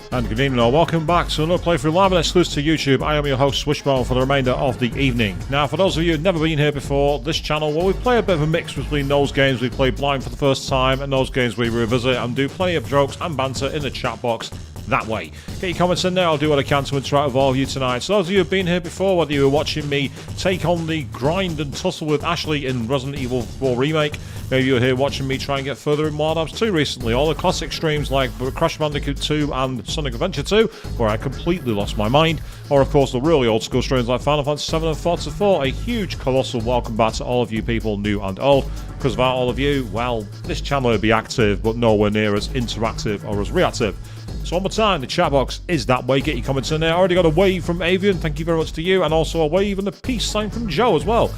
And good evening or welcome back to another playthrough live and exclusive to YouTube. I am your host Swishbone for the remainder of the evening. Now for those of you who've never been here before, this channel, well, we play a bit of a mix between those games we play blind for the first time and those games we revisit and do plenty of jokes and banter in the chat box that way. Get your comments in there, I'll do what I can to interact with all of you tonight. So those of you who've been here before, whether you were watching me take on the grind and tussle with Ashley in Resident Evil 4 Remake, maybe you were here watching me try and get further in Wild Arms 2 recently, all the classic streams like Crash Bandicoot 2 and Sonic Adventure 2, where I completely lost my mind, or of course the really old school streams like Final Fantasy 7 and Forza 4, a huge colossal welcome back to all of you people, new and old, because without all of you, well, this channel would be active, but nowhere near as interactive or as reactive. So one more time, the chat box is that way. Get your comments in there. I already got a wave from Avian, thank you very much to you, and also a wave and a peace sign from Joe as well.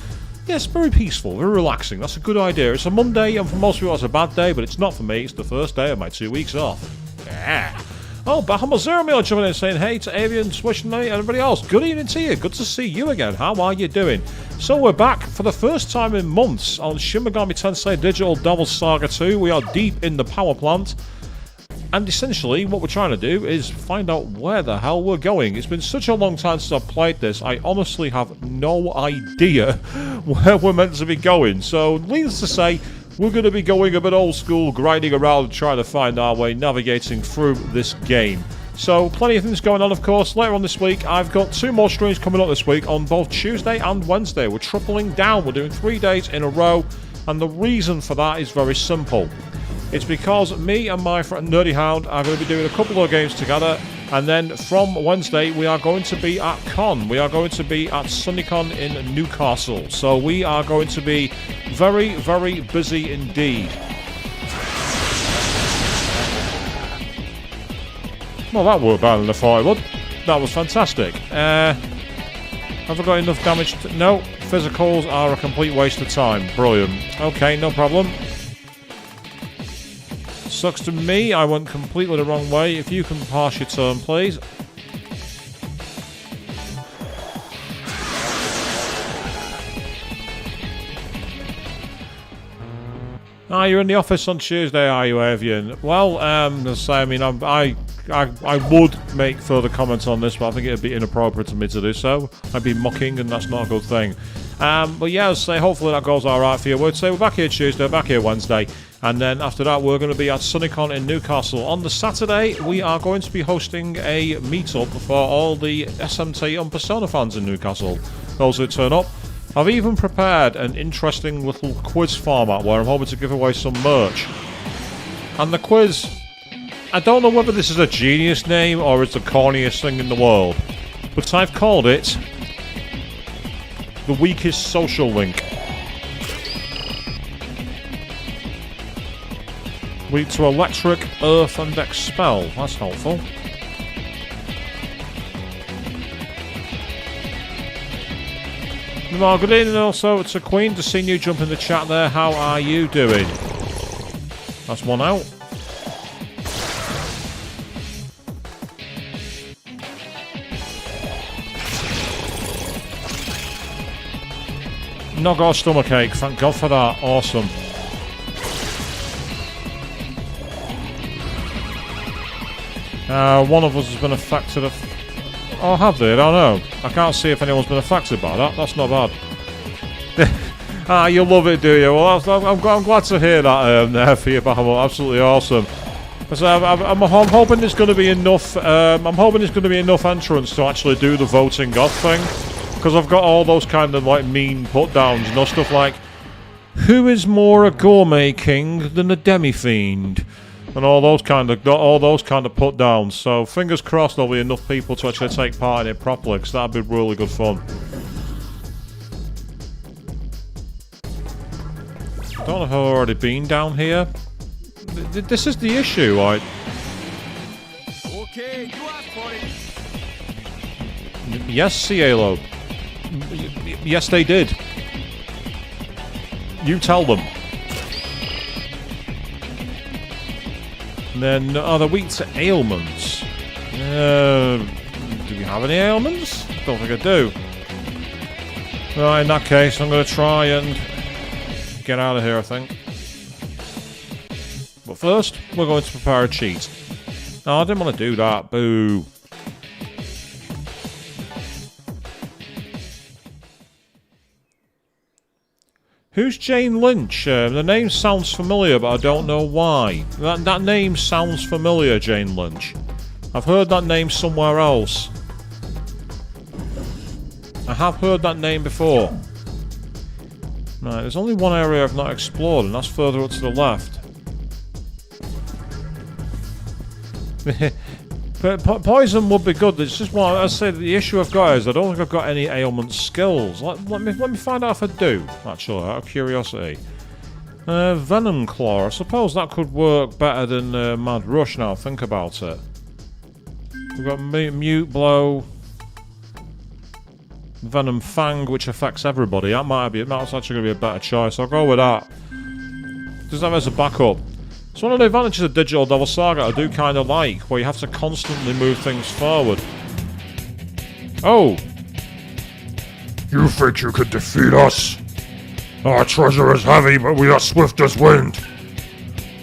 Yes, very peaceful, very relaxing. That's a good idea. It's a Monday, and for most people it's a bad day, but it's not for me. It's the first day of my 2 weeks off. Yeah. Oh, Bahama Zero Meal jumping in saying hey to Avian, Swish, and everybody else. Good evening to you. Good to see you again. How are you doing? So we're back for the first time in months on Shin Megami Tensei Digital Devil Saga 2. We are deep in the power plant. And essentially, what we're trying to do is find out where the hell we're going. It's been such a long time since I've played this, I honestly have no idea where we're meant to be going. So, needless to say, we're going to be going a bit old school, grinding around and trying to find our way, navigating through this game. So, plenty of things going on, of course. Later on this week, I've got 2 more streams coming up this week on both Tuesday and Wednesday. We're tripling down. We're doing 3 days in a row. And the reason for that is very simple. It's because me and my friend Nerdy Hound are going to be doing a couple of games together, and then from Wednesday we are going to be at Con. We are going to be at SunnyCon in Newcastle. So we are going to be very, very busy indeed. Well, that worked better than I thought it would. That was fantastic. Have I got enough damage to... No, physicals are a complete waste of time. Brilliant. Okay, no problem. Sucks to me, I went completely the wrong way. If you can pass your turn, please. Ah, you're in the office on Tuesday, are you, Avian? Well, I mean, I would make further comments on this, but I think it would be inappropriate to me to do so. I'd be mocking, and that's not a good thing. But yeah, I'd say hopefully that goes alright for you. We'd say we're back here Tuesday, back here Wednesday. And then after that, we're going to be at SunnyCon in Newcastle. On the Saturday, we are going to be hosting a meetup for all the SMT and Persona fans in Newcastle. Those who turn up. I've even prepared an interesting little quiz format where I'm hoping to give away some merch. And the quiz, I don't know whether this is a genius name or it's the corniest thing in the world, but I've called it the weakest social link. Weak to electric, earth, and expel. That's helpful. Well, good evening also to Queen. Just seen you jump in the chat there. How are you doing? That's one out. Not got a stomachache. Thank God for that. Awesome. One of us has been affected. Oh, have they? I don't know. I can't see if anyone's been affected by that. That's not bad. You love it, do you? Well, I'm glad to hear that there for you, Bahama. Absolutely awesome. So I'm hoping there's going to be enough. I'm hoping there's going to be enough entrants to actually do the voting God thing, because I've got all those kind of like mean put downs, you know, stuff like who is more a gourmet king than a demi fiend. And all those kind of put downs. So fingers crossed there'll be enough people to actually take part in it properly, because that'd be really good fun. I don't know if I've already been down here. This is the issue, like. Okay, you asked for it. Yes, Cielo. Yes, they did. You tell them. And then, are they weak to ailments? Do you have any ailments? Don't think I do. Right, in that case, I'm going to try and get out of here, I think. But first, we're going to prepare a cheat. Oh, I didn't want to do that. Boo. Who's Jane Lynch? The name sounds familiar, but I don't know why. That name sounds familiar, Jane Lynch. I've heard that name somewhere else. I have heard that name before. Right, there's only one area I've not explored, and that's further up to the left. But poison would be good. It's just what I say. The issue I've got is I don't think I've got any ailment skills. Let me find out if I do. Actually, out of curiosity, venom claw. I suppose that could work better than mad rush. Now think about it. We've got mute blow, venom fang, which affects everybody. That's actually going to be a better choice. I'll go with that. Just have it as a backup. It's one of the advantages of Digital Devil Saga I do kind of like, where you have to constantly move things forward. Oh! You think you could defeat us? Our treasure is heavy, but we are swift as wind.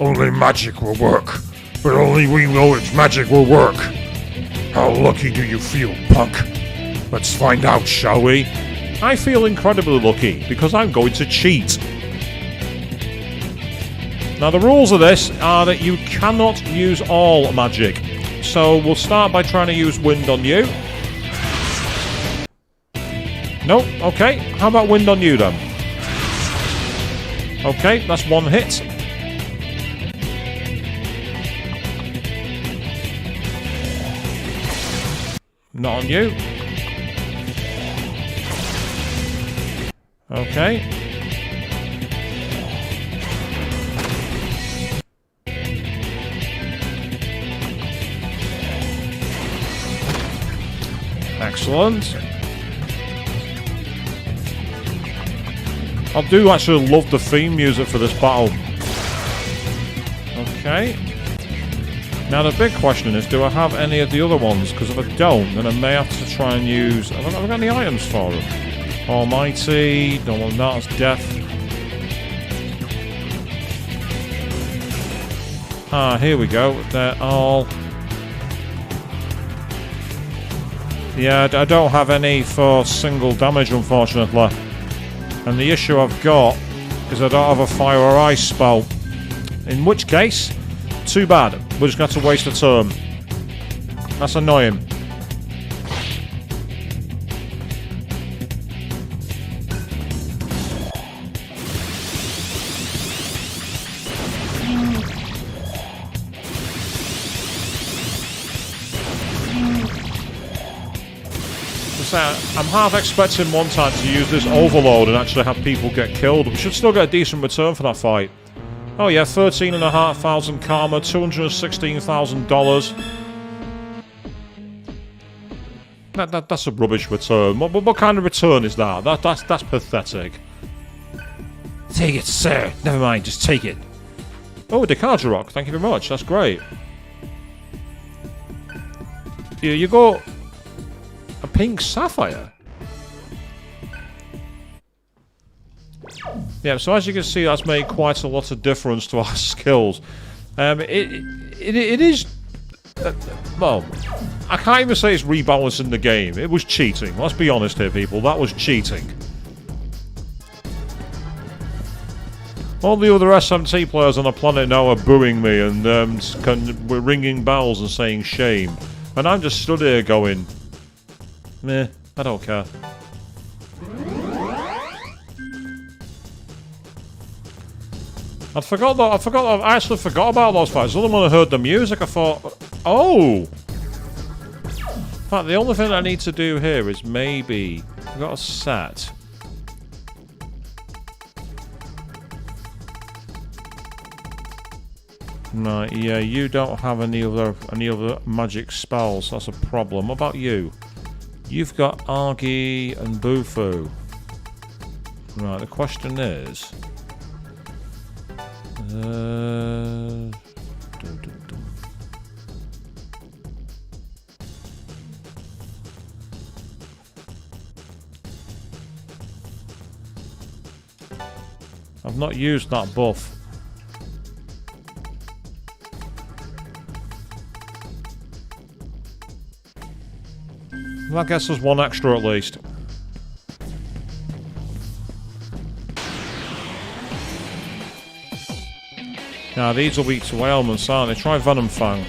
Only magic will work, but only we know its magic will work. How lucky do you feel, punk? Let's find out, shall we? I feel incredibly lucky, because I'm going to cheat. Now the rules of this are that you cannot use all magic. So we'll start by trying to use wind on you. Nope, okay. How about wind on you then? Okay, that's one hit. Not on you. Okay. Excellent. I do actually love the theme music for this battle. Okay. Now the big question is, do I have any of the other ones? Because if I don't, then I may have to try and use... Have I got any items for them? Almighty, don't want that, that's death. Ah, here we go. They're all... Yeah, I don't have any for single damage, unfortunately. And the issue I've got is I don't have a fire or ice spell. In which case, too bad. We're just going to have to waste a turn. That's annoying. I'm half expecting one time to use this overload and actually have people get killed. We should still get a decent return for that fight. Oh yeah, 13,500 karma, $216,000. That's a rubbish return. What kind of return is that? That's pathetic. Take it, sir. Never mind, just take it. Oh, a Decaja rock. Thank you very much. That's great. Here you go. A pink sapphire. Yeah, so as you can see, that's made quite a lot of difference to our skills. It is... well, I can't even say it's rebalancing the game. It was cheating. Let's be honest here, people. That was cheating. All the other SMT players on the planet now are booing me and we're ringing bells and saying shame. And I'm just stood here going... meh, I don't care. I actually forgot about those fights. The other one I heard the music, I thought, oh! In fact, the only thing I need to do here is maybe... I've got a set. Right, yeah, you don't have any other magic spells. That's a problem. What about you? You've got Argy and Bufu. Right, the question is... I've not used that buff. That gets us one extra at least. Now these are weak to ailments, aren't they? Try Venom Fang.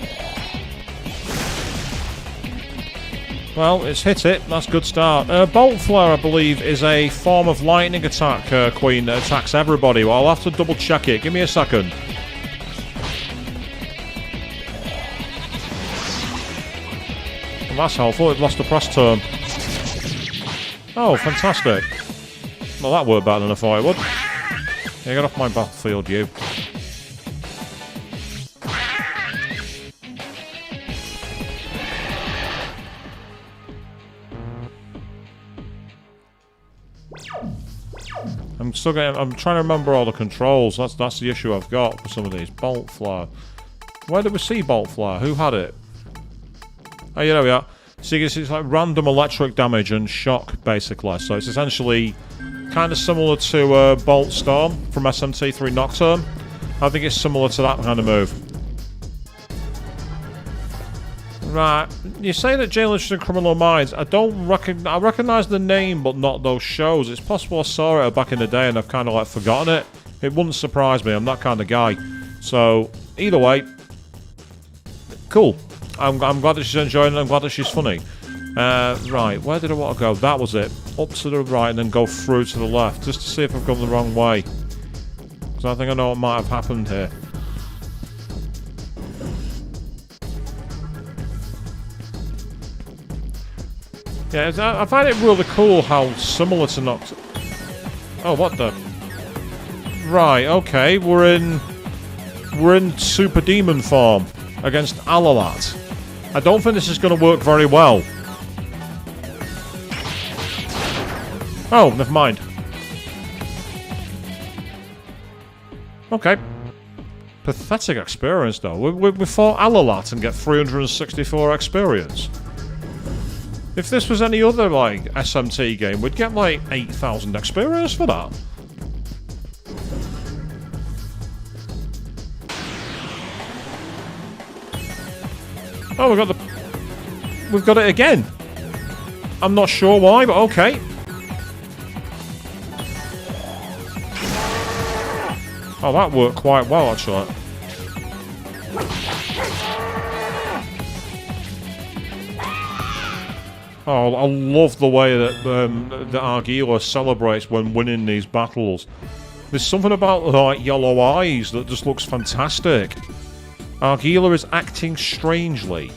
Well, it's hit it. That's a good start. Bolt Flare, I believe, is a form of lightning attack, Queen, that attacks everybody. Well, I'll have to double check it. Give me a second. Well, that's helpful. It lost the press term. Oh, fantastic. Well, that worked better than I thought it would. Yeah, get off my battlefield, you. I'm trying to remember all the controls. That's the issue I've got for some of these. Bolt Flare. Where did we see Bolt Flare? Who had it? Oh, yeah, there we are. So you can see it's like random electric damage and shock, basically. So it's essentially kind of similar to Bolt Storm from SMT 3 Nocturne. I think it's similar to that kind of move. Right, you say that Jailers in Criminal Minds. I recognise the name, but not those shows. It's possible I saw it back in the day and I've kind of like forgotten it. It wouldn't surprise me. I'm that kind of guy. So either way, cool. I'm glad that she's enjoying it. I'm glad that she's funny. Right, where did I want to go? That was it. Up to the right and then go through to the left, just to see if I've gone the wrong way. Because I think I know what might have happened here. Yeah, I find it really cool how similar to Nocturne. Oh, what the? Right, okay, we're in Super Demon form against Alalat. I don't think this is going to work very well. Oh, never mind. Okay. Pathetic experience, though. We fought Alalat and get 364 experience. If this was any other, like, SMT game, we'd get, like, 8,000 experience for that. Oh, we've got it again. I'm not sure why, but okay. Oh, that worked quite well, actually. Oh, I love the way that the Argila celebrates when winning these battles. There's something about like yellow eyes that just looks fantastic. Argila is acting strangely.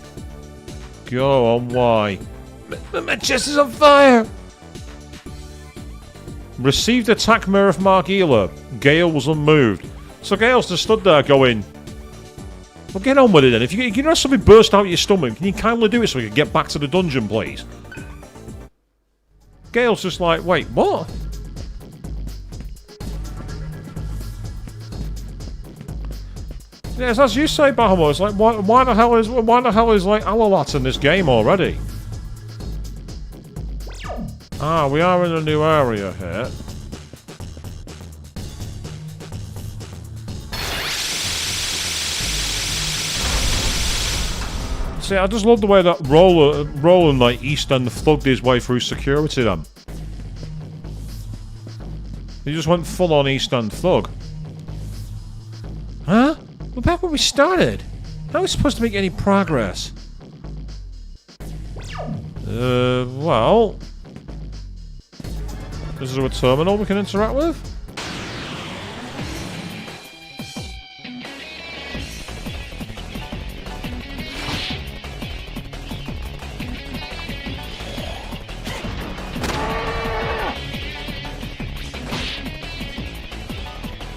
Go on, why? My chest is on fire! Received attack mirror from Argila. Gale was unmoved. So Gale's just stood there going, well, get on with it then. If you know something burst out of your stomach, can you kindly do it so we can get back to the dungeon, please? Gale's just like, wait, what? Yes, as you say, Bahamut, it's like, why the hell is like Alalat in this game already? Ah, we are in a new area here. See, I just love the way that Roland like East End thugged his way through security then. He just went full on East End thug. Huh? We're back where we started. How are we supposed to make any progress? Well... Is there a terminal we can interact with?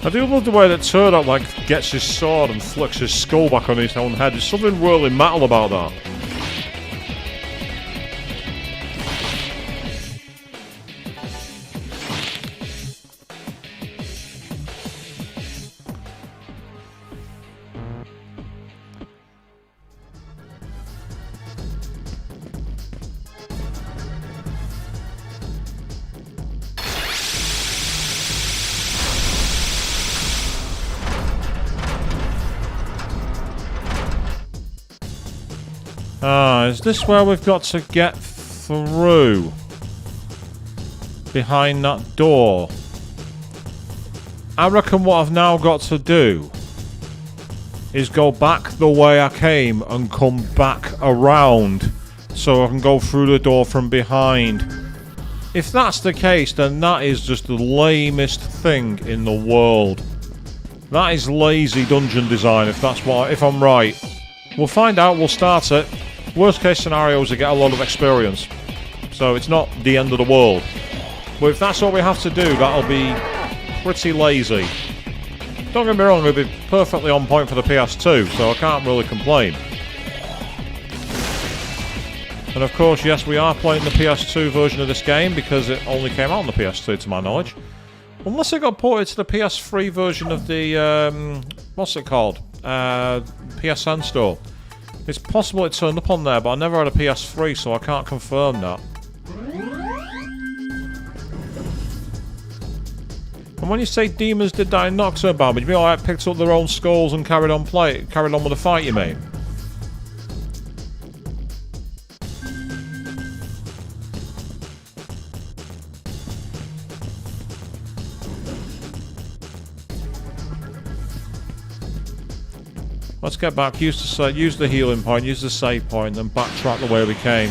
I do love the way that Turdock like gets his sword and flicks his skull back on his own head. There's something really metal about that. Ah, is this where we've got to get through behind that door. I reckon what I've now got to do is go back the way I came and come back around so I can go through the door from behind. If that's the case, then that is just the lamest thing in the world. That is lazy dungeon design, if I'm right. We'll find out, we'll start it. Worst case scenario is to get a lot of experience. So it's not the end of the world. But if that's what we have to do, that'll be pretty lazy. Don't get me wrong, it'll be perfectly on point for the PS2, so I can't really complain. And of course, yes, we are playing the PS2 version of this game because it only came out on the PS2 to my knowledge. Unless it got ported to the PS3 version of the, what's it called? PSN store. It's possible it turned up on there, but I never had a PS3, so I can't confirm that. And when you say demons did die in Nocturne Bound, you mean like picked up their own skulls and carried on with the fight, you mean? Let's get back, use the healing point, use the save point, and backtrack the way we came.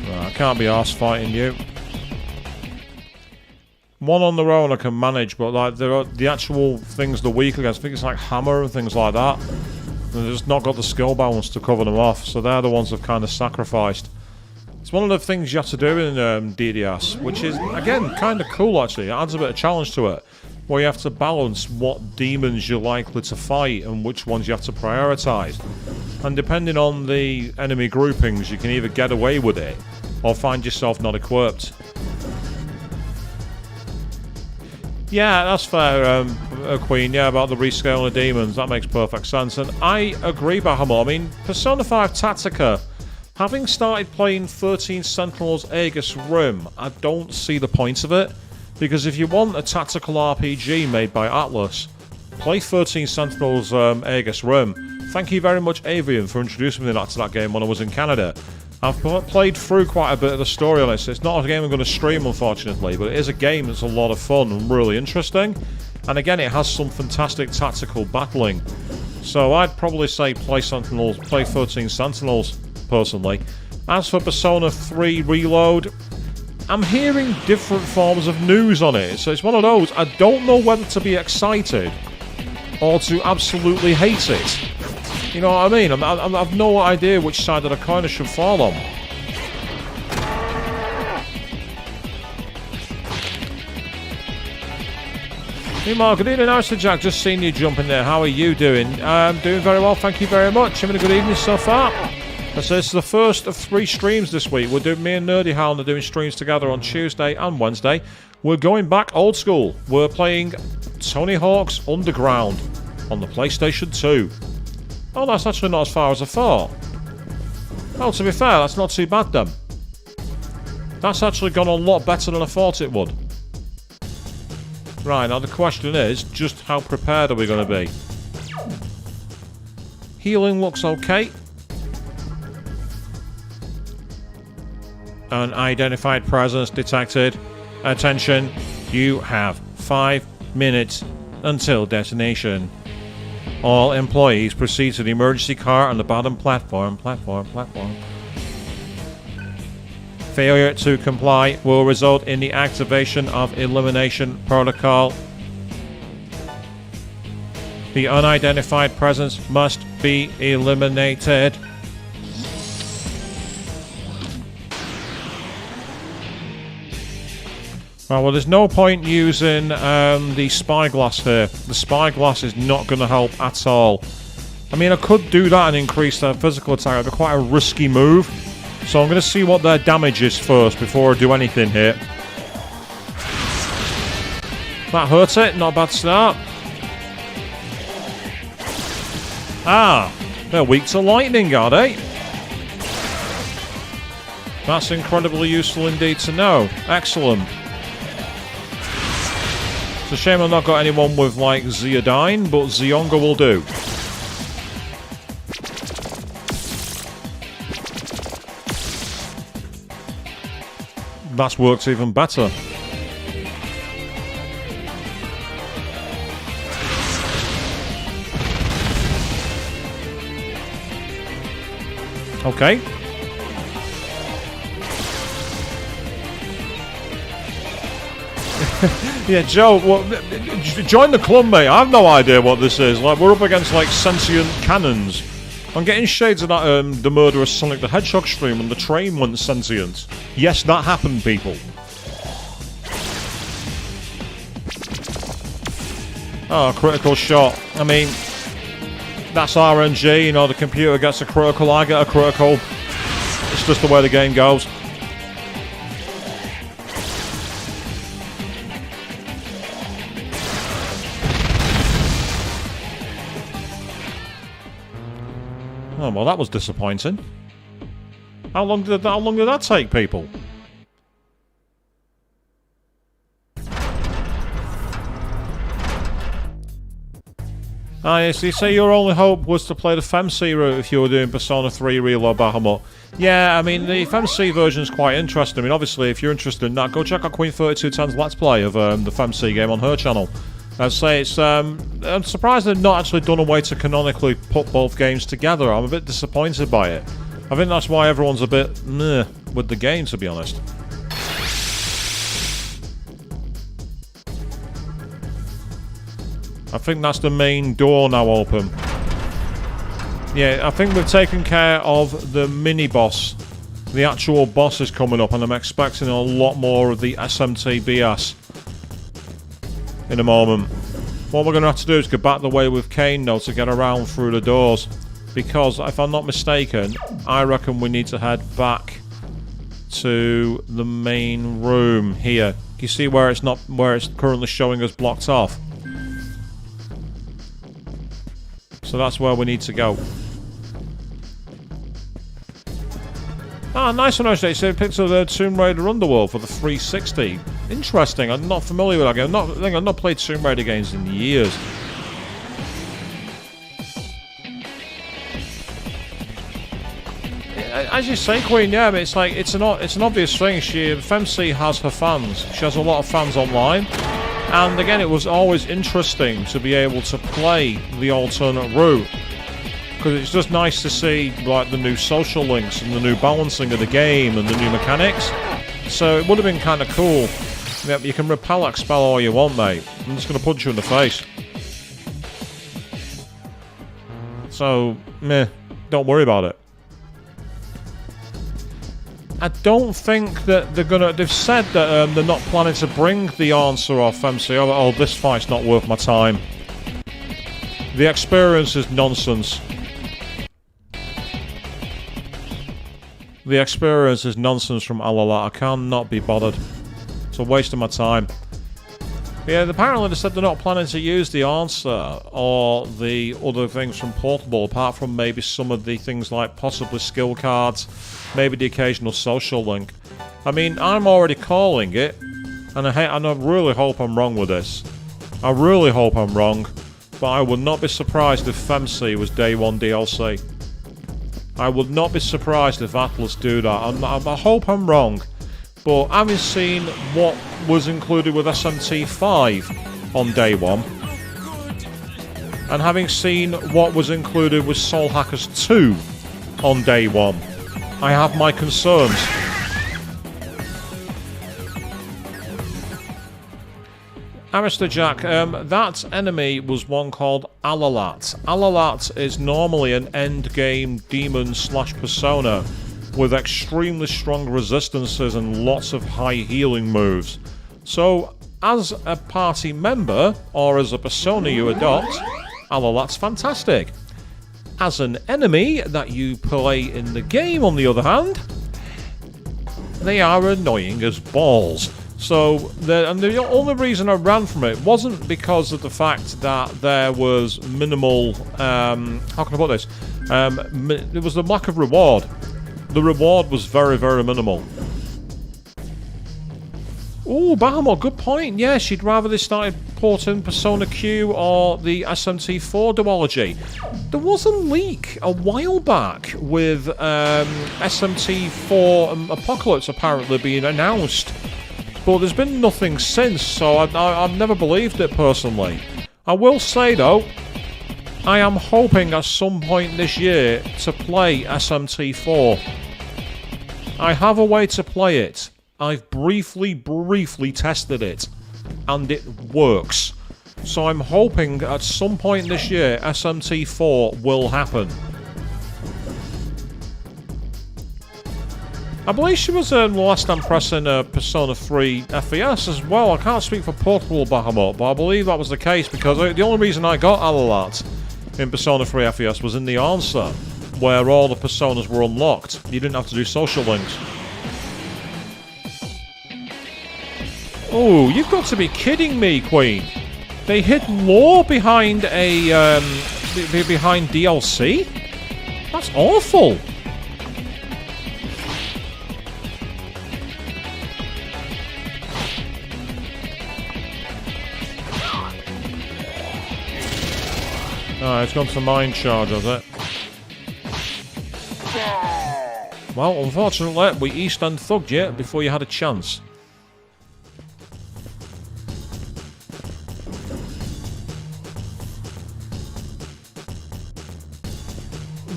Right, I can't be arsed fighting you. One on their own I can manage, but like there are the actual things they're weak against, I think it's like hammer and things like that. They've just not got the skill balance to cover them off, so they're the ones I've kind of sacrificed. It's one of the things you have to do in DDS, which is, again, kind of cool actually. It adds a bit of challenge to it, where you have to balance what demons you're likely to fight and which ones you have to prioritise. And depending on the enemy groupings, you can either get away with it or find yourself not equipped. Yeah, that's fair, Queen. Yeah, about the rescaling of demons. That makes perfect sense. And I agree, Bahamut. I mean, Persona 5 Tactica, having started playing 13 Sentinels Aegis Rim, I don't see the point of it. Because if you want a tactical RPG made by Atlas, play 13 Sentinels Aegis Rim. Thank you very much, Avian, for introducing me to that game when I was in Canada. I've played through quite a bit of the story on it, so it's not a game I'm going to stream, unfortunately, but it is a game that's a lot of fun and really interesting. And again, it has some fantastic tactical battling. So I'd probably say play 13 Sentinels, personally. As for Persona 3 Reload, I'm hearing different forms of news on it, so it's one of those, I don't know whether to be excited or to absolutely hate it. You know what I mean? I've no idea which side of the coin I should fall on. Meanwhile, good evening, Alistair Jack. Just seen you jump in there. How are you doing? Doing very well, thank you very much. Having a good evening so far. So this is the first of 3 streams this week. Me and Nerdy Hound are doing streams together on Tuesday and Wednesday. We're going back old school. We're playing Tony Hawk's Underground on the PlayStation 2. Oh, that's actually not as far as I thought. Well, to be fair, that's not too bad then. That's actually gone a lot better than I thought it would. Right, now the question is, just how prepared are we going to be? Healing looks okay. Unidentified presence detected. Attention, you have 5 minutes until destination. All employees proceed to the emergency car on the bottom platform. Failure to comply will result in the activation of elimination protocol. The unidentified presence must be eliminated. Well, there's no point using the spyglass here. The spyglass is not going to help at all. I mean, I could do that and increase their physical attack. It'd be quite a risky move. So I'm going to see what their damage is first before I do anything here. That hurt it. Not a bad start. Ah, they're weak to lightning, are they? That's incredibly useful indeed to know. Excellent. It's a shame I've not got anyone with, like, Zeodyne, but Zionga will do. that's worked even better. Okay. Yeah, Joe, well, join the club, mate. I have no idea what this is. Like, we're up against, like, sentient cannons. I'm getting shades of that, the murderous Sonic the Hedgehog stream when the train went sentient. Yes, that happened, people. Oh, critical shot. I mean, that's RNG, you know, the computer gets a critical, I get a critical. It's just the way the game goes. Oh, well, that was disappointing. How long did that take, people? Yes, you say your only hope was to play the FemC route if you were doing Persona 3 Reload Bahamut. Yeah, I mean, the FemC version is quite interesting. I mean, obviously, if you're interested in that, go check out Queen 3210's Let's Play of the FemC game on her channel. I'd say it's, I'm surprised they've not actually done a way to canonically put both games together. I'm a bit disappointed by it. I think that's why everyone's a bit meh with the game, to be honest. I think that's the main door now open. Yeah, I think we've taken care of the mini-boss. The actual boss is coming up, and I'm expecting a lot more of the SMT BS in a moment. What we're going to have to do is go back the way with Kane, though, to get around through the doors. Because, if I'm not mistaken, I reckon we need to head back to the main room here. You see where it's currently showing us blocked off? So that's where we need to go. Ah, nice one, actually. So picks up the Tomb Raider Underworld for the 360. Interesting. I'm not familiar with that game. I've not played Tomb Raider games in years. As you say, Queen, yeah, but it's like it's an obvious thing. FemC has her fans. She has a lot of fans online. And again, it was always interesting to be able to play the alternate route, because it's just nice to see like the new social links and the new balancing of the game and the new mechanics. So it would have been kind of cool. Yep, you can repel expel all you want, mate. I'm just going to punch you in the face. So, meh, don't worry about it. I don't think that they've said that they're not planning to bring the answer off FemC. Oh, this fight's not worth my time. The experience is nonsense. The experience is nonsense from Alalat. I cannot be bothered. It's a waste of my time. Yeah, apparently they said they're not planning to use the answer or the other things from Portable, apart from maybe some of the things like possibly skill cards, maybe the occasional social link. I mean, I'm already calling it, and I really hope I'm wrong with this. I really hope I'm wrong, but I would not be surprised if FemC was Day 1 DLC. I would not be surprised if Atlas do that. I hope I'm wrong. But having seen what was included with SMT 5 on Day 1, and having seen what was included with Soul Hackers 2 on Day 1, I have my concerns. Arister Jack, that enemy was one called Alalat. Alalat is normally an endgame demon / persona with extremely strong resistances and lots of high healing moves. So, as a party member, or as a persona you adopt, Alalat's fantastic. As an enemy that you play in the game, on the other hand, they are annoying as balls. So, the only reason I ran from it wasn't because of the fact that there was minimal, how can I put this? It was the lack of reward. The reward was very, very minimal. Oh, Bahamut, good point. Yeah, she'd rather they started porting Persona Q or the SMT4 duology? There was a leak a while back with SMT4 Apocalypse apparently being announced, but there's been nothing since, so I've never believed it personally. I will say though, I am hoping at some point this year to play SMT4. I have a way to play it. I've briefly tested it, and it works. So I'm hoping at some point this year SMT4 will happen. I believe she was last Empress in Persona 3 FES as well. I can't speak for Portable Bahamut, but I believe that was the case because the only reason I got out of that in Persona 3 FES was in the answer, where all the personas were unlocked. You didn't have to do social links. Oh, you've got to be kidding me, Queen. They hid lore behind a behind DLC? That's awful. Alright, it's gone to Mind Charge, has it? Well, unfortunately, we East End thugged you before you had a chance.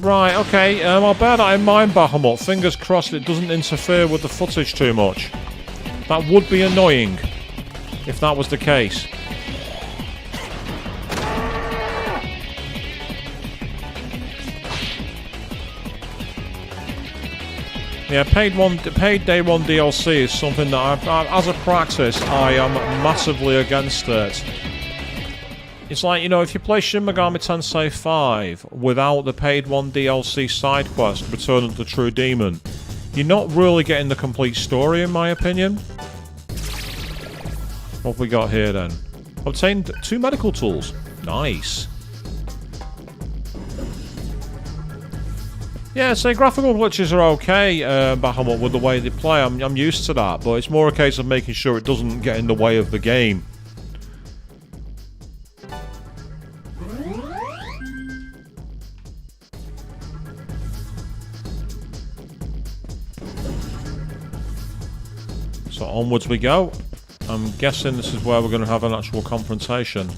Right, okay, I'll bear that in mind, Bahamut. Fingers crossed it doesn't interfere with the footage too much. That would be annoying, if that was the case. Yeah, paid day one DLC is something that, as a practice, I am massively against it. It's like, you know, if you play Shin Megami Tensei 5 without the paid one DLC side quest, Return of the True Demon, you're not really getting the complete story, in my opinion. What have we got here, then? Obtained 2 medical tools. Nice. Yeah, so graphical glitches are okay, Bahamut, with the way they play. I'm used to that, but it's more a case of making sure it doesn't get in the way of the game. So onwards we go. I'm guessing this is where we're going to have an actual confrontation.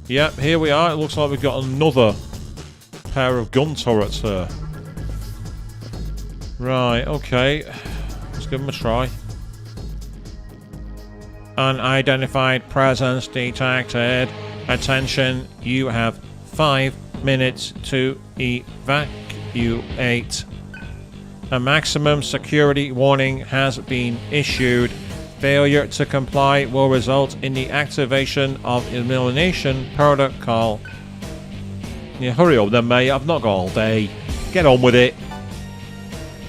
Yep, here we are. It looks like we've got another pair of gun turrets here. Right, okay. Let's give them a try. Unidentified presence detected. Attention, you have 5 minutes to evacuate. A maximum security warning has been issued. Failure to comply will result in the activation of elimination protocol. Yeah, hurry up then, mate. I've not got all day. Get on with it.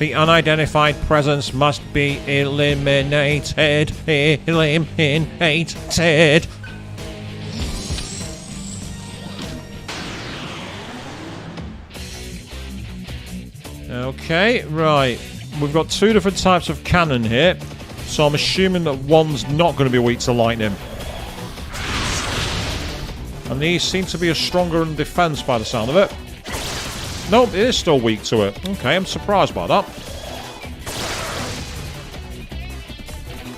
The unidentified presence must be eliminated. Eliminated. Okay, right. We've got 2 different types of cannon here, so I'm assuming that one's not going to be weak to lightning. And these seem to be a stronger in defense by the sound of it. Nope, it is still weak to it. Okay, I'm surprised by that.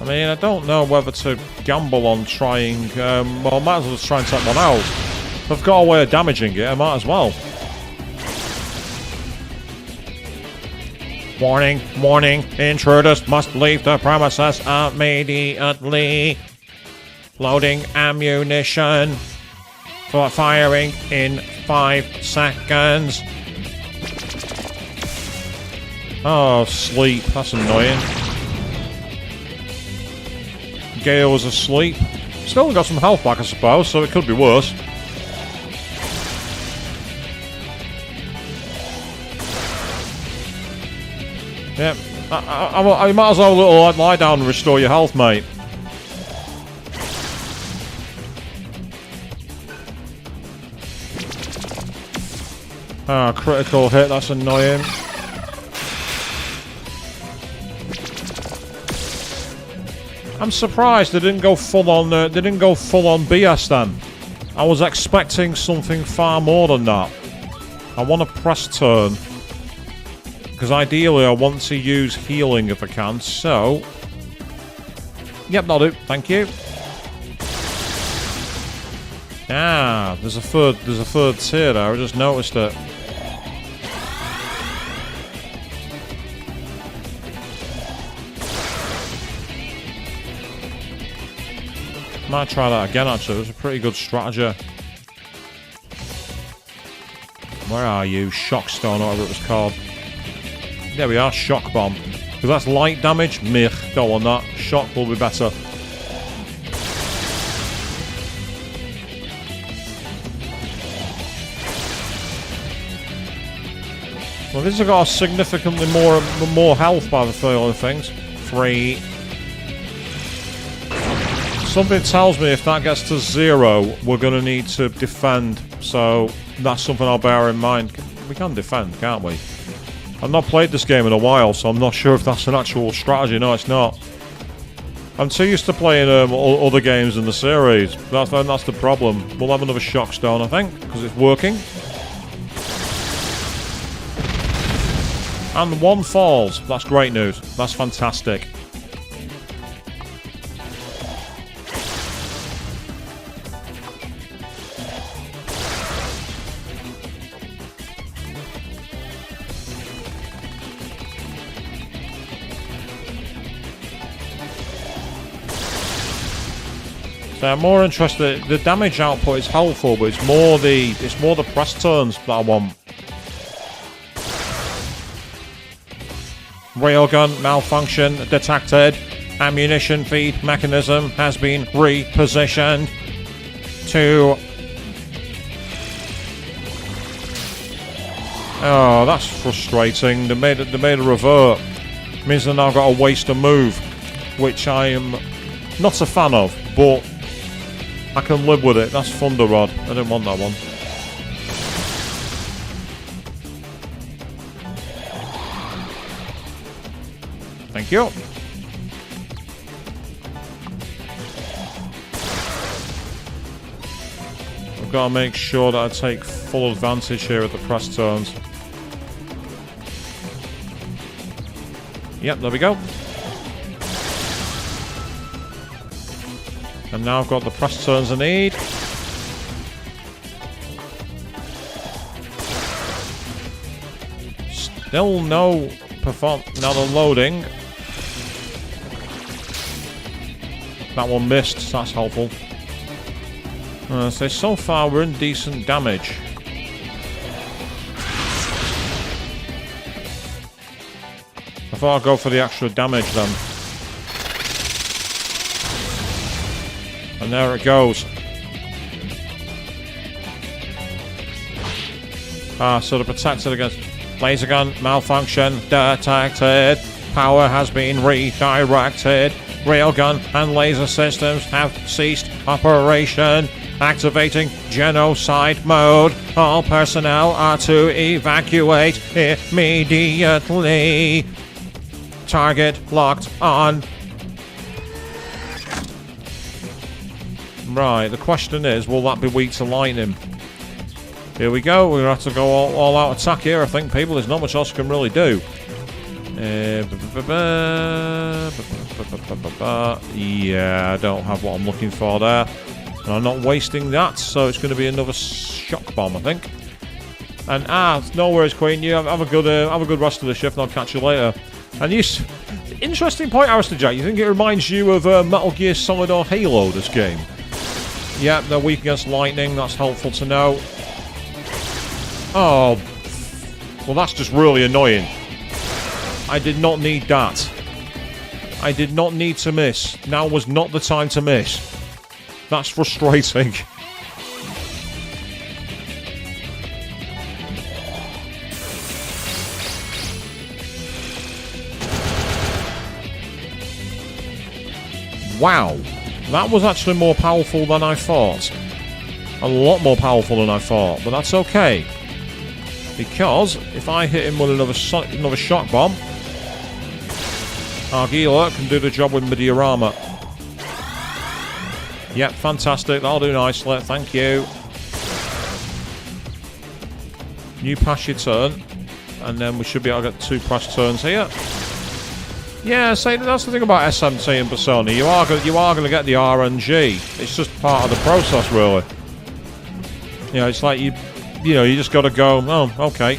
I mean, I don't know whether to gamble on trying... well, I might as well just try and take one out. If I've got a way of damaging it, I might as well. Warning, warning, intruders must leave the premises immediately. Loading ammunition. For firing in 5 seconds. Oh, sleep. That's annoying. Gale was asleep. Still got some health back, I suppose, so it could be worse. Yep. I might as well lie down and restore your health, mate. Ah, critical hit. That's annoying. I'm surprised they didn't go full on. They didn't go full on BS then. I was expecting something far more than that. I want to press turn because ideally I want to use healing if I can. So, yep, that'll do. Thank you. Ah, there's a third tier there. I just noticed it. Might try that again, actually. It was a pretty good strategy. Where are you? Shock Stone, or whatever it was called. There we are, Shock Bomb. Because that's light damage. Meh, don't want that. Shock will be better. Well, these have got significantly more health by the feel of things. 3. Something tells me if that gets to 0, we're going to need to defend. So that's something I'll bear in mind. We can defend, can't we? I've not played this game in a while, so I'm not sure if that's an actual strategy. No, it's not. I'm too used to playing other games in the series. That's the problem. We'll have another Shock Stone, I think, because it's working. And 1 falls. That's great news. That's fantastic. So I'm more interested. The damage output is helpful, but it's more the press turns that I want. Railgun malfunction detected. Ammunition feed mechanism has been repositioned to... Oh, that's frustrating. They made a revert. It means they've now got to waste a move, which I am not a fan of, but I can live with it. That's Thunder Rod. I didn't want that one. Thank you. I've got to make sure that I take full advantage here at the press turns. Yep, there we go. And now I've got the press turns I need. Still no perform. Now they're loading. That one missed, so that's helpful. So far we're in decent damage. I thought I'd go for the extra damage then. And there it goes. So they're protected against laser gun malfunction detected. Power has been redirected. Railgun and laser systems have ceased operation. Activating genocide mode. All personnel are to evacuate immediately. Target locked on. Right, the question is, will that be weak to lightning? Here we go, we're going to have to go all out attack here, I think, people. There's not much else we can really do. Yeah, I don't have what I'm looking for there. And I'm not wasting that, so it's going to be another shock bomb, I think. And, no worries, Queen. You have a good rest of the shift, and I'll catch you later. And you... Interesting point, Alistair Jack. You think it reminds you of Metal Gear Solid or Halo, this game? Yeah, they're weak against lightning. That's helpful to know. Oh. Well, that's just really annoying. I did not need that. I did not need to miss. Now was not the time to miss. That's frustrating. Wow. That was actually more powerful than I thought. A lot more powerful than I thought, but that's okay. Because if I hit him with another shock bomb, Argila can do the job with my diorama. Yep, fantastic. That'll do nicely. Thank you. You pass your turn. And then we should be able to get 2 press turns here. Yeah, see, that's the thing about SMT and Persona. You are going to get the RNG. It's just part of the process, really. You know, it's like you just got to go. Oh, okay.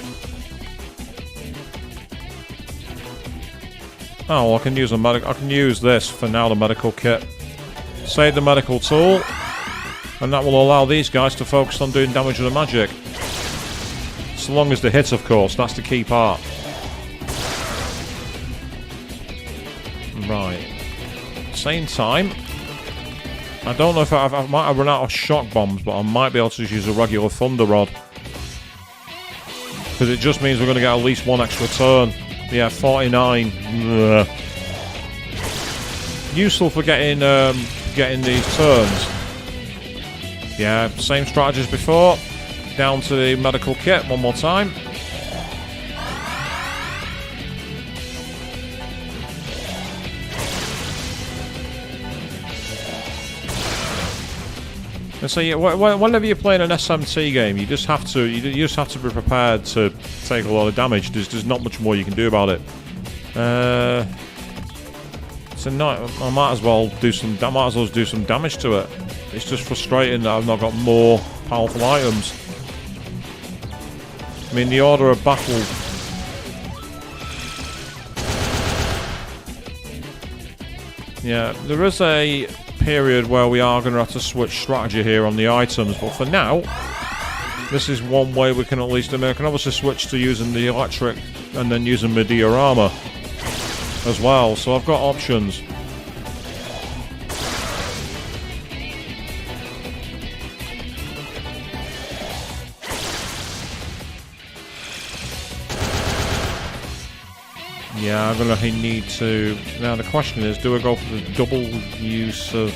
Oh, well, I can use I can use this for now. The medical kit. Save the medical tool, and that will allow these guys to focus on doing damage with the magic. So long as they hit, of course. That's the key part. Right. Same time. I don't know if I might have run out of shock bombs, but I might be able to just use a regular thunder rod. Because it just means we're going to get at least 1 extra turn. Yeah, 49. Ugh. Useful for getting these turns. Yeah, same strategy as before. Down to the medical kit one more time. And so yeah, whenever you're playing an SMT game, you just have to be prepared to take a lot of damage. There's not much more you can do about it. So I might as well do some damage to it. It's just frustrating that I've not got more powerful items. I mean, the order of battle. Yeah, there is a period where we are going to have to switch strategy here on the items, but for now, this is one way we can at least. I mean, I can obviously switch to using the electric and then using my diorama as well, so I've got options. Yeah, I'm going to need to... Now the question is, do I go for the double use of...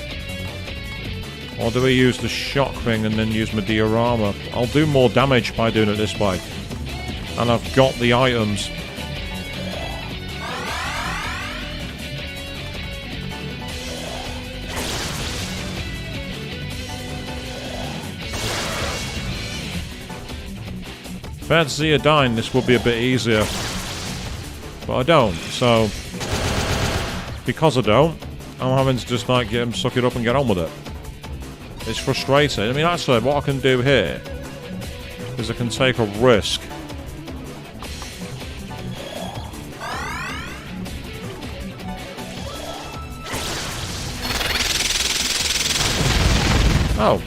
Or do I use the shock thing and then use my diorama? I'll do more damage by doing it this way. And I've got the items. If I had Zeodine, this would be a bit easier. But I don't, so... Because I don't, I'm having to just like suck it up and get on with it. It's frustrating. I mean, actually, what I can do here is I can take a risk. Oh.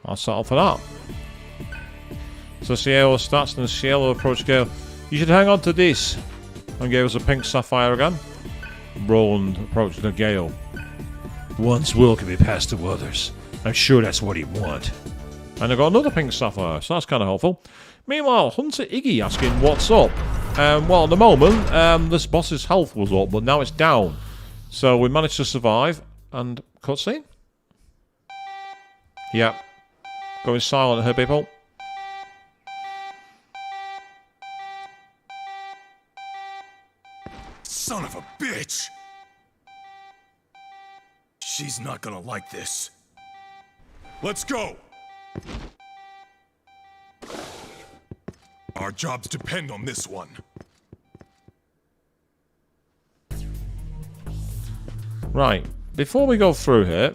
I'll settle for that. So Cielo stats and Cielo approach Gale. You should hang on to this. And gave us a pink sapphire again. Roland approached the Gale. One's will can be passed to others. I'm sure that's what he'd want. And I got another pink sapphire, so that's kind of helpful. Meanwhile, Hunter Iggy asking what's up. Well, at the moment, this boss's health was up, but now it's down. So we managed to survive. And cutscene? Yeah. Going silent here, people. Son of a bitch! She's not gonna like this. Let's go! Our jobs depend on this one. Right. Before we go through here...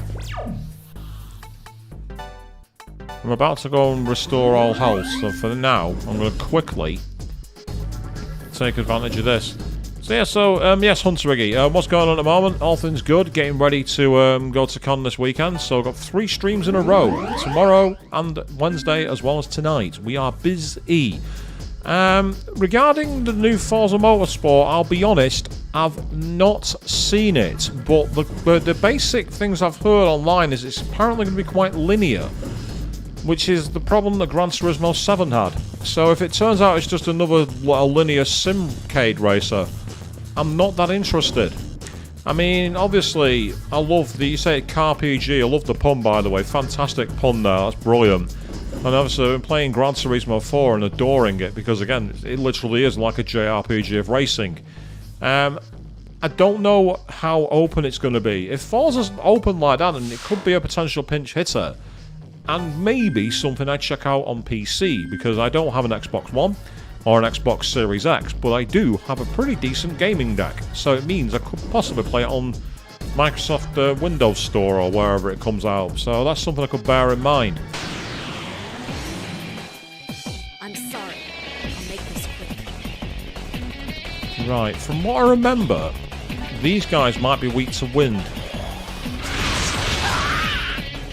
I'm about to go and restore all health, so for now, I'm going to quickly take advantage of this. So yeah, yes, Hunter Iggy, what's going on at the moment? All things good, getting ready to go to con this weekend, so I've got 3 streams in a row, tomorrow and Wednesday, as well as tonight. We are busy. Regarding the new Forza Motorsport, I'll be honest, I've not seen it, but the basic things I've heard online is it's apparently going to be quite linear. Which is the problem that Gran Turismo 7 had. So if it turns out it's just another linear simcade racer, I'm not that interested. I mean, obviously, I love the... You say Car PG, I love the pun, by the way. Fantastic pun there, that's brilliant. And obviously, I've been playing Gran Turismo 4 and adoring it because, again, it literally is like a JRPG of racing. I don't know how open it's going to be. If Forza's open like that, then it could be a potential pinch hitter. And maybe something I'd check out on PC, because I don't have an Xbox One or an Xbox Series X, but I do have a pretty decent gaming deck. So it means I could possibly play it on Microsoft Windows Store or wherever it comes out. So that's something I could bear in mind. I'm sorry. I'll make this quick. Right, from what I remember, these guys might be weak to wind.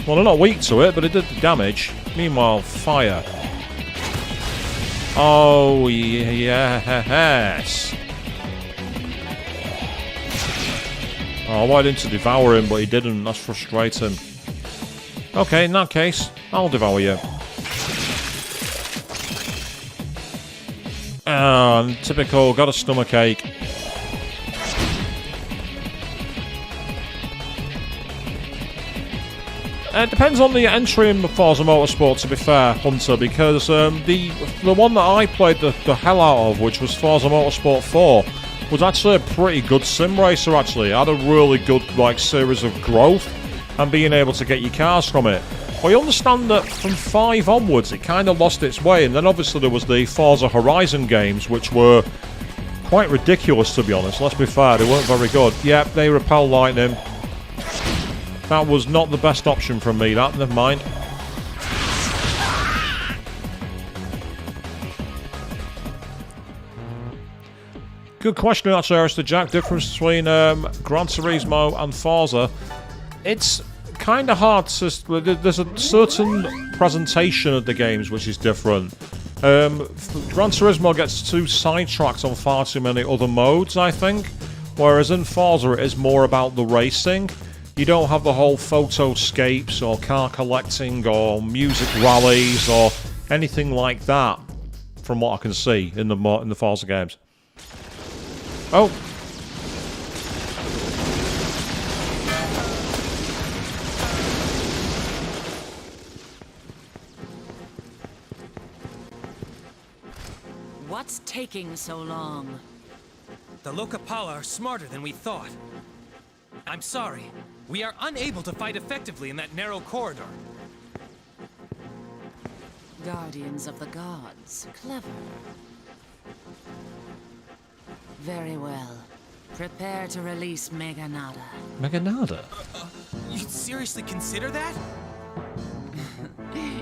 Well, they're not weak to it, but it did the damage. Meanwhile, fire. Oh, yes. Oh, I wanted him to devour him, but he didn't. That's frustrating. Okay, in that case, I'll devour you. Ah, typical, got a stomachache. It depends on the entry in Forza Motorsport, to be fair, Hunter, because the one that I played the hell out of, which was Forza Motorsport 4, was actually a pretty good sim racer, actually. It had a really good, series of growth and being able to get your cars from it. But you understand that from 5 onwards, it kind of lost its way, and then obviously there was the Forza Horizon games, which were quite ridiculous, to be honest. Let's be fair, they weren't very good. Yep, they repel lightning. That was not the best option from me, that. Never mind. Good question, actually, Arista Jack. Difference between Gran Turismo and Forza. It's kind of hard to... There's a certain presentation of the games which is different. Gran Turismo gets too sidetracked on far too many other modes, I think. Whereas in Forza, it is more about the racing. You don't have the whole photoscapes or car collecting or music rallies or anything like that, from what I can see in the Forza games. Oh. What's taking so long? The Lokapala are smarter than we thought. I'm sorry. We are unable to fight effectively in that narrow corridor. Guardians of the gods. Clever. Very well. Prepare to release Meganada. Meganada? You'd seriously consider that?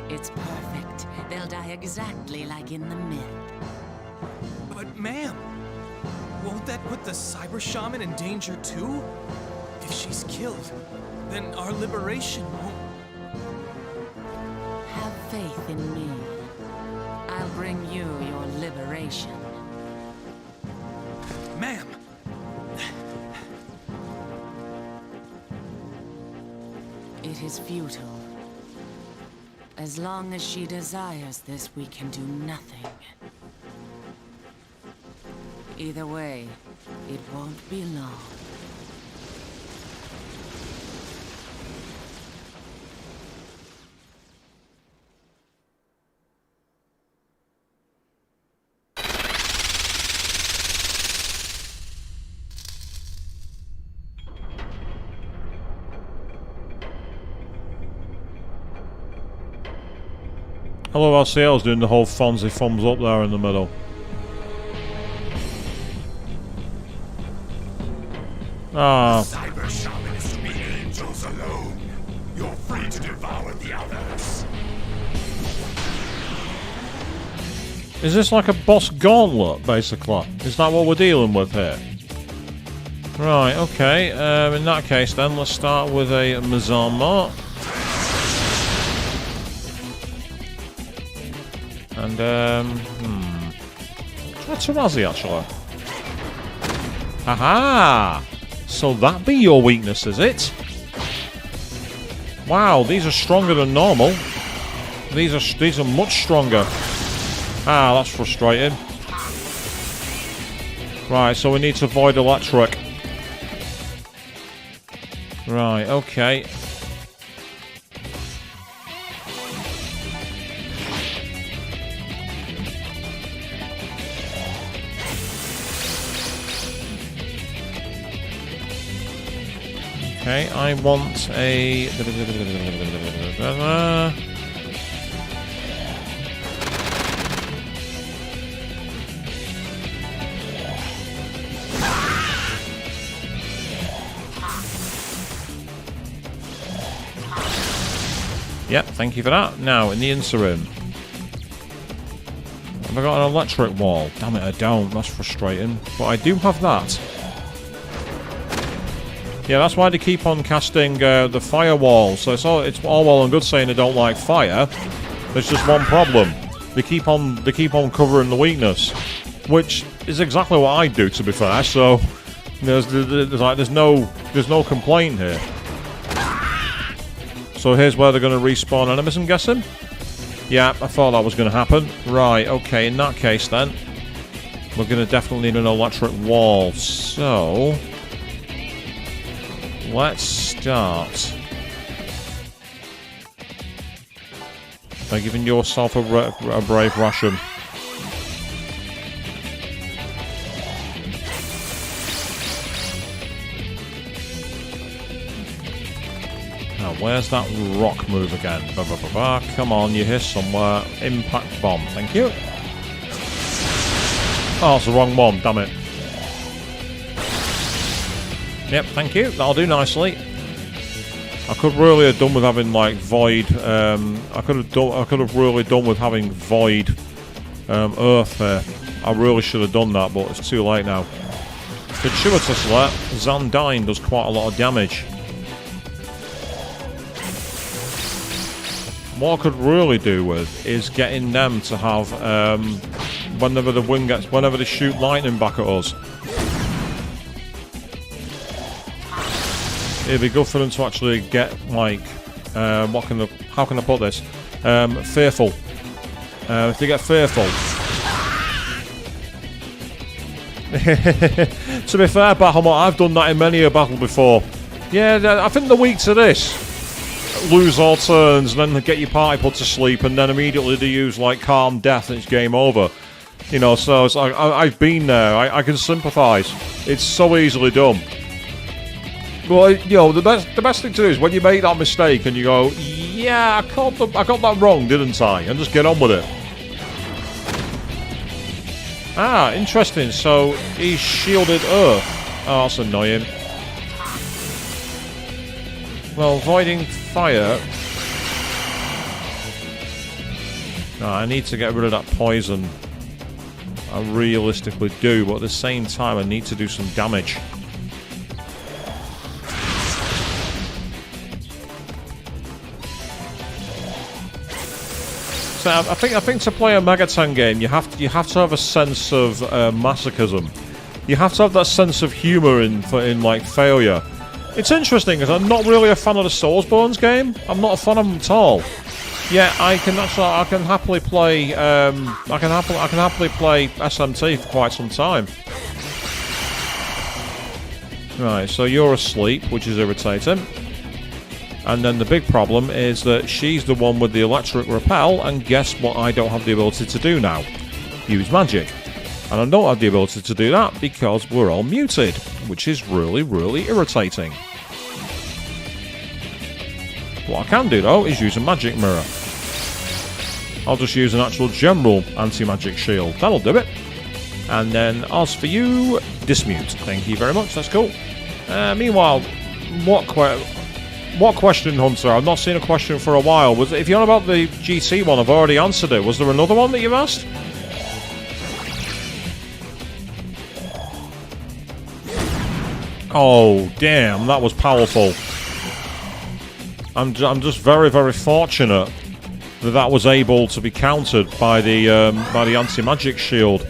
It's perfect. They'll die exactly like in the myth. But ma'am, won't that put the cyber shaman in danger too? If she's killed, then our liberation won't... Have faith in me. I'll bring you your liberation. Ma'am! It is futile. As long as she desires this, we can do nothing. Either way, it won't be long. Hello, RCL's doing the whole Fonzie thumbs up there in the middle. Ah. Cyber shaman is to be angels alone. You're free to devour the others. Is this like a boss gauntlet, basically? Is that what we're dealing with here? Right, okay. In that case, then, let's start with a Mizama. And, try Tarazi, actually. Aha! So that be your weakness, is it? Wow, these are stronger than normal. These are much stronger. Ah, that's frustrating. Right, so we need to avoid electric. Right, okay. Okay, I want a... Yep, thank you for that. Now, in the interim... Have I got an electric wall? Damn it, I don't. That's frustrating. But I do have that. Yeah, that's why they keep on casting the firewall. So it's all well and good saying they don't like fire. There's just one problem. They keep on covering the weakness, which is exactly what I do, to be fair. So there's no complaint here. So here's where they're going to respawn enemies, I'm guessing. Yeah, I thought that was going to happen. Right, okay, in that case then, we're going to definitely need an electric wall. So let's start by giving yourself a brave ration. Now, where's that rock move again? Come on, you're here somewhere. Impact bomb, thank you. Oh, it's the wrong one, damn it. Yep, thank you. That'll do nicely. I could really have done with having like void. I could have really done with having void earth there. I really should have done that, but it's too late now. Gratuitous alert. Zandine does quite a lot of damage. What I could really do with is getting them to have whenever they shoot lightning back at us. It'd be good for them to actually get like how can I put this? Fearful. If they get fearful. To be fair, Bahamut, I've done that in many a battle before. Yeah, I think they're weak to this. Lose all turns, and then get your party put to sleep, and then immediately they use like calm death, and it's game over. You know, so it's like I've been there. I can sympathise. It's so easily done. Well, you know, the best thing to do is when you make that mistake and you go, yeah, I got that wrong, didn't I? And just get on with it. Ah, interesting. So he's shielded Earth. Oh, that's annoying. Well, avoiding fire. No, I need to get rid of that poison. I realistically do, but at the same time, I need to do some damage. So I think to play a Megaton game, you have to have a sense of masochism. You have to have that sense of humour in like failure. It's interesting because I'm not really a fan of the Soulsborne game. I'm not a fan of them at all. Yeah, I can happily play I can happily play SMT for quite some time. Right, so you're asleep, which is irritating. And then the big problem is that she's the one with the electric repel, and guess what I don't have the ability to do now? Use magic. And I don't have the ability to do that because we're all muted, which is really, really irritating. What I can do, though, is use a magic mirror. I'll just use an actual general anti-magic shield. That'll do it. And then, as for you, dismute. Thank you very much, that's cool. Meanwhile, what question, Hunter? I've not seen a question for a while. If you're on about the GT one, I've already answered it. Was there another one that you've asked? Oh, damn, that was powerful. I'm just very, very fortunate that was able to be countered by the anti-magic shield.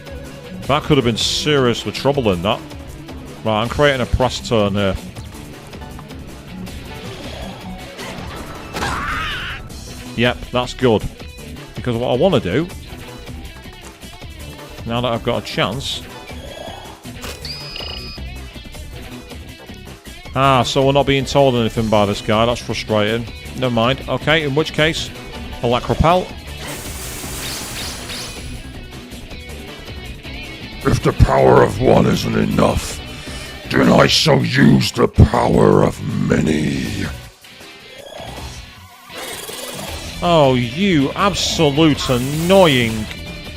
That could have been seriously troubling, that. Right, I'm creating a press turn here. Yep, that's good. Because what I want to do, now that I've got a chance... Ah, so we're not being told anything by this guy. That's frustrating. Never mind. Okay, in which case, Elect Repel. If the power of one isn't enough, Then I shall use the power of many. Oh, you absolute annoying.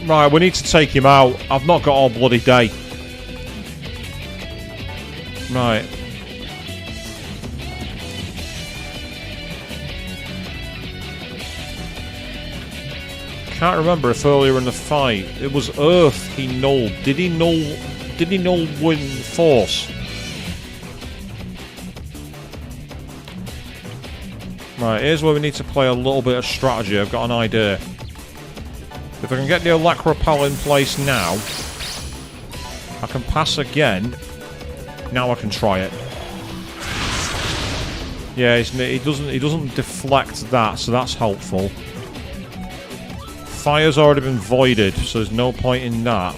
Right, we need to take him out. I've not got all bloody day. Right. Can't remember if earlier in the fight it was Earth he nulled. Did he null win Force? Right, here's where we need to play a little bit of strategy. I've got an idea. If I can get the Electropel in place now, I can pass again. Now I can try it. Yeah, he doesn't deflect that, so that's helpful. Fire's already been voided, so there's no point in that.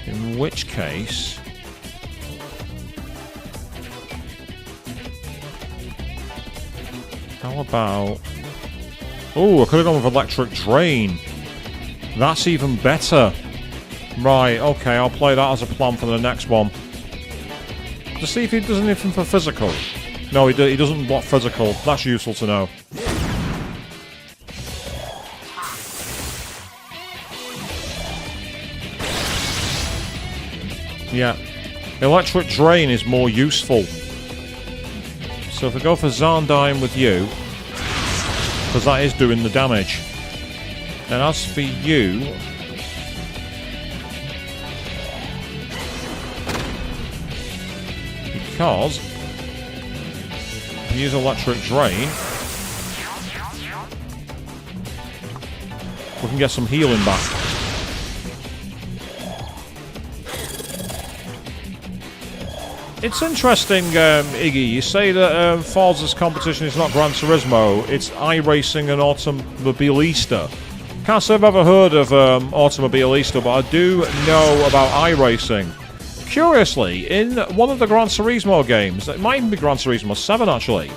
In which case... How about... Oh, I could have gone with Electric Drain. That's even better. Right, okay, I'll play that as a plan for the next one. To see if he does anything for physical. No, he doesn't block physical. That's useful to know. Yeah. Electric Drain is more useful. So if I go for Zarndine with you, because that is doing the damage. And as for you... Because... If you use Electric Drain... We can get some healing back. It's interesting, Iggy, you say that Forza's competition is not Gran Turismo, it's iRacing and Automobilista. Can't say I've ever heard of Automobilista, but I do know about iRacing. Curiously, in one of the Gran Turismo games, it might even be Gran Turismo 7 actually,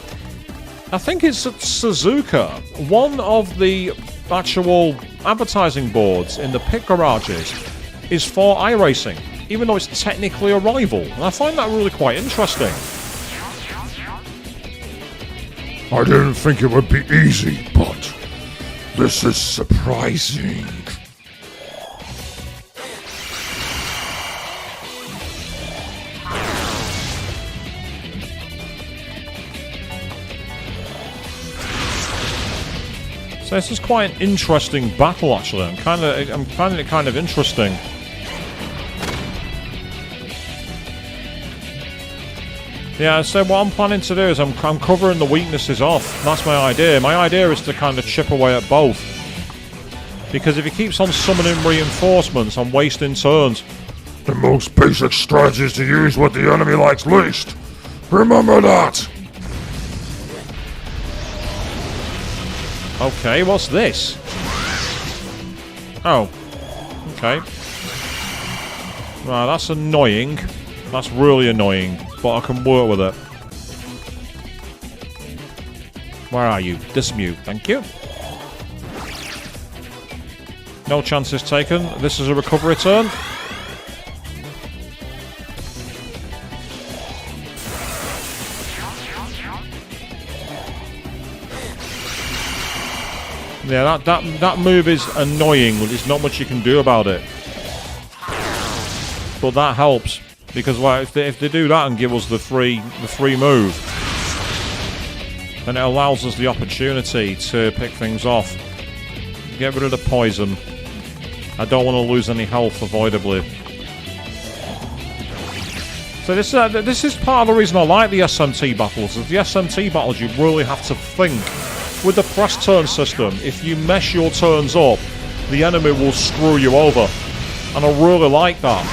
I think it's at Suzuka, one of the actual advertising boards in the pit garages is for iRacing, even though it's technically a rival. And I find that really quite interesting. I didn't think it would be easy, but this is surprising. So this is quite an interesting battle, actually. I'm finding it kind of interesting. Yeah, so what I'm planning to do is I'm covering the weaknesses off. That's my idea. My idea is to kind of chip away at both. Because if he keeps on summoning reinforcements, I'm wasting turns. The most basic strategy is to use what the enemy likes least. Remember that! Okay, what's this? Oh. Okay. Right, that's annoying. That's really annoying. But I can work with it. Where are you? Dismute, thank you. No chances taken. This is a recovery turn. Yeah, that move is annoying. There's not much you can do about it. But that helps. Because well, if they do that and give us the free move, then it allows us the opportunity to pick things off. Get rid of the poison. I don't want to lose any health avoidably. So this is part of the reason I like the SMT battles. With the SMT battles, you really have to think. With the press turn system, if you mess your turns up, the enemy will screw you over. And I really like that.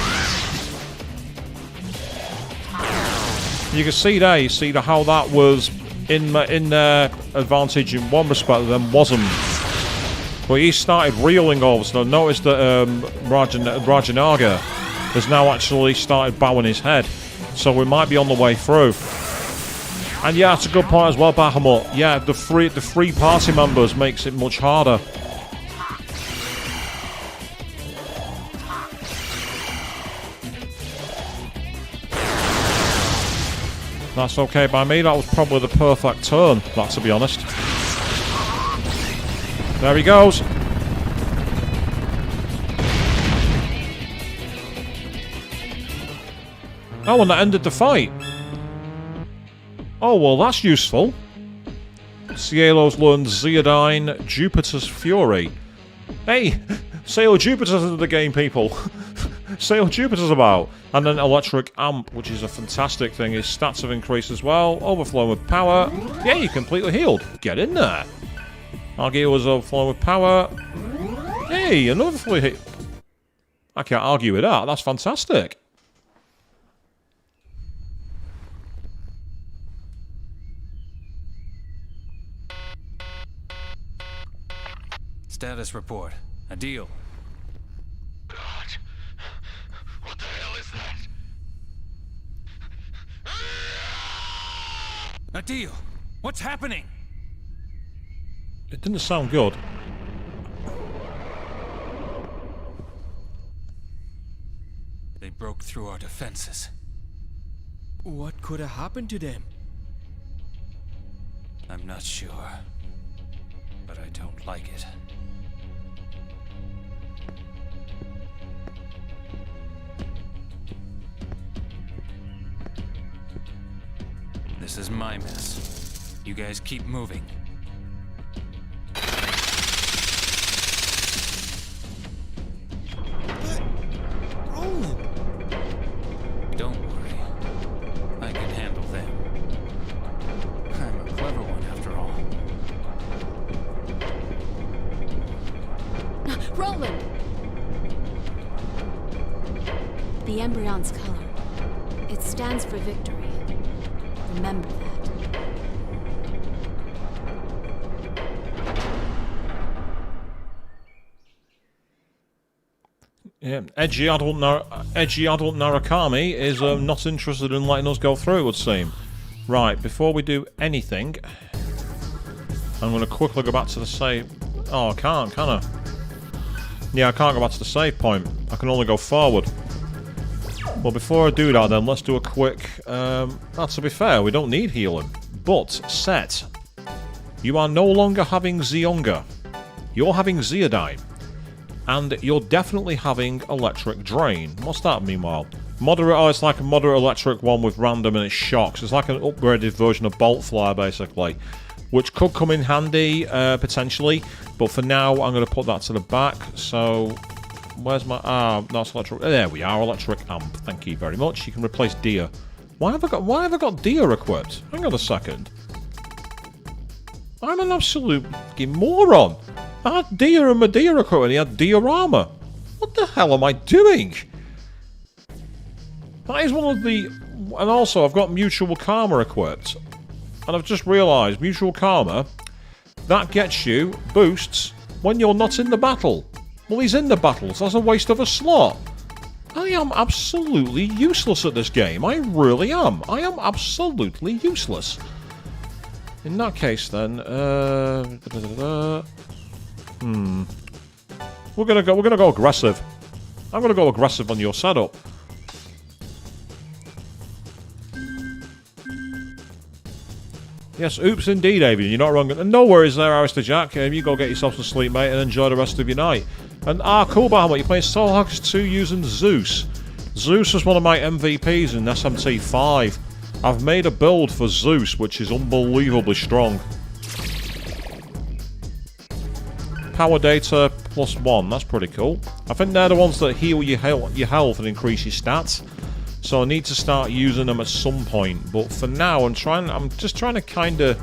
You can see there, you see how that was in their advantage in one respect, then wasn't. But he started reeling all of a sudden. I noticed that Rajanaga has now actually started bowing his head. So we might be on the way through. And yeah, that's a good point as well, Bahamut. Yeah, the free party members makes it much harder. That's okay by me. That was probably the perfect turn, that, to be honest. There he goes. Oh, and that ended the fight. Oh, well, that's useful. Cielo's learned Zeodyne, Jupiter's Fury. Hey, Sail Jupiter's into the game, people. Sail Jupiter's about. And then Electric Amp, which is a fantastic thing. His stats have increased as well. Overflowing with power. Yeah, you're completely healed. Get in there. Argue was overflowing with power. Hey, another fully hit. I can't argue with that. That's fantastic. Status report. A deal. God. What the hell is that? A deal. What's happening? It didn't sound good. They broke through our defenses. What could have happened to them? I'm not sure. But I don't like it. This is my mess. You guys keep moving. Roland! Don't worry. I can handle them. I'm a clever one after all. Roland! The embryon's color. It stands for victory. Remember that. Yeah, edgy adult Narukami is not interested in letting us go through, it would seem. Right, before we do anything, I'm going to quickly go back to the save. Oh, I can't, can I? Yeah, I can't go back to the save point. I can only go forward. Well, before I do that, then, let's do a quick... to be fair, we don't need healing. But, Set, you are no longer having Zeonga. You're having Zeodyne. And you're definitely having Electric Drain. What's that, meanwhile? Moderate, oh, it's like a moderate electric one with random and it shocks. It's like an upgraded version of Bolt Flare, basically. Which could come in handy, potentially. But for now, I'm going to put that to the back. So, where's my... that's electric... There we are, Electric Amp. Thank you very much. You can replace Deer. Why have I got Deer equipped? Hang on a second. I'm an absolute fucking moron. I had Deer and Medea equipped and he had Deer armor. What the hell am I doing? That is one of the... And also, I've got Mutual Karma equipped. And I've just realised, Mutual Karma, that gets you boosts when you're not in the battle. Well, he's in the battle, so that's a waste of a slot. I am absolutely useless at this game. I really am. I am absolutely useless. In that case, then, we're gonna go aggressive. I'm gonna go aggressive on your setup. Yes, oops indeed, Avian. You're not wrong. And no worries there, Arista Jack. You go get yourself some sleep, mate, and enjoy the rest of your night. And cool, Bahamut. You're playing Soul Hackers 2 using Zeus. Zeus was one of my MVPs in SMT 5. I've made a build for Zeus, which is unbelievably strong. Power data +1. That's pretty cool. I think they're the ones that heal your health and increase your stats. So I need to start using them at some point. But for now, I'm just trying to kind of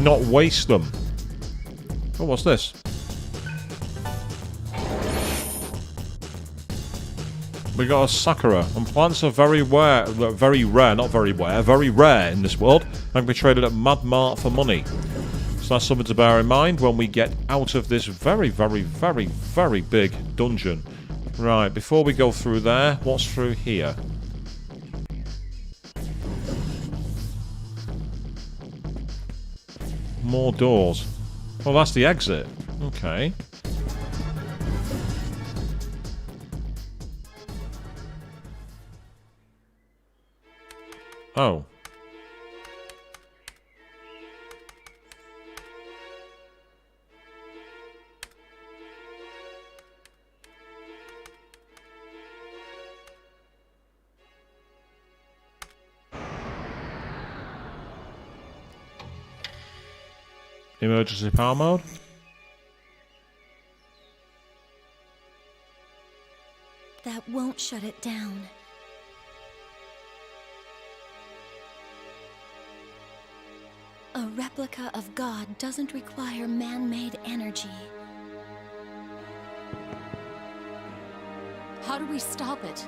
not waste them. Oh, what's this? We got a Sakura, and plants are very rare in this world, and can be traded at Mad Mart for money. So that's something to bear in mind when we get out of this very, very, very, very big dungeon. Right, before we go through there, what's through here? More doors. Oh, that's the exit. Okay. Oh. Emergency power mode. That won't shut it down. A replica of God doesn't require man-made energy. How do we stop it?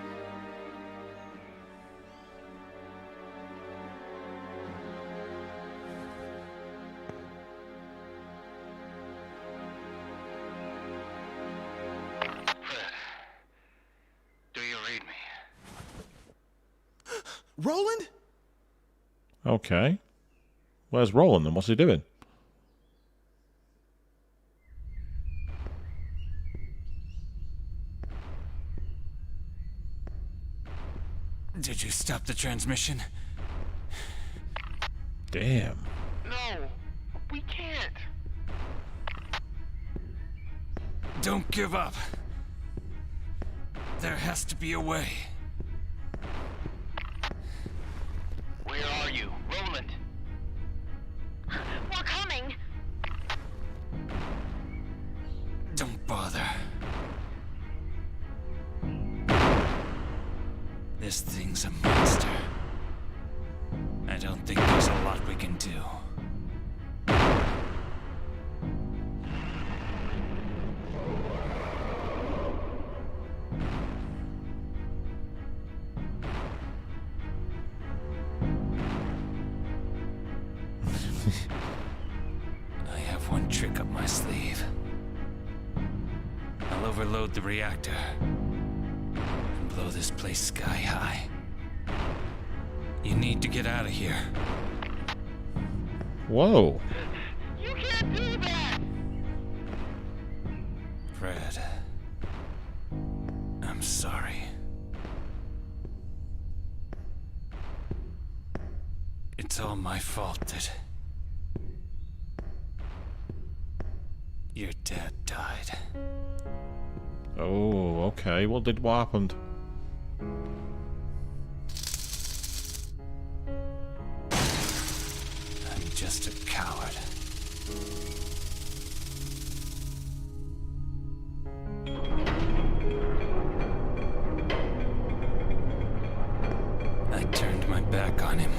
Do you read me? Roland? Okay. Where's Roland then? What's he doing? Did you stop the transmission? Damn. No, we can't. Don't give up. There has to be a way. Where are you, Roland? We're coming! Don't bother. This thing's a monster. I don't think there's a lot we can do. I have one trick up my sleeve. I'll overload the reactor and blow this place sky high. You need to get out of here. Whoa. You can't do that! Fred, I'm sorry. It's all my fault that your dad died. Oh, okay. What happened? I'm just a coward. I turned my back on him.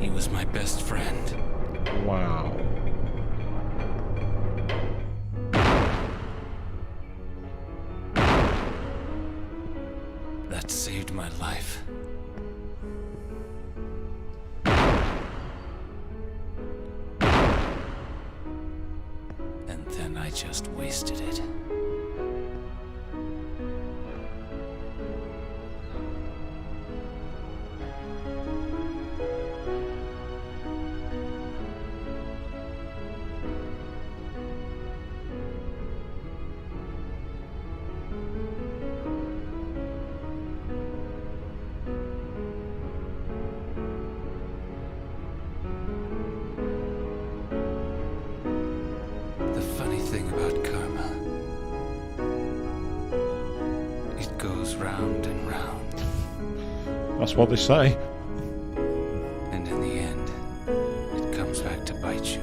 He was my best friend. Wow. That saved my life. And then I just wasted it. The funny thing about karma, it goes round and round, That's what they say. and in the end, it comes back to bite you.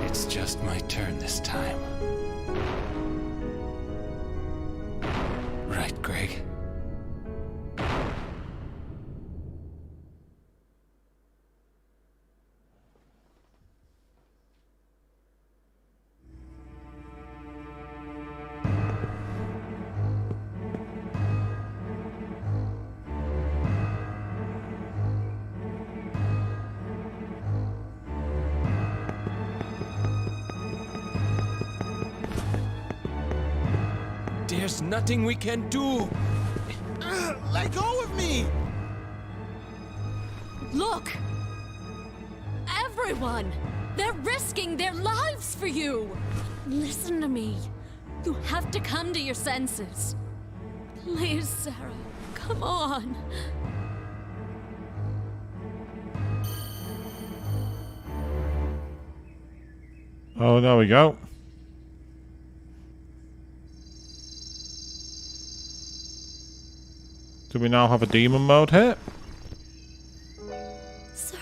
It's just my turn this time. Right, Greg? There's nothing we can do. Let go of me! Look! Everyone! They're risking their lives for you! Listen to me. You have to come to your senses. Please, Sarah, come on. Oh, there we go. Do we now have a demon mode here? Serve.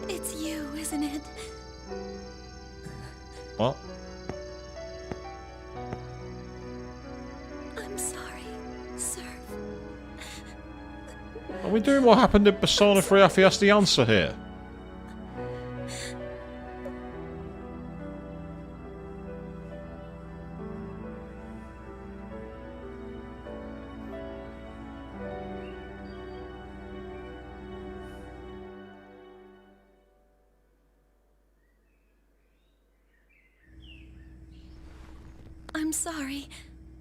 It's you, isn't it? What? I'm sorry, Serve. Are we doing what happened in Persona 3 FES the answer here? I'm sorry,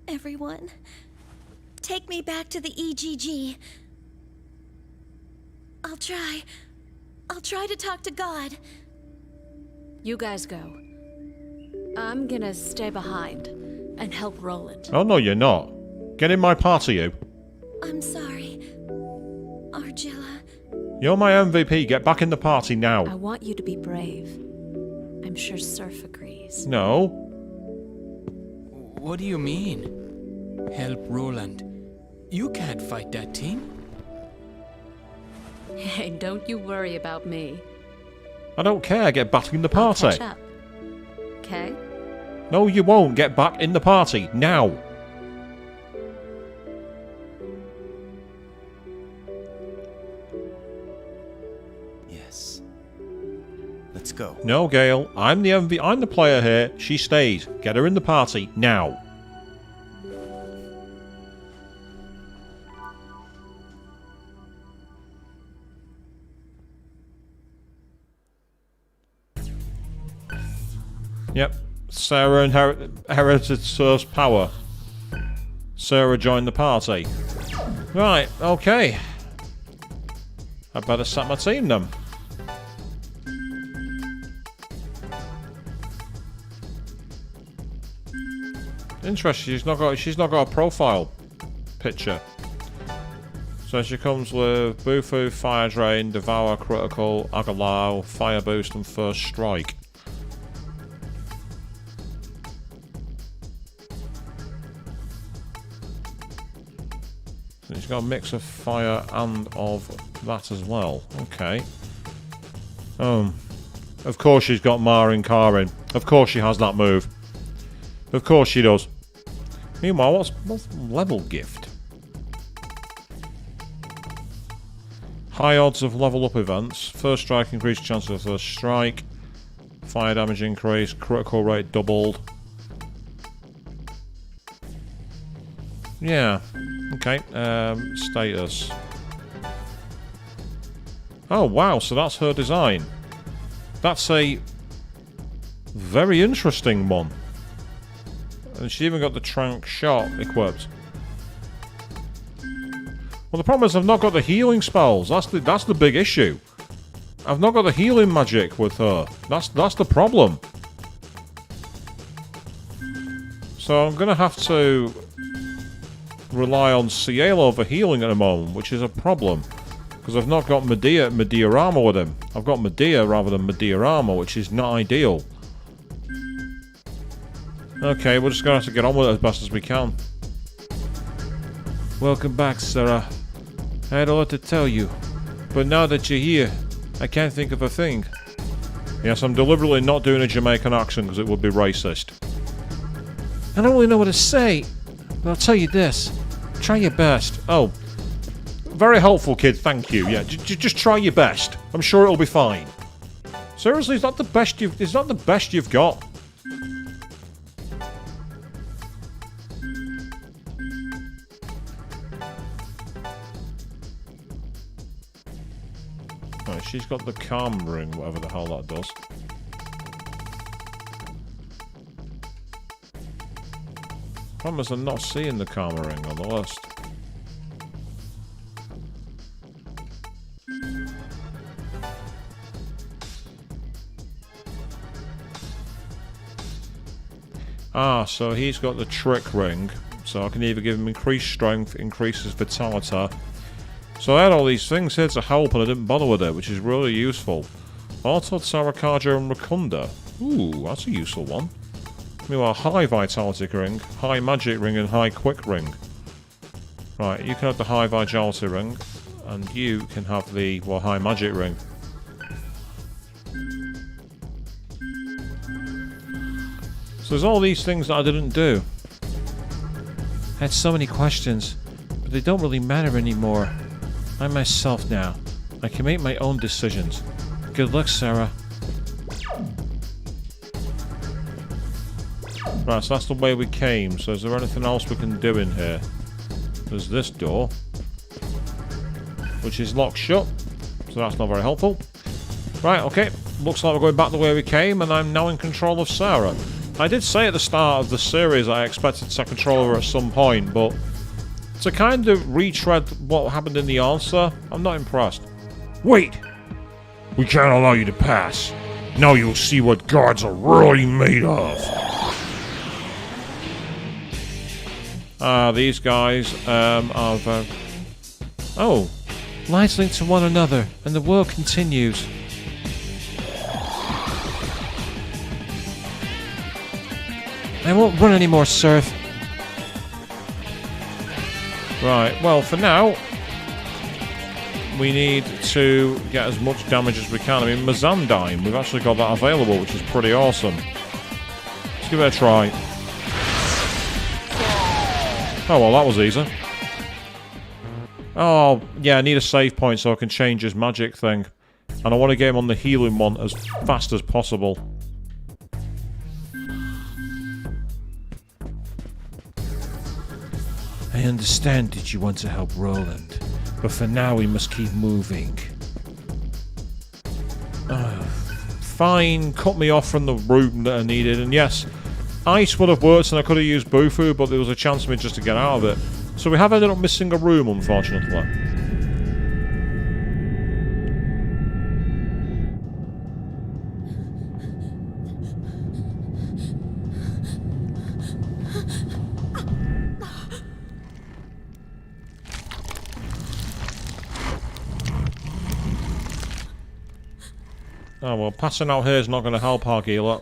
everyone. Take me back to the EGG. I'll try to talk to God. You guys go. I'm gonna stay behind and help Roland. Oh no, you're not. Get in my party, you. I'm sorry, Argilla. You're my MVP. Get back in the party now. I want you to be brave. I'm sure Surf agrees. No. What do you mean? Help Roland. You can't fight that team. Hey, don't you worry about me. I don't care. Get back in the party. Catch up. Okay? No, you won't. Get back in the party now. Yes. Let's go. No, Gale. I'm the MV. I'm the player here. She stays. Get her in the party now. Yep. Sarah inherited Surf's power. Sarah joined the party. Right, okay. I better set my team then. Interesting, she's not got a profile picture. So she comes with Bufu, Fire Drain, Devour, Critical, Agalau, Fire Boost and First Strike. She's got a mix of fire and of that as well. Okay. Of course she's got Marin Karin. Of course she has that move. Of course she does. Meanwhile, what's level gift? High odds of level up events. First strike increased chance of first strike. Fire damage increase. Critical rate doubled. Yeah. Okay, status. Oh wow, so that's her design. That's a very interesting one. And she even got the Trank Shot equipped. Well, the problem is I've not got the healing spells. That's the big issue. I've not got the healing magic with her. That's the problem. So I'm gonna have to rely on Cielo for healing at the moment, which is a problem. Because I've not got Medea armor with him. I've got Medea rather than Medea armor, which is not ideal. Okay, we're just going to have to get on with it as best as we can. Welcome back, Sarah. I had a lot to tell you. But now that you're here, I can't think of a thing. Yes, I'm deliberately not doing a Jamaican accent because it would be racist. I don't really know what to say, but I'll tell you this. Try your best. Oh. Very helpful, kid. Thank you. Yeah, just try your best. I'm sure it'll be fine. Seriously, is that the best you've got? Oh, she's got the calm ring, whatever the hell that does. Problem is I'm not seeing the karma ring on the list. Ah, so he's got the trick ring. So I can either give him increased strength, increases vitality. So I had all these things here to help and I didn't bother with it, which is really useful. Auto, Sarakaja and Rakunda. Ooh, that's a useful one. Meanwhile, high vitality ring, high magic ring, and high quick ring. Right, you can have the high vitality ring, and you can have the, well, high magic ring. So there's all these things that I didn't do. I had so many questions, but they don't really matter anymore. I'm myself now. I can make my own decisions. Good luck, Sarah. Right, so that's the way we came. So is there anything else we can do in here? There's this door, which is locked shut, so that's not very helpful. Right, okay. Looks like we're going back the way we came, and I'm now in control of Sarah. I did say at the start of the series I expected to control her at some point, but to kind of retread what happened in the answer, I'm not impressed. Wait! We can't allow you to pass. Now you'll see what gods are really made of. These guys, oh, lives link to one another, and the world continues. I won't run anymore, Surf. Right, well, for now, we need to get as much damage as we can. I mean, Mazandine, we've actually got that available, which is pretty awesome. Let's give it a try. Oh, well, that was easy. Oh, yeah, I need a save point so I can change his magic thing. And I want to get him on the healing one as fast as possible. I understand that you want to help Roland, but for now we must keep moving. Fine, cut me off from the room that I needed, and yes, ice would have worked and I could have used Bufu, but there was a chance for me just to get out of it. So we have ended up missing a room, unfortunately. Oh well, passing out here is not going to help Argila.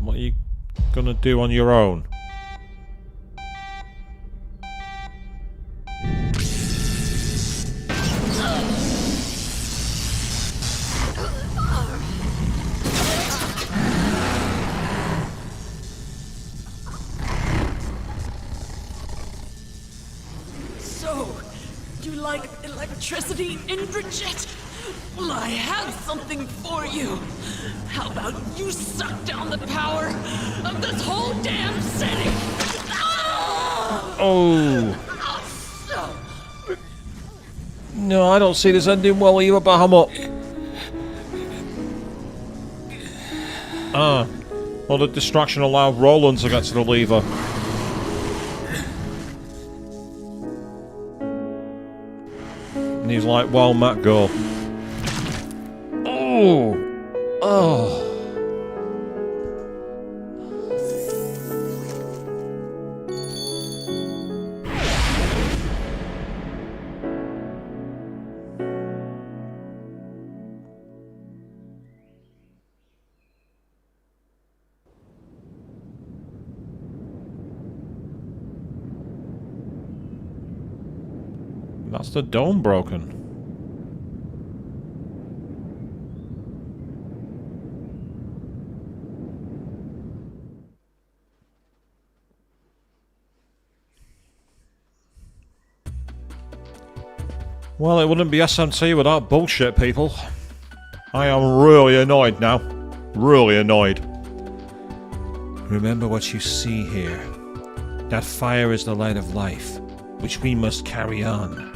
What are you going to do on your own? Electricity, Indrajit? Well, I have something for you. How about you suck down the power of this whole damn city? Oh. No, I don't see this ending well either, Bahamut. Well, the distraction allowed Roland to get to the lever. And he's like, well, Matt, go. Oh! Oh! That's the dome broken. Well, it wouldn't be SMT without bullshit, people. I am really annoyed now. Really annoyed. Remember what you see here. That fire is the light of life, which we must carry on.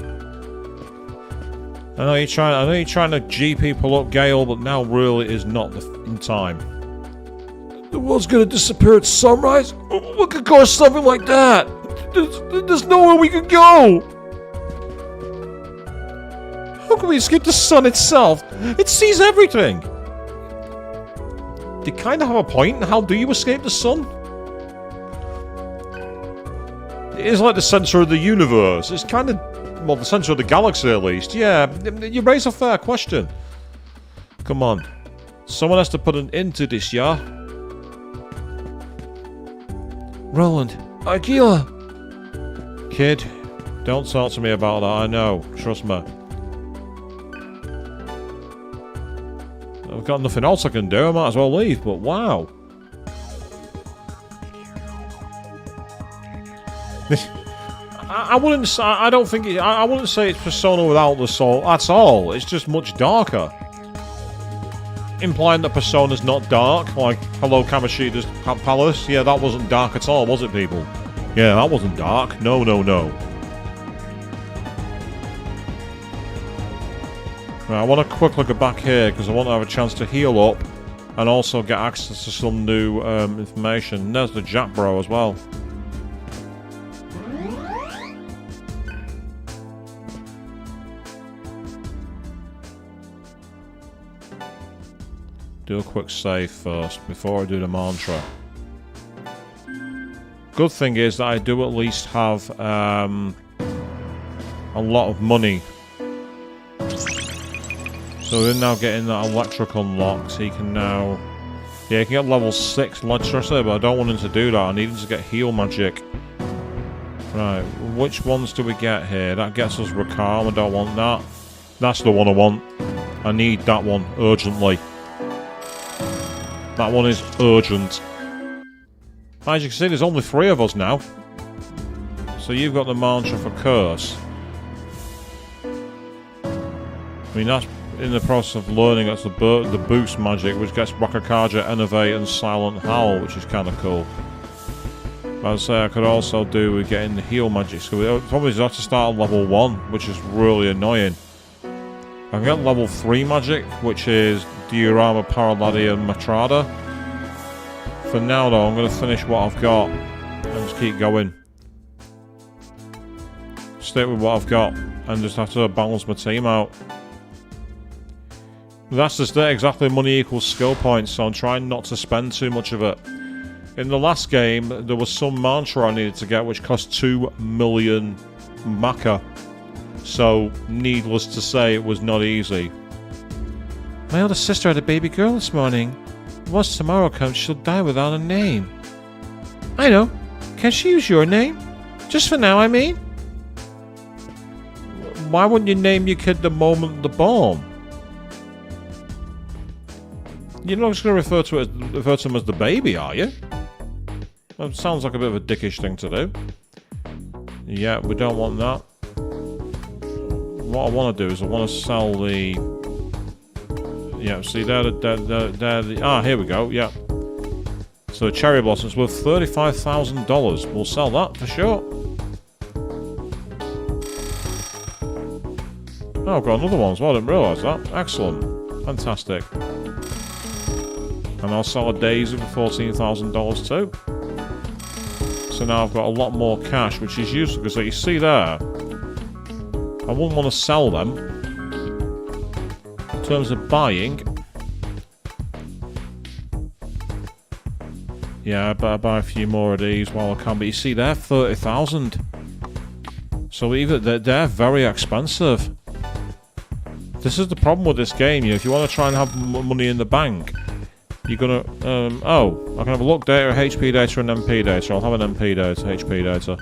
I know you're trying to G people up, Gale, but now really is not the in time. The world's gonna disappear at sunrise? What could cause something like that? There's nowhere we can go! How can we escape the sun itself? It sees everything! You kinda have a point. How do you escape the sun? It is like the center of the universe. It's kind of... well, the center of the galaxy, at least. Yeah, you raise a fair question. Come on. Someone has to put an end to this, yeah? Roland. Akila! Kid, don't talk to me about that, I know. Trust me. I've got nothing else I can do, I might as well leave, but wow. I wouldn't say, I don't think, I wouldn't say it's Persona without the soul at all. It's just much darker. Implying that Persona's not dark, like Hello Kamoshida's Palace. Yeah, that wasn't dark at all, was it, people? Yeah, that wasn't dark. No, no, no. Right, I want to quickly go back here because I want to have a chance to heal up and also get access to some new information. And there's the Jack Bro as well. Do a quick save first before I do the mantra. Good thing is that I do at least have a lot of money. So we're now getting that electric unlocked. He can now... Yeah, he can get level 6 electricity, but I don't want him to do that. I need him to get heal magic. Right, which ones do we get here? That gets us Recalm, I don't want that. That's the one I want. I need that one urgently. That one is urgent. As you can see, there's only 3 of us now. So you've got the mantra for Curse. I mean, that's in the process of learning. That's the boost magic, which gets Rakakaja, Innovate, and Silent Howl, which is kind of cool. But I'd say I could also do with getting the heal magic. So we probably have to start at level 1, which is really annoying. I can get level 3 magic, which is Diorama, Paraladi, and Matrada. For now, though, I'm going to finish what I've got and just keep going. Stick with what I've got and just have to balance my team out. That's just it, exactly money equals skill points, so I'm trying not to spend too much of it. In the last game, there was some mantra I needed to get which cost 2 million Maka. So, needless to say, it was not easy. My older sister had a baby girl this morning. Once tomorrow comes, she'll die without a name. I know. Can she use your name? Just for now, I mean. Why wouldn't you name your kid the moment they're born? You're not just going to refer to him as the baby, are you? That sounds like a bit of a dickish thing to do. Yeah, we don't want that. What I want to do is I want to sell the... Yeah, see, there, here we go, yeah. So the cherry blossoms worth $35,000. We'll sell that for sure. Oh, I've got another one as well, I didn't realise that. Excellent. Fantastic. And I'll sell a daisy for $14,000 too. So now I've got a lot more cash, which is useful, because you see there, I wouldn't want to sell them. In terms of buying, yeah, I better buy a few more of these while I can. But you see, they're 30,000. So they're very expensive. This is the problem with this game. You know, if you want to try and have money in the bank, you're gonna. Oh, I can have a look data, HP data, and MP data. I'll have an MP data, HP data.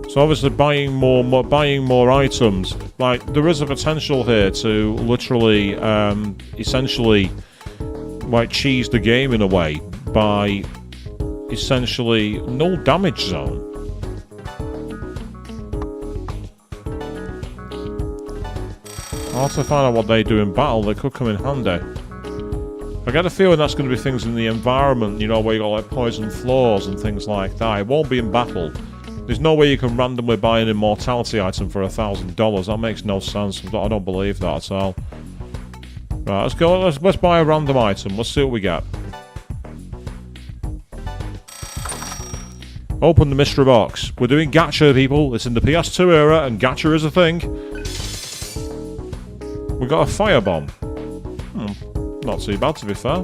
So obviously buying more items, like there is a potential here to literally, essentially, like cheese the game in a way by essentially no damage zone. I'll have to find out what they do in battle. They could come in handy. I get a feeling that's going to be things in the environment, you know, where you got like poison floors and things like that. It won't be in battle. There's no way you can randomly buy an immortality item for $1,000. That makes no sense. I don't believe that at all. Right, let's go. Let's buy a random item. Let's see what we get. Open the mystery box. We're doing gacha, people. It's in the PS2 era, and gacha is a thing. We got a firebomb. Not too bad, to be fair.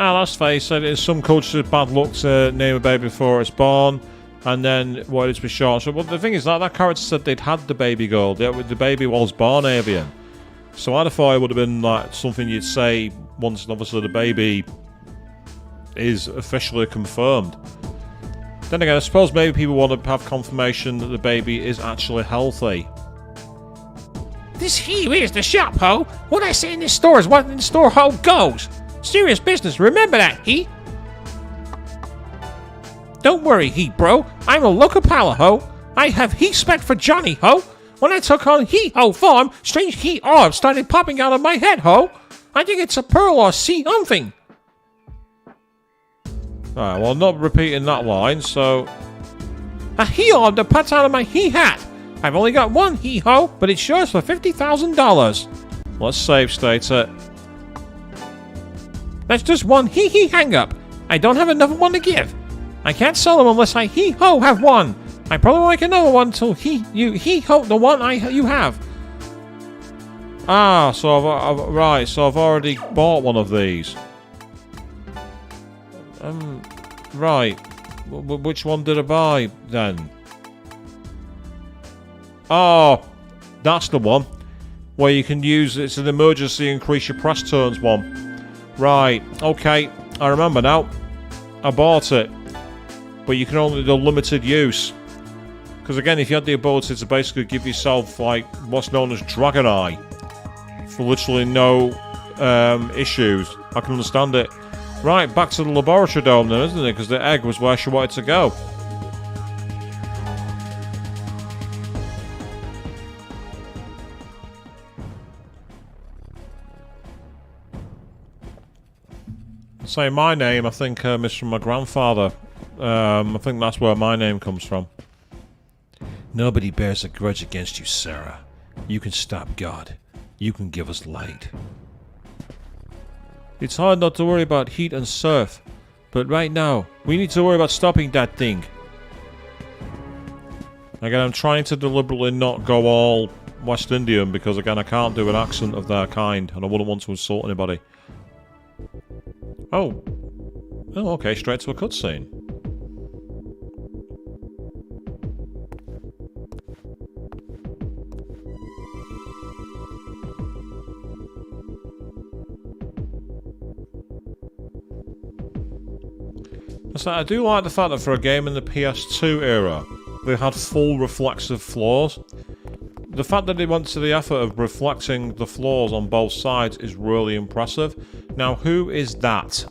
Now, let's face it, in some cultures it's bad luck to name a baby before it's born, and then what it's been short. So, but the thing is that character said they'd had the baby girl. The baby was born avian. So I'd have thought it would have been like something you'd say once, obviously, the baby is officially confirmed. Then again, I suppose maybe people want to have confirmation that the baby is actually healthy. This here is the shop, ho. What I say in this store is what in the store, ho, goes. Serious business, remember that, he? Don't worry, he, bro. I'm a local pal, ho. I have he spec for Johnny, ho. When I took on he-ho farm, strange he orbs started popping out of my head, ho. I think it's a pearl or sea something. Alright, well, not repeating that line, so... A he-orb that pops out of my he-hat. I've only got one he-ho, but it sure is for $50,000. Let's save state it. That's just one he-he hang-up. I don't have another one to give. I can't sell them unless I he-ho have one. I probably won't make another one until you he-ho the one you have. Ah, so right, so I've already bought one of these. Right. Which one did I buy, then? Oh, that's the one. Where you can use, it's an emergency increase your press turns one. Right, okay, I remember now. I bought it. But you can only do limited use. Because again, if you had the ability to basically give yourself, like, what's known as Dragon Eye. For literally no issues. I can understand it. Right, back to the laboratory dome then, isn't it? Because the egg was where she wanted to go. Say my name, I think, is from my grandfather. I think that's where my name comes from. Nobody bears a grudge against you, Sarah. You can stop God. You can give us light. It's hard not to worry about heat and surf, but right now, we need to worry about stopping that thing. Again, I'm trying to deliberately not go all West Indian, because again, I can't do an accent of their kind, and I wouldn't want to insult anybody. Oh. Oh, okay, straight to a cutscene. So I do like the fact that for a game in the PS2 era, they had full reflexive floors. The fact that they went to the effort of reflecting the floors on both sides is really impressive. Now, who is that?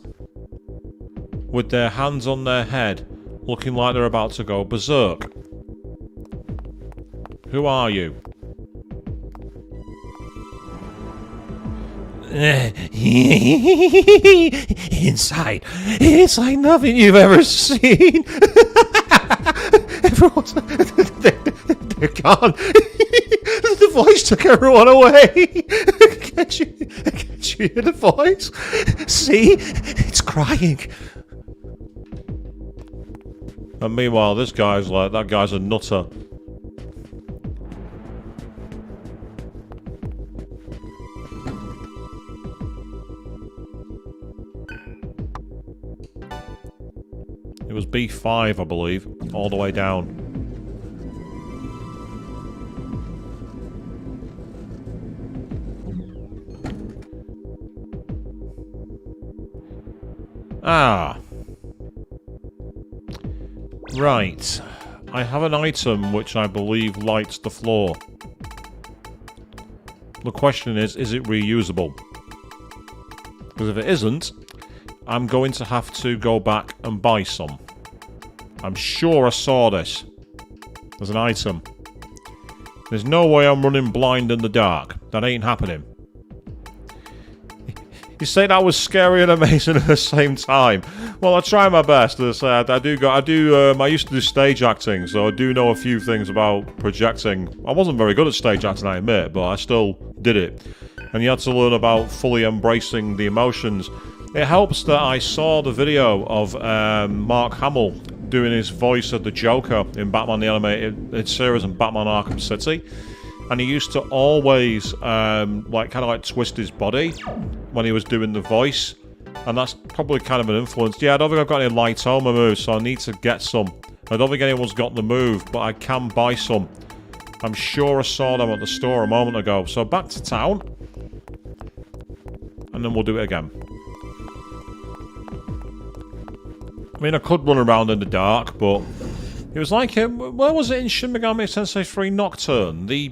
With their hands on their head, looking like they're about to go berserk. Who are you? Inside, it's like nothing you've ever seen. Everyone's... They're gone. The voice took everyone away. Can't you hear the voice? See? It's crying. And meanwhile, this guy's like, that guy's a nutter. It was B5, I believe, all the way down. Ah. Right. I have an item which I believe lights the floor. The question is it reusable? Because if it isn't, I'm going to have to go back and buy some. I'm sure I saw this as an item. There's no way I'm running blind in the dark. That ain't happening. You say that was scary and amazing at the same time. Well, I try my best. As I said, I used to do stage acting, so I do know a few things about projecting. I wasn't very good at stage acting, I admit, but I still did it. And you had to learn about fully embracing the emotions. It helps that I saw the video of Mark Hamill doing his voice of the Joker in Batman the Animated Series and Batman Arkham City. And he used to always kind of twist his body when he was doing the voice. And that's probably kind of an influence. Yeah, I don't think I've got any light armor moves, so I need to get some. I don't think anyone's got the move, but I can buy some. I'm sure I saw them at the store a moment ago. So back to town. And then we'll do it again. I mean, I could run around in the dark, but... It was like... where was it in Shin Megami Tensei 3 Nocturne? The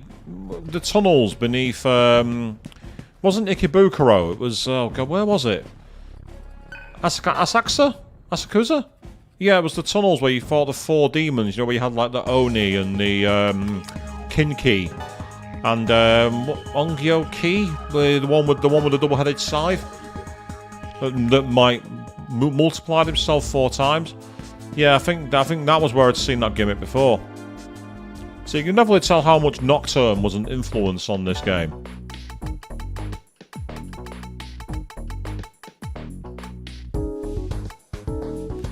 tunnels beneath... wasn't Ikebukuro. It was... Oh, God, where was it? Asakusa? Yeah, it was the tunnels where you fought the 4 demons. You know, where you had, like, the Oni and the, Kinki. And, Ongyo Ki? The one with the double-headed scythe? That might multiplied himself 4 times. Yeah, I think that was where I'd seen that gimmick before. So you can definitely tell how much Nocturne was an influence on this game.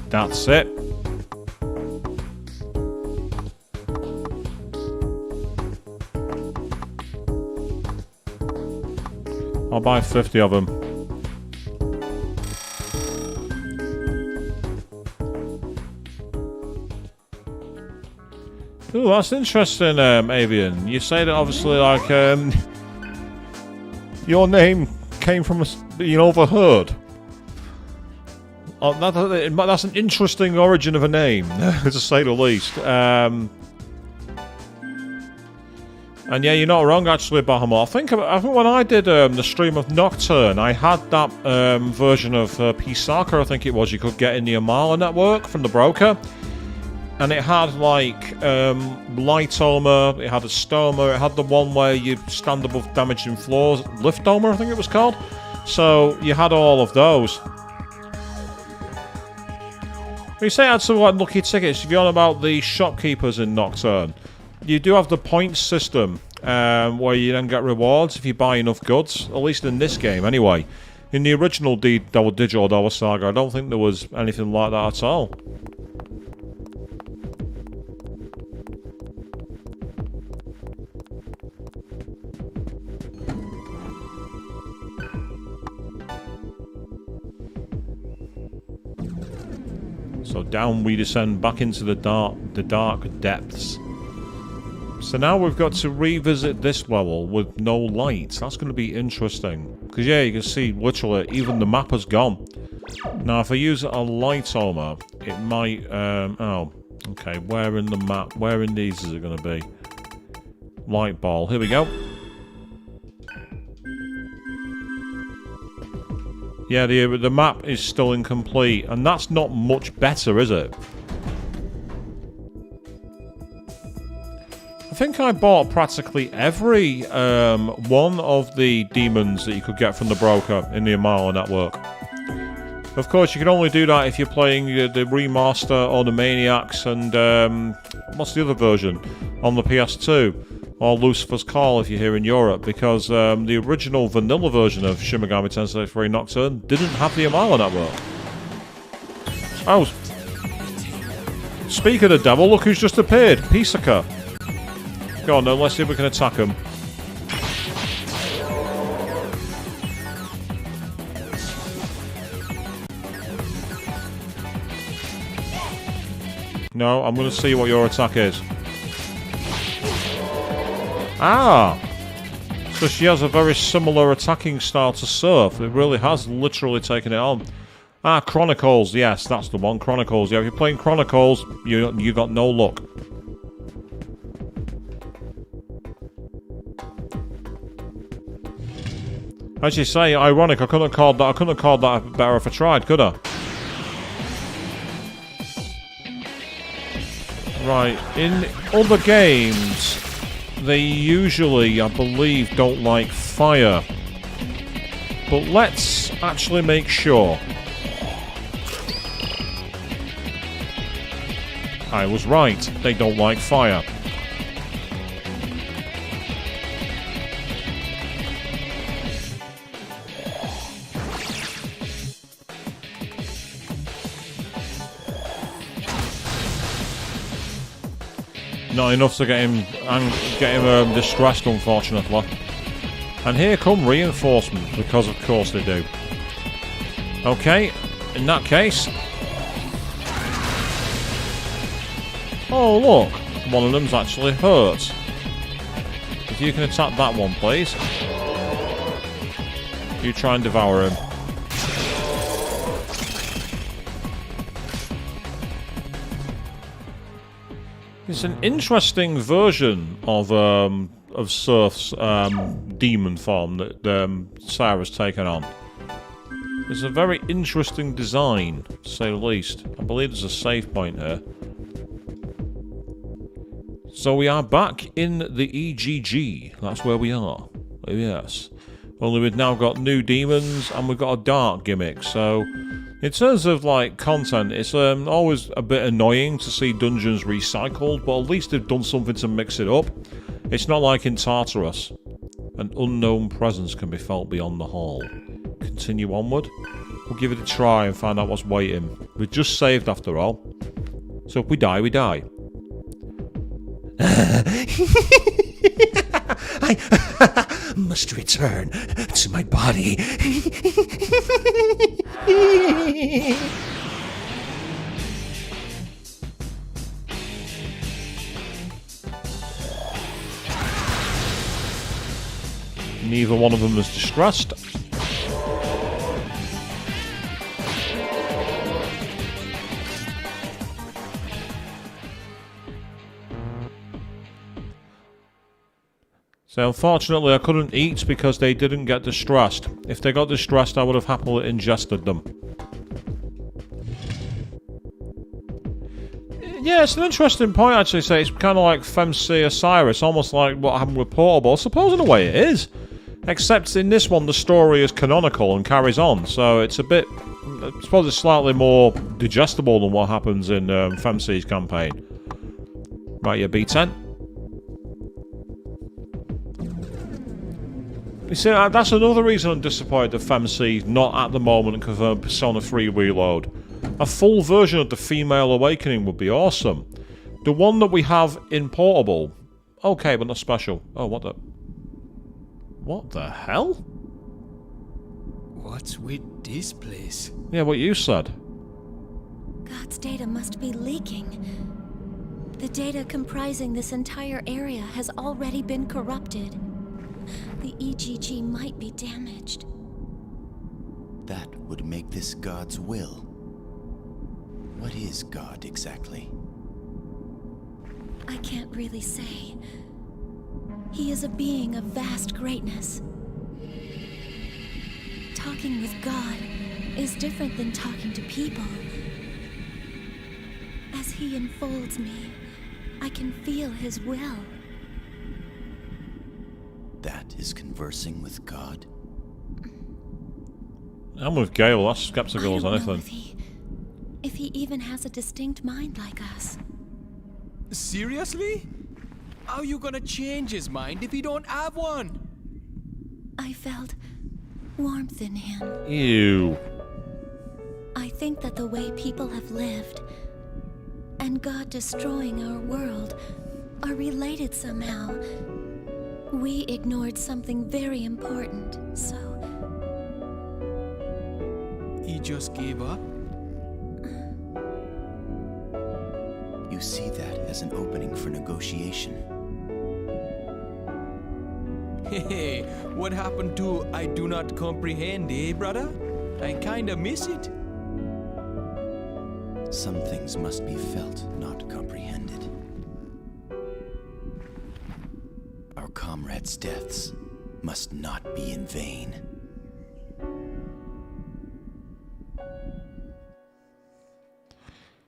That's it. I'll buy 50 of them. Ooh, that's interesting, Avian. You say that obviously, like, your name came from being overheard. Oh, that's an interesting origin of a name, to say the least. And yeah, you're not wrong, actually, Bahamut. I think when I did the stream of Nocturne, I had that version of Pisaka, I think it was, you could get in the Amala network from the broker. And it had, like, light armor, it had a stoma, it had the one where you stand above damaging floors, lift armor, I think it was called. So, you had all of those. When you say I had some, like, lucky tickets, if you're on about the shopkeepers in Nocturne, you do have the points system, where you then get rewards if you buy enough goods, at least in this game, anyway. In the original Digital Dollar Saga, I don't think there was anything like that at all. So down we descend back into the dark depths. So now we've got to revisit this level with no lights. That's going to be interesting. Because yeah, you can see literally even the map has gone. Now if I use a light armor, it might... oh, okay. Where in the map? Where in these is it going to be? Light ball. Here we go. Yeah, the map is still incomplete, and that's not much better, is it? I think I bought practically every one of the demons that you could get from the broker in the Amala network. Of course, you can only do that if you're playing the remaster or the Maniacs and what's the other version? On the PS2. Or Lucifer's Call if you're here in Europe, because the original vanilla version of Shin Megami Tensei 3 Nocturne didn't have the Amala network. Oh, speak of the devil, look who's just appeared, Pisaka. Go on then, let's see if we can attack him. No, I'm going to see what your attack is. Ah! So she has a very similar attacking style to Surf. It really has literally taken it on. Ah, Chronicles. Yes, that's the one. Chronicles. Yeah, if you're playing Chronicles, you got no luck. As you say, ironic. I couldn't have called that better if I tried, could I? Right. In other games, they usually, I believe, don't like fire. But let's actually make sure. I was right. They don't like fire. Not enough to get him distressed, unfortunately. And here come reinforcements, because of course they do. Okay, in that case... Oh, look. One of them's actually hurt. If you can attack that one, please. You try and devour him. It's an interesting version of Surf's demon form that Sarah's taken on. It's a very interesting design, to say the least. I believe there's a save point here. So we are back in the EGG. That's where we are. Yes. Only we've now got new demons and we've got a dark gimmick. So in terms of like content, it's always a bit annoying to see dungeons recycled, but at least they've done something to mix it up. It's not like in Tartarus. An unknown presence can be felt beyond the hall. Continue onward. We'll give it a try and find out what's waiting. We've just saved after all. So if we die, we die. I must return to my body. Neither one of them is distressed. So unfortunately I couldn't eat because they didn't get distressed. If they got distressed I would have happily ingested them. Yeah, it's an interesting point actually. Say it's kind of like FemC Osiris, almost like what happened with Portable. I suppose in a way it is. Except in this one the story is canonical and carries on, so it's a bit... I suppose it's slightly more digestible than what happens in FemC's campaign. Right, yeah, B10. You see, that's another reason I'm disappointed that FemC's not at the moment confirmed Persona 3 Reload. A full version of the Female Awakening would be awesome. The one that we have in Portable, okay, but not special. Oh, what the... What the hell? What's with this place? Yeah, what you said. God's data must be leaking. The data comprising this entire area has already been corrupted. The EGG might be damaged. That would make this God's will. What is God exactly? I can't really say. He is a being of vast greatness. Talking with God is different than talking to people. As he enfolds me, I can feel his will. That is conversing with God? I'm with Gale, that's skeptical as anything. If he even has a distinct mind like us. Seriously? How are you gonna change his mind if he don't have one? I felt warmth in him. Ew. I think that the way people have lived and God destroying our world are related somehow. We ignored something very important, so... He just gave up? You see that as an opening for negotiation. Hey, what happened to I do not comprehend, eh, brother? I kinda miss it. Some things must be felt, not comprehended. Our comrades' deaths must not be in vain.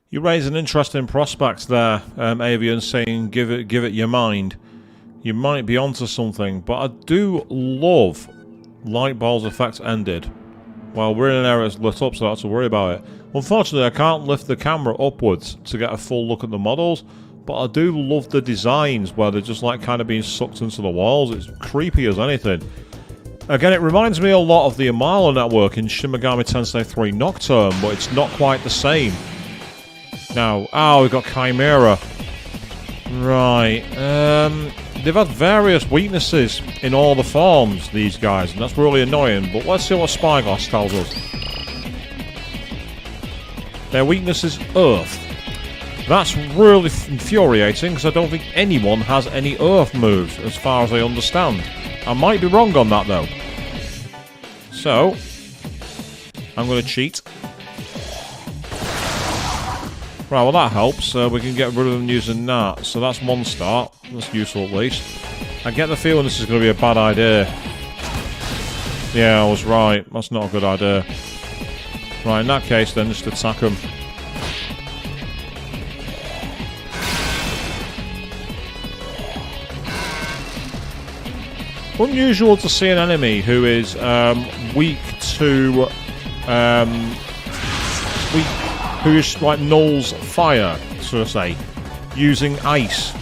You raise an interesting prospect there, Avian, saying give it your mind. You might be onto something, but I do love Light Ball's effect ended. Well, we're in an area that's lit up, so I don't have to worry about it. Unfortunately, I can't lift the camera upwards to get a full look at the models, but I do love the designs where they're just like kind of being sucked into the walls. It's creepy as anything. Again, it reminds me a lot of the Amala network in Shin Megami Tensei 3 Nocturne, but it's not quite the same. Now, we've got Chimera. Right, they've had various weaknesses in all the forms, these guys, and that's really annoying, but let's see what Spyglass tells us. Their weakness is Earth. That's really infuriating, because I don't think anyone has any Earth moves, as far as I understand. I might be wrong on that, though. So, I'm going to cheat. Right, well that helps. We can get rid of them using that. So that's one start. That's useful at least. I get the feeling this is going to be a bad idea. Yeah, I was right. That's not a good idea. Right, in that case then, just attack them. Unusual to see an enemy who is weak to... who is like nulls fire, so to say, using ice.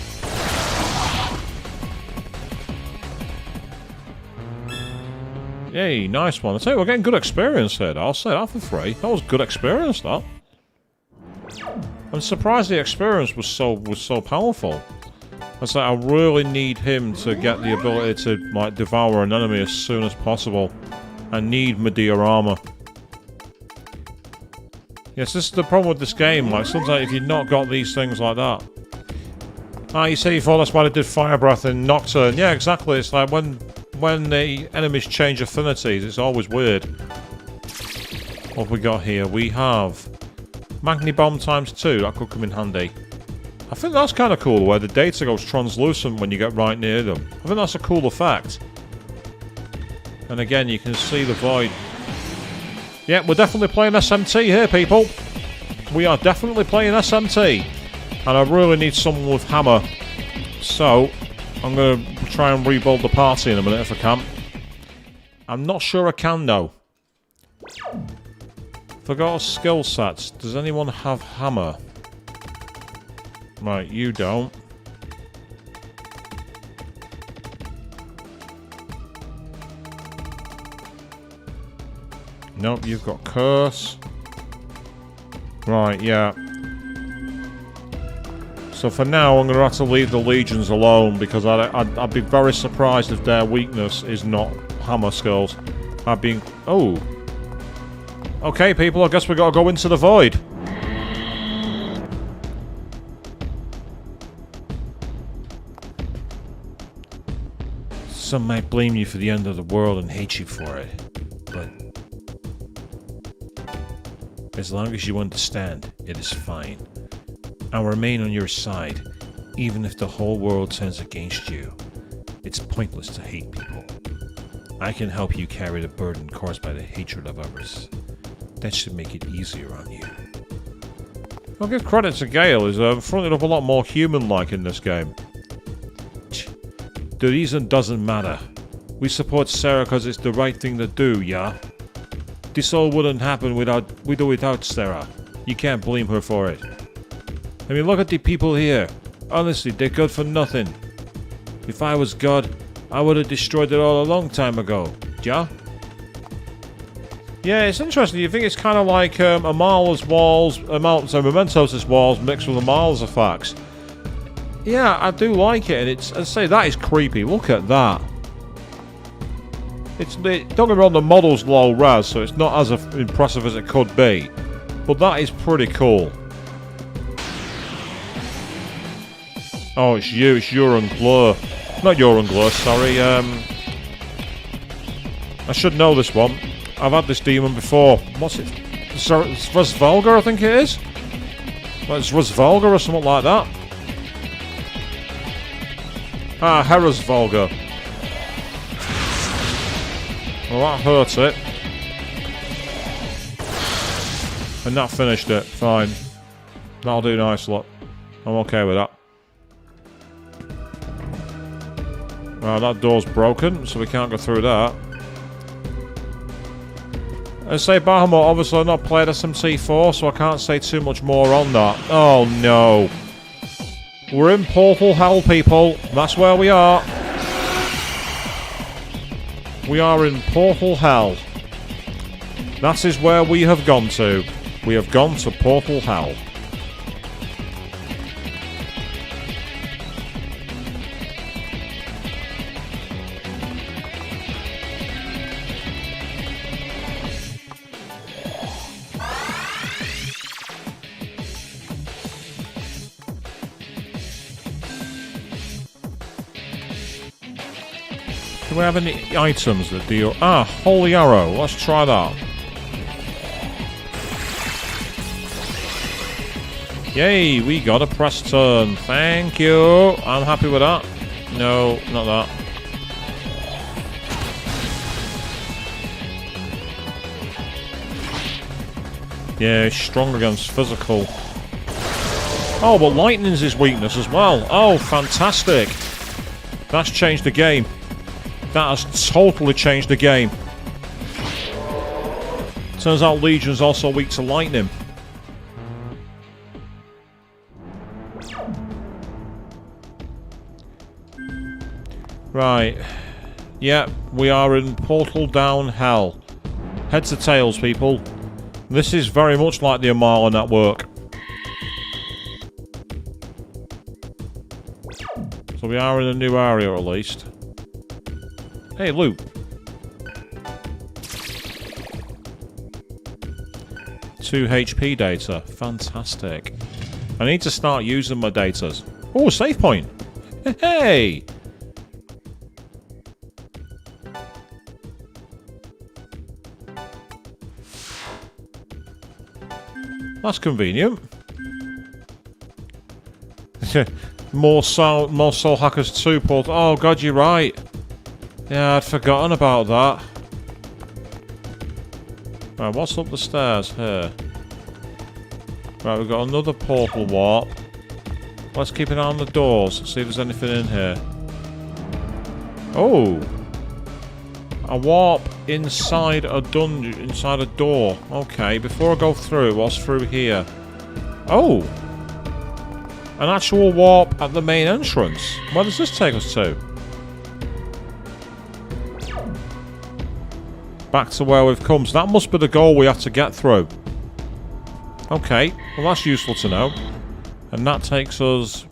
Yay, nice one. I tell you, we're getting good experience here. I'll say that for free. That was good experience, that. I'm surprised the experience was so powerful. I say I really need him to get the ability to like devour an enemy as soon as possible. I need Medea armor. Yes, this is the problem with this game. Like sometimes if you've not got these things like that. Ah, you say you thought that's why they did Fire Breath in Nocturne. Yeah, exactly. It's like when the enemies change affinities, it's always weird. What have we got here? We have Magni Bomb ×2. That could come in handy. I think that's kind of cool, where the data goes translucent when you get right near them. I think that's a cool effect. And again, you can see the void. Yeah, we're definitely playing SMT here, people. We are definitely playing SMT. And I really need someone with hammer. So, I'm going to try and rebuild the party in a minute if I can. I'm not sure I can, though. Forgot skill sets. Does anyone have hammer? Right, you don't. Nope, you've got curse. Right, yeah. So for now, I'm going to have to leave the legions alone because I'd be very surprised if their weakness is not hammer skills. I've been... Oh. Okay, people, I guess we got to go into the void. Some might blame you for the end of the world and hate you for it, but as long as you understand, it is fine. I'll remain on your side, even if the whole world turns against you. It's pointless to hate people. I can help you carry the burden caused by the hatred of others. That should make it easier on you. I'll give credit to Gale, he's fronted up a lot more human-like in this game. The reason doesn't matter. We support Sarah because it's the right thing to do, yeah? This all wouldn't happen without Sarah. You can't blame her for it. I mean, look at the people here. Honestly, they're good for nothing. If I was God, I would have destroyed it all a long time ago. Yeah? Yeah, it's interesting. You think it's kind of like Amala's walls, Mementos' walls mixed with Amala's effects. Yeah, I do like it, and it's, I'd say that is creepy. Look at that. Don't get me wrong, the model's low res, so it's not as impressive as it could be. But that is pretty cool. Oh, it's you, it's Euron Glur. Not Euron Glur, sorry, I should know this one. I've had this demon before. What's it? It's Resvalga, I think it is? Well, it's Resvalga or something like that. Ah, Herasvalga. Well, that hurt it. And that finished it. Fine. That'll do nice, look. I'm okay with that. Right, that door's broken, so we can't go through that. I say Bahamut, obviously I've not played SMT4, so I can't say too much more on that. Oh no. We're in Portal Hell, people. That's where we are. We are in Portal Hell. That is where we have gone to. We have gone to Portal Hell. we have any items that deal... Ah, Holy Arrow. Let's try that. Yay, we got a press turn. Thank you. I'm happy with that. No, not that. Yeah, strong against physical. Oh, but lightning's his weakness as well. Oh, fantastic. That's changed the game. That has totally changed the game. Turns out Legion's also weak to lightning. Right. Yeah, we are in Portal Down Hell. Heads or tails, people. This is very much like the Amala network. So we are in a new area at least. Hey, loot. 2 HP data. Fantastic. I need to start using my datas. Oh, save point. Hey! That's convenient. More Soul Hackers 2 port. Oh god, you're right. Yeah, I'd forgotten about that. Right, what's up the stairs here? Right, we've got another portal warp. Let's keep an eye on the doors, see if there's anything in here. Oh! A warp inside a dungeon, inside a door. Okay, before I go through, what's through here? Oh! An actual warp at the main entrance. Where does this take us to? Back to where we've come. So that must be the goal we have to get through. Okay, well that's useful to know. And that takes us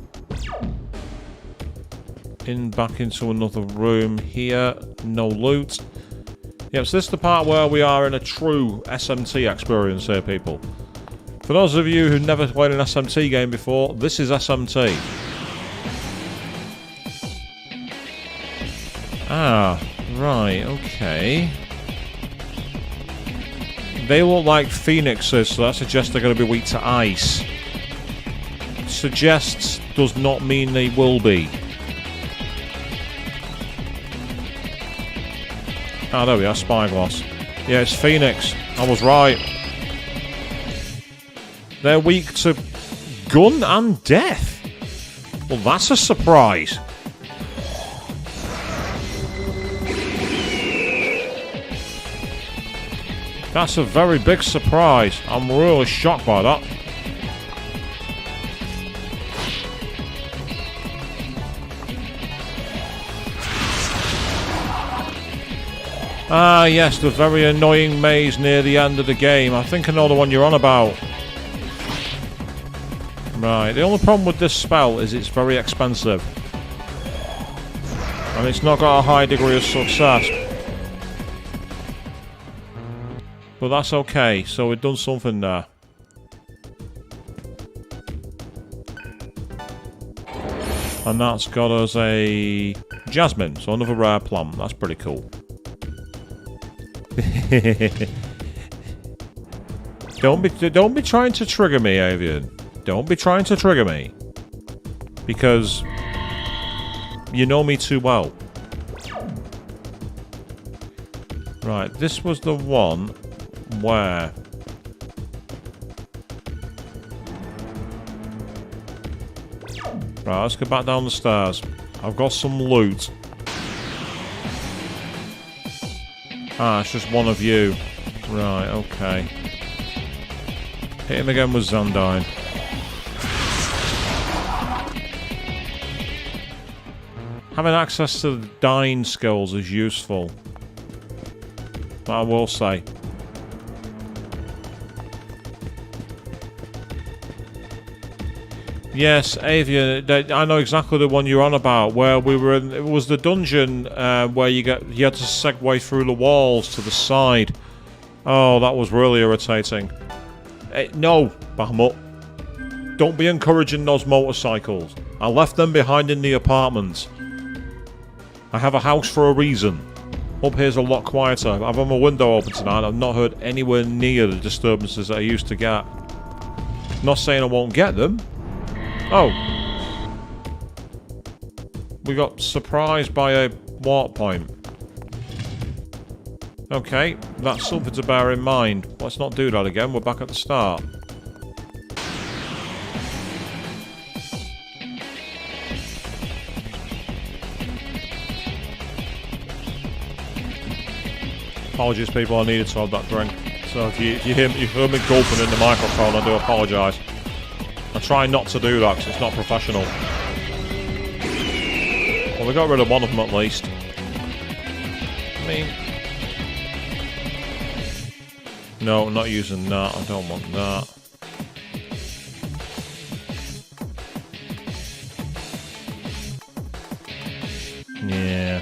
back into another room here. No loot. Yep, so this is the part where we are in a true SMT experience here, people. For those of you who've never played an SMT game before, this is SMT. Ah, right, okay. They look like phoenixes, so that suggests they're going to be weak to ice. Suggests does not mean they will be. Ah, there we are, spyglass. Yeah, it's Phoenix. I was right. They're weak to gun and death. Well, that's a surprise. That's a very big surprise. I'm really shocked by that. Ah, yes, the very annoying maze near the end of the game. I think I know the one you're on about. Right, the only problem with this spell is it's very expensive. And it's not got a high degree of success. But that's okay, so we've done something there. And that's got us a jasmine, so another rare plant. That's pretty cool. Don't be trying to trigger me, Avian. Don't be trying to trigger me. Because you know me too well. Right, this was the one where... Right, let's go back down the stairs. I've got some loot. Ah, it's just one of you. Right, okay. Hit him again with Zandine. Having access to the dying skills is useful. That I will say. Yes, Avian, I know exactly the one you're on about, where we were in, it was the dungeon where you had to segue through the walls to the side. Oh, that was really irritating. No, Bahamut. Don't be encouraging those motorcycles. I left them behind in the apartment. I have a house for a reason. Up here's a lot quieter. I've had my window open tonight. I've not heard anywhere near the disturbances that I used to get. Not saying I won't get them. Oh. We got surprised by a warp point. Okay, that's something to bear in mind. Let's not do that again. We're back at the start. Apologies, people. I needed to have that drink. So if you hear me gulping in the microphone, I do apologise. I try not to do that because it's not professional. Well, we got rid of one of them at least. I mean... No, I'm not using that. I don't want that. Yeah.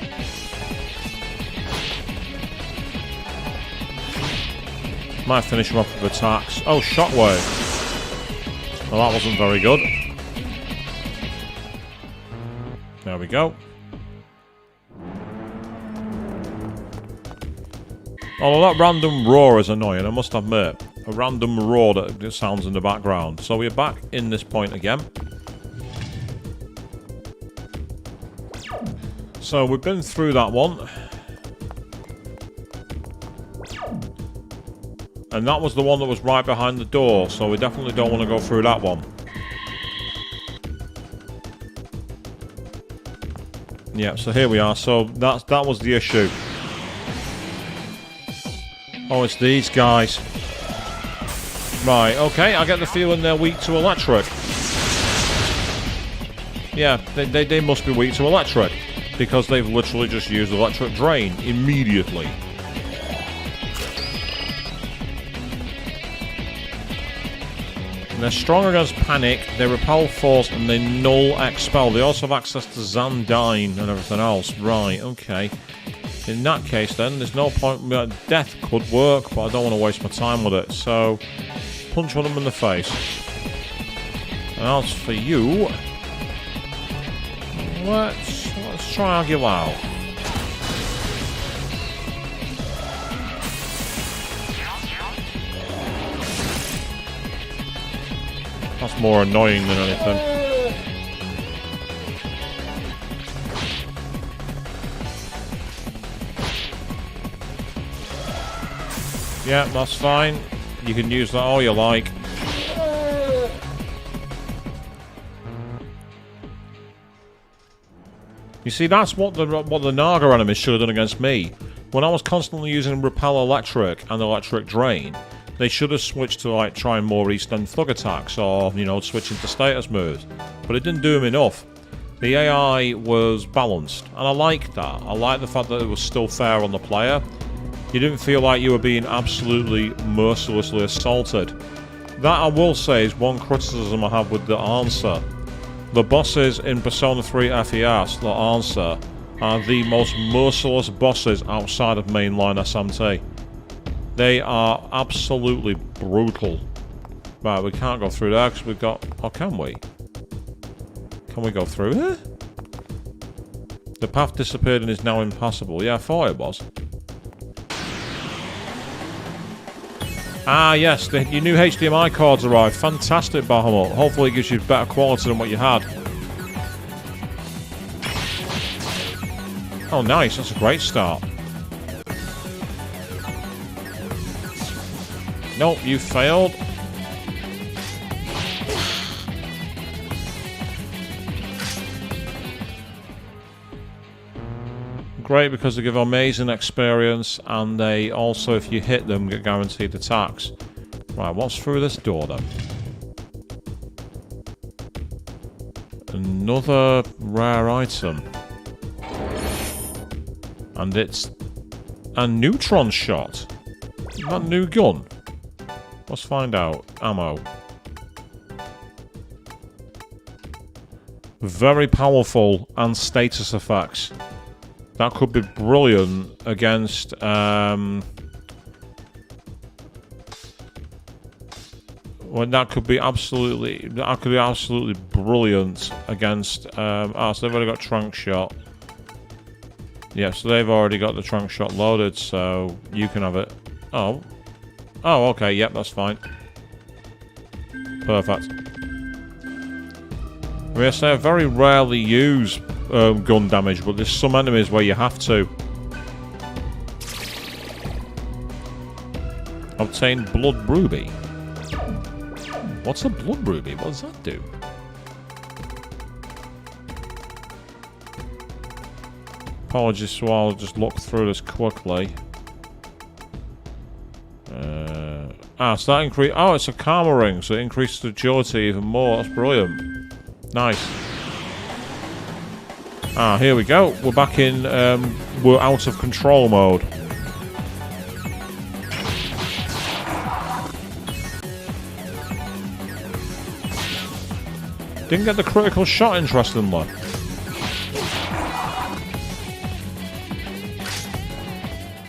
Might finish him off with attacks. Oh, shockwave. Well, that wasn't very good. There we go. Although that random roar is annoying, I must admit. A random roar that sounds in the background. So we're back in this point again. So we've been through that one. And that was the one that was right behind the door, so we definitely don't want to go through that one. Yeah, so here we are. So that was the issue. Oh, it's these guys. Right, okay, I get the feeling they're weak to electric. Yeah, they must be weak to electric. Because they've literally just used electric drain immediately. They're strong against panic, they repel force, and they null expel. They also have access to Zandine and everything else. Right, okay. In that case then, there's no point... Death could work, but I don't want to waste my time with it. So, punch one of them in the face. And as for you... Let's try Aguilar. That's more annoying than anything. Yeah, that's fine. You can use that all you like. You see, that's what the Naga enemies should have done against me. When I was constantly using Repel Electric and Electric Drain, they should have switched to, like, trying more East End Thug attacks or, you know, switching to status moves. But it didn't do them enough. The AI was balanced, and I liked that. I liked the fact that it was still fair on the player. You didn't feel like you were being absolutely mercilessly assaulted. That, I will say, is one criticism I have with the answer. The bosses in Persona 3 FES, the answer, are the most merciless bosses outside of mainline SMT. They are absolutely brutal. Right, we can't go through there because we've got... Oh, can we? Can we go through here? The path disappeared and is now impassable. Yeah, I thought it was. Ah, yes, your new HDMI cords arrived. Fantastic, Bahamut. Hopefully it gives you better quality than what you had. Oh, nice. That's a great start. Nope, you failed. Great, because they give amazing experience, and they also, if you hit them, get guaranteed attacks. Right, what's through this door then? Another rare item. And it's a neutron shot. That new gun. Let's find out. Ammo. Very powerful and status effects. That could be brilliant against well, that could be absolutely brilliant against so they've already got trunk shot. Yeah, so they've already got the trunk shot loaded, so you can have it. Oh. Oh, okay, yep, that's fine. Perfect. Yes, I very rarely use gun damage, but there's some enemies where you have to. Obtain blood ruby. What's a blood ruby? What does that do? Apologies, so I'll just look through this quickly. So that increase. Oh, it's a karma ring, so it increases the agility even more. That's brilliant. Nice. Here we go. We're back in. We're out of control mode. Didn't get the critical shot, interestingly.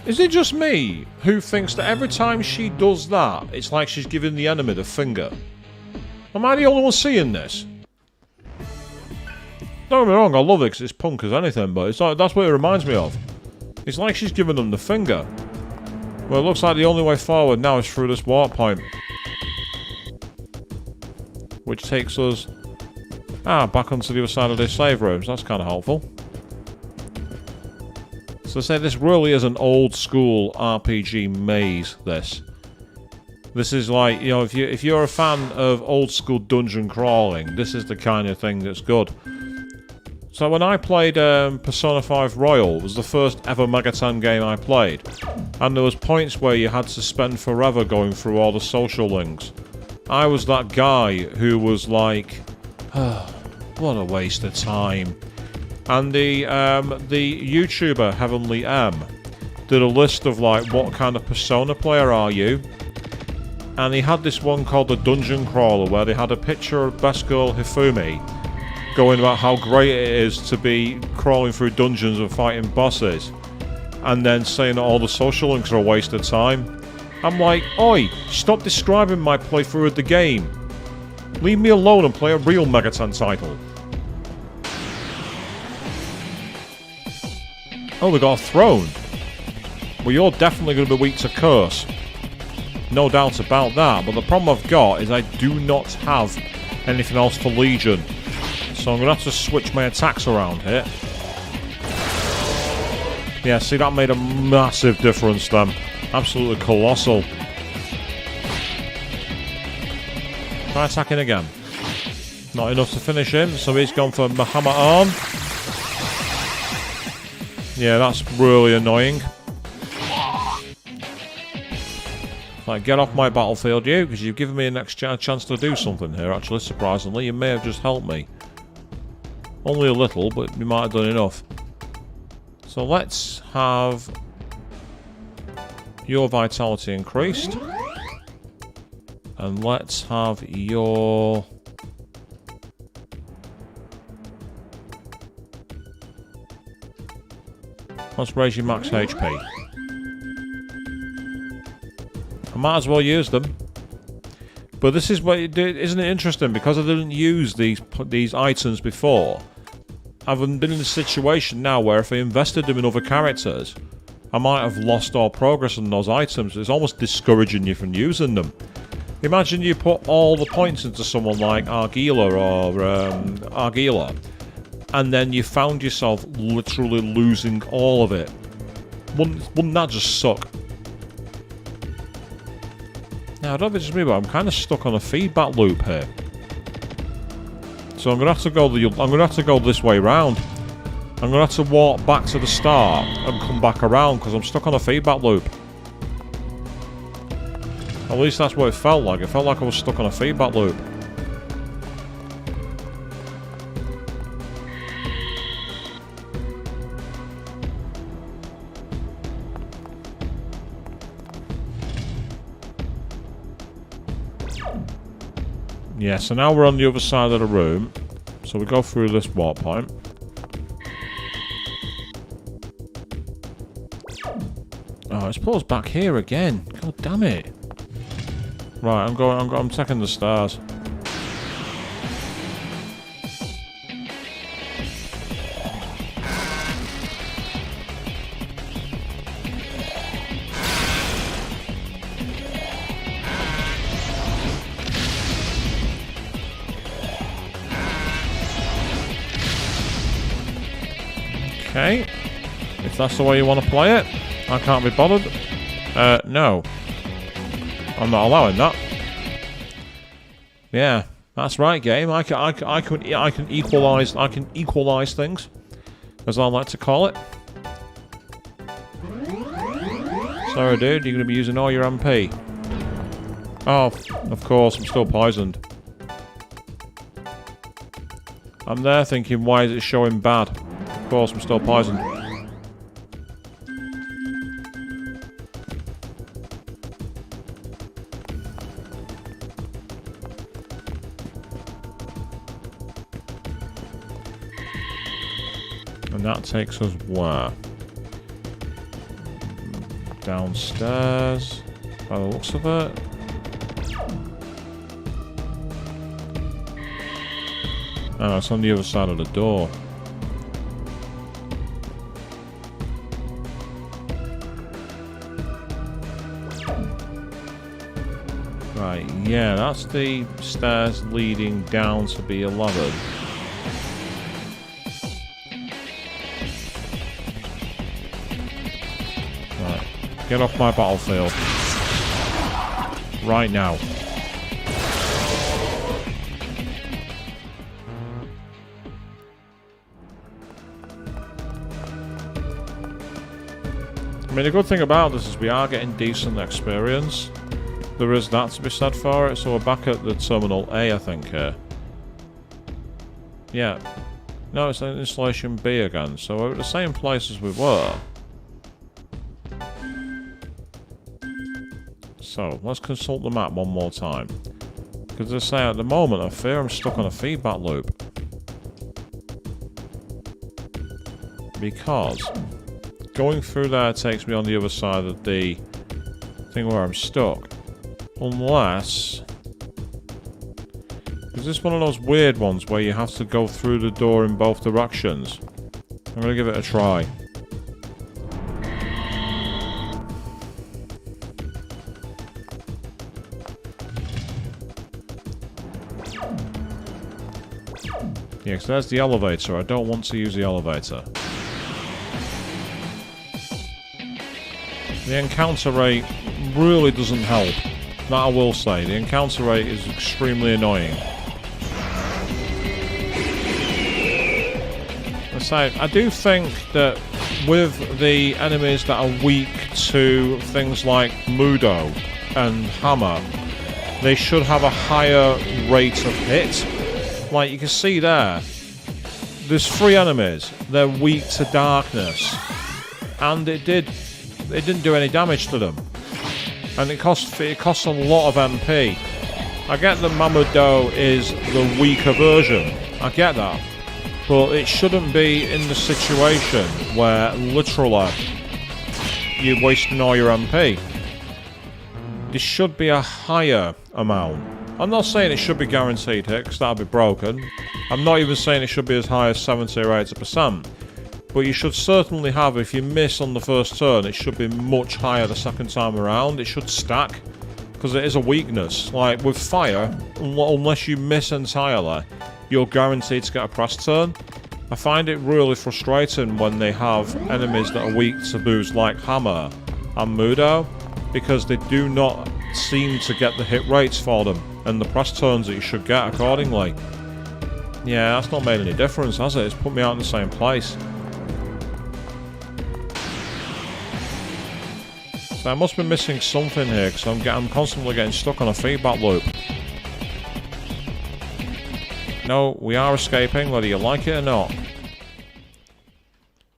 Is it just me who thinks that every time she does that, it's like she's giving the enemy the finger? Am I the only one seeing this? Don't get me wrong, I love it because it's punk as anything, but it's like, that's what it reminds me of. It's like she's giving them the finger. Well, it looks like the only way forward now is through this warp point. Which takes us back onto the other side of this save rooms. That's kind of helpful. So say this really is an old school RPG maze, this is like, you know, if you're a fan of old school dungeon crawling, this is the kind of thing that's good. So when I played Persona 5 Royal, it was the first ever Megaten game I played, and there was points where you had to spend forever going through all the social links. I was that guy who was like, what a waste of time. And the YouTuber Heavenly M did a list of like, what kind of Persona player are you? And he had this one called the Dungeon Crawler, where they had a picture of Best Girl Hifumi going about how great it is to be crawling through dungeons and fighting bosses, and then saying that all the social links are a waste of time. I'm like, oi, stop describing my playthrough of the game. Leave me alone and play a real Megaten title. Oh, we got a throne. Well, you're definitely going to be weak to curse. No doubt about that. But the problem I've got is I do not have anything else for Legion. So I'm going to have to switch my attacks around here. Yeah, see, that made a massive difference then. Absolutely colossal. Try attacking again. Not enough to finish him, so he's gone for Mahama Arm. Yeah, that's really annoying. Like, get off my battlefield, you, because you've given me an extra chance to do something here, actually, surprisingly. You may have just helped me. Only a little, but you might have done enough. So let's have your vitality increased. And let's have your... Let's raise your max HP. I might as well use them. But this is what it did, isn't it interesting? Because I didn't use these items before, I've been in a situation now where if I invested them in other characters, I might have lost all progress on those items. It's almost discouraging you from using them. Imagine you put all the points into someone like Argila or Argila, and then you found yourself literally losing all of it. Wouldn't that just suck? Now, I don't know if it's just me, but I'm kind of stuck on a feedback loop here. So I'm gonna have to go this way round. I'm gonna have to walk back to the start and come back around because I'm stuck on a feedback loop. At least that's what it felt like. It felt like I was stuck on a feedback loop. Yeah, so now we're on the other side of the room. So we go through this warp point. Oh, it's put us back here again. God damn it. Right, I'm taking the stars. Okay. If that's the way you want to play it, I can't be bothered. No. I'm not allowing that. Yeah, that's right, game. I can equalize things, as I like to call it. Sorry, dude, you're going to be using all your MP. Oh, of course, I'm still poisoned. I'm there thinking, why is it showing bad? Of course, I'm still poisoned. And that takes us where? Downstairs, by the looks of it. Oh, it's on the other side of the door. Right, yeah, that's the stairs leading down to B11. Right, get off my battlefield. Right now. I mean, the good thing about this is we are getting decent experience. There is that to be said for it, so we're back at the Terminal A, I think, here. Yeah. No, it's in Installation B again, so we're at the same place as we were. So, let's consult the map one more time. Because as I say, at the moment, I fear I'm stuck on a feedback loop. Because going through there takes me on the other side of the thing where I'm stuck. Unless... is this one of those weird ones where you have to go through the door in both directions? I'm going to give it a try. Yeah, so there's the elevator. I don't want to use the elevator. The encounter rate really doesn't help. That I will say. The encounter rate is extremely annoying. I do think that with the enemies that are weak to things like Mudo and Hammer, they should have a higher rate of hit. Like you can see there, there's 3 enemies. They're weak to darkness, and it didn't do any damage to them, and it costs a lot of MP. I get that Mamudo is the weaker version. I get that. But it shouldn't be in the situation where literally you're wasting all your MP. There should be a higher amount. I'm not saying it should be guaranteed hit, because that'd be broken. I'm not even saying it should be as high as 70 or 80%. But you should certainly have, if you miss on the first turn, it should be much higher the second time around. It should stack, because it is a weakness. Like with fire, unless you miss entirely, you're guaranteed to get a press turn. I find it really frustrating when they have enemies that are weak to moves like Hammer and Mudo, because they do not seem to get the hit rates for them and the press turns that you should get accordingly. Yeah, that's not made any difference, has it? It's put me out in the same place. So I must be missing something here, because I'm constantly getting stuck on a feedback loop. No, we are escaping, whether you like it or not.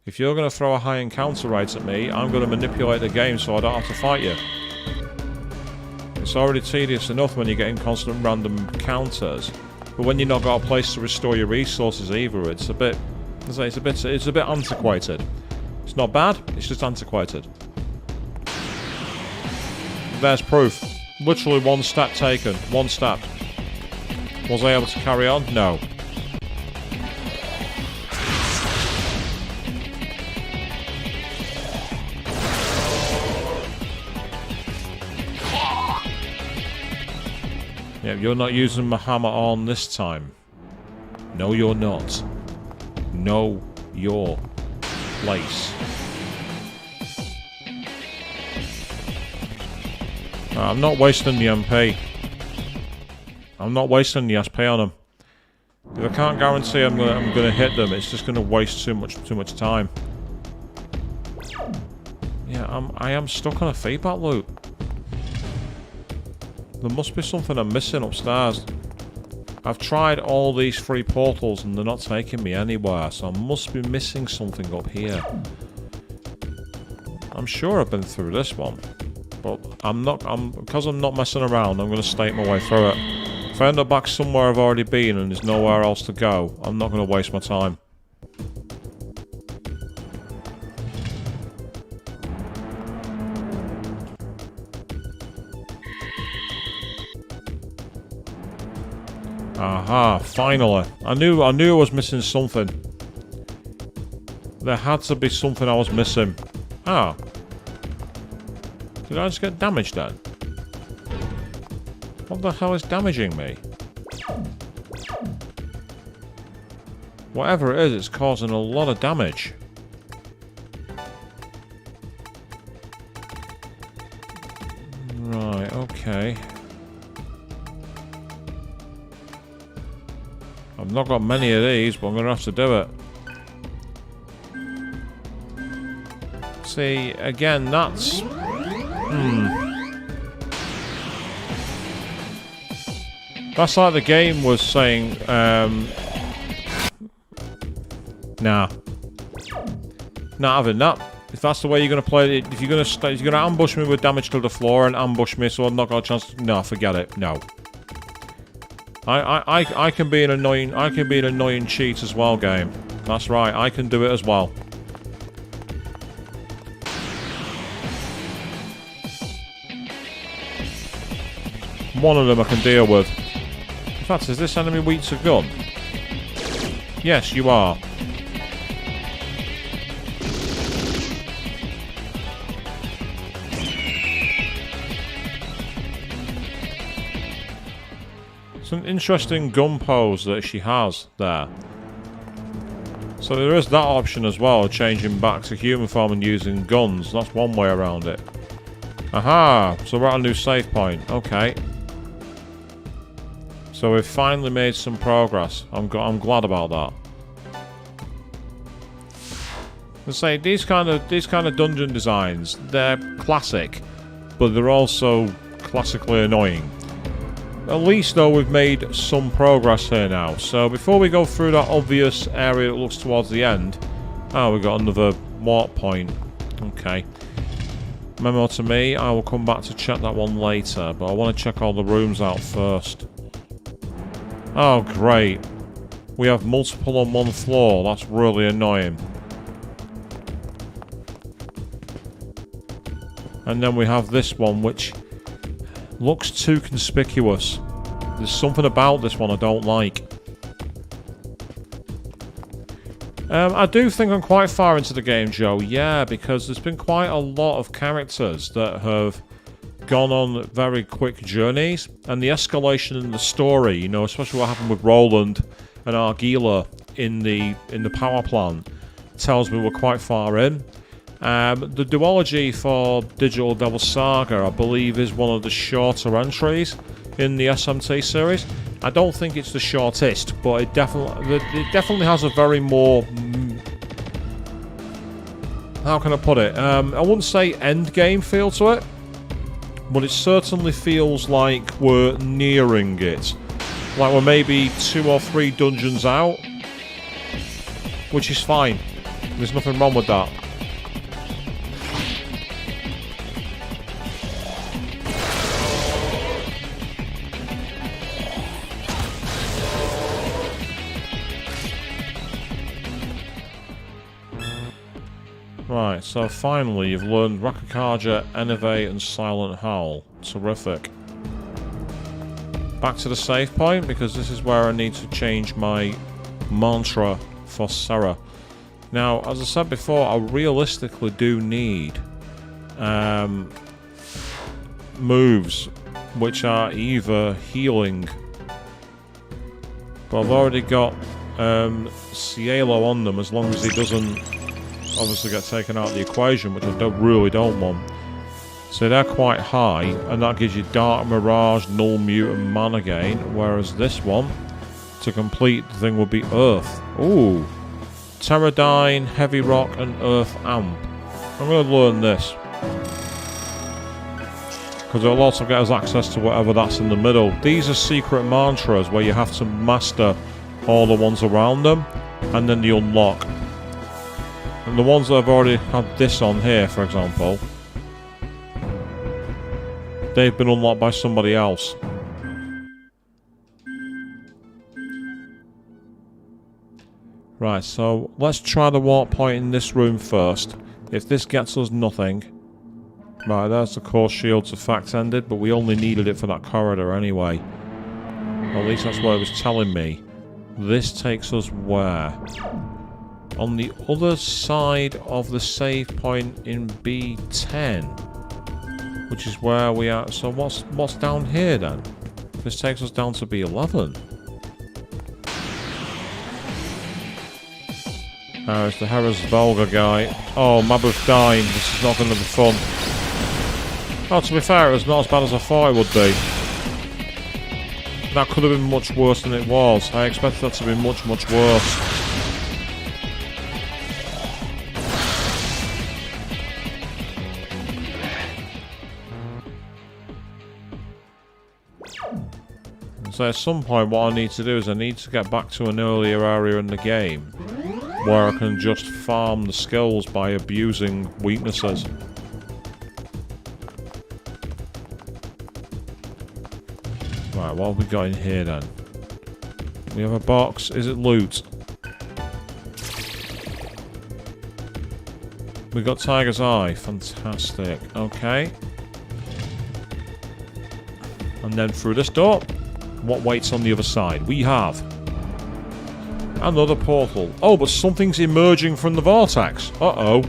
If you're going to throw a high encounter rate at me, I'm going to manipulate the game so I don't have to fight you. It's already tedious enough when you're getting constant random counters, but when you've not got a place to restore your resources either, it's a bit antiquated. It's not bad, it's just antiquated. There's proof. Literally one step taken. One step. Was I able to carry on? No. Yeah, you're not using my hammer on this time. No, you're not. No, you're place. I'm not wasting the MP. I'm not wasting the SP on them. If I can't guarantee I'm gonna hit them, it's just gonna waste too much time. Yeah, I am stuck on a feedback loop. There must be something I'm missing upstairs. I've tried all these 3 portals and they're not taking me anywhere, so I must be missing something up here. I'm sure I've been through this one, but because I'm not messing around, I'm going to stake my way through it. If I end up back somewhere I've already been and there's nowhere else to go, I'm not going to waste my time. Aha, finally. I knew I was missing something. There had to be something I was missing. Ah. Did I just get damaged then? What the hell is damaging me? Whatever it is, it's causing a lot of damage. Right, okay. I've not got many of these, but I'm going to have to do it. See, again, that's... That's like the game was saying, nah. Not having that. If that's the way you're going to play it, if you're going to ambush me with damage to the floor and ambush me so I've not got a chance... No, forget it. No. I can be an annoying cheat as well, game. That's right, I can do it as well. One of them I can deal with. In fact, is this enemy weak to gun? Yes, you are. It's an interesting gun pose that she has there. So there is that option as well, changing back to human form and using guns. That's one way around it. Aha! So we're at a new save point. Okay. So we've finally made some progress. I'm glad about that. Let's say these kind of dungeon designs, they're classic, but they're also classically annoying. At least, though, we've made some progress here now. So before we go through that obvious area that looks towards the end... Oh, we've got another warp point. Okay. Memo to me, I will come back to check that one later, but I want to check all the rooms out first. Oh, great. We have multiple on one floor. That's really annoying. And then we have this one, which... looks too conspicuous. There's something about this one I don't like. I do think I'm quite far into the game, Joe. Yeah, because there's been quite a lot of characters that have gone on very quick journeys, and the escalation in the story, you know, especially what happened with Roland and Argila in the power plant, tells me we're quite far in. The duology for Digital Devil Saga, I believe, is one of the shorter entries in the SMT series. I don't think it's the shortest, but it definitely has a very more... how can I put it? I wouldn't say endgame feel to it, but it certainly feels like we're nearing it. Like we're maybe 2 or 3 dungeons out, which is fine. There's nothing wrong with that. Right, so finally you've learned Rakakaja, Eneve, and Silent Howl. Terrific. Back to the save point, because this is where I need to change my mantra for Sarah. Now, as I said before, I realistically do need moves which are either healing, but I've already got Cielo on them as long as he doesn't obviously get taken out of the equation, which I really don't want. So they're quite high, and that gives you Dark Mirage, Null Mutant, Mana Gain, whereas this one, to complete the thing, would be Earth. Ooh. Pterodyne, Heavy Rock, and Earth Amp. I'm going to learn this. Because it'll also get us access to whatever that's in the middle. These are secret mantras where you have to master all the ones around them, and then you unlock. And the ones that have already had this on here, for example, they've been unlocked by somebody else. Right, so let's try the warp point in this room first. If this gets us nothing... Right, there's the core shield's effect ended, but we only needed it for that corridor anyway. At least that's what it was telling me. This takes us where? On the other side of the save point in B10. Which is where we are. So what's down here then? This takes us down to B11. There's the Hera's Volga guy. Oh, Mabuth dying. This is not going to be fun. Oh, to be fair, it was not as bad as I thought it would be. That could have been much worse than it was. I expected that to be much, much worse. So at some point what I need to do is I need to get back to an earlier area in the game where I can just farm the skills by abusing weaknesses. Right, what have we got in here then? We have a box. Is it loot? We got Tiger's Eye. Fantastic. Okay. And then through this door, what waits on the other side? We have another portal. Oh, but something's emerging from the vortex. Uh-oh.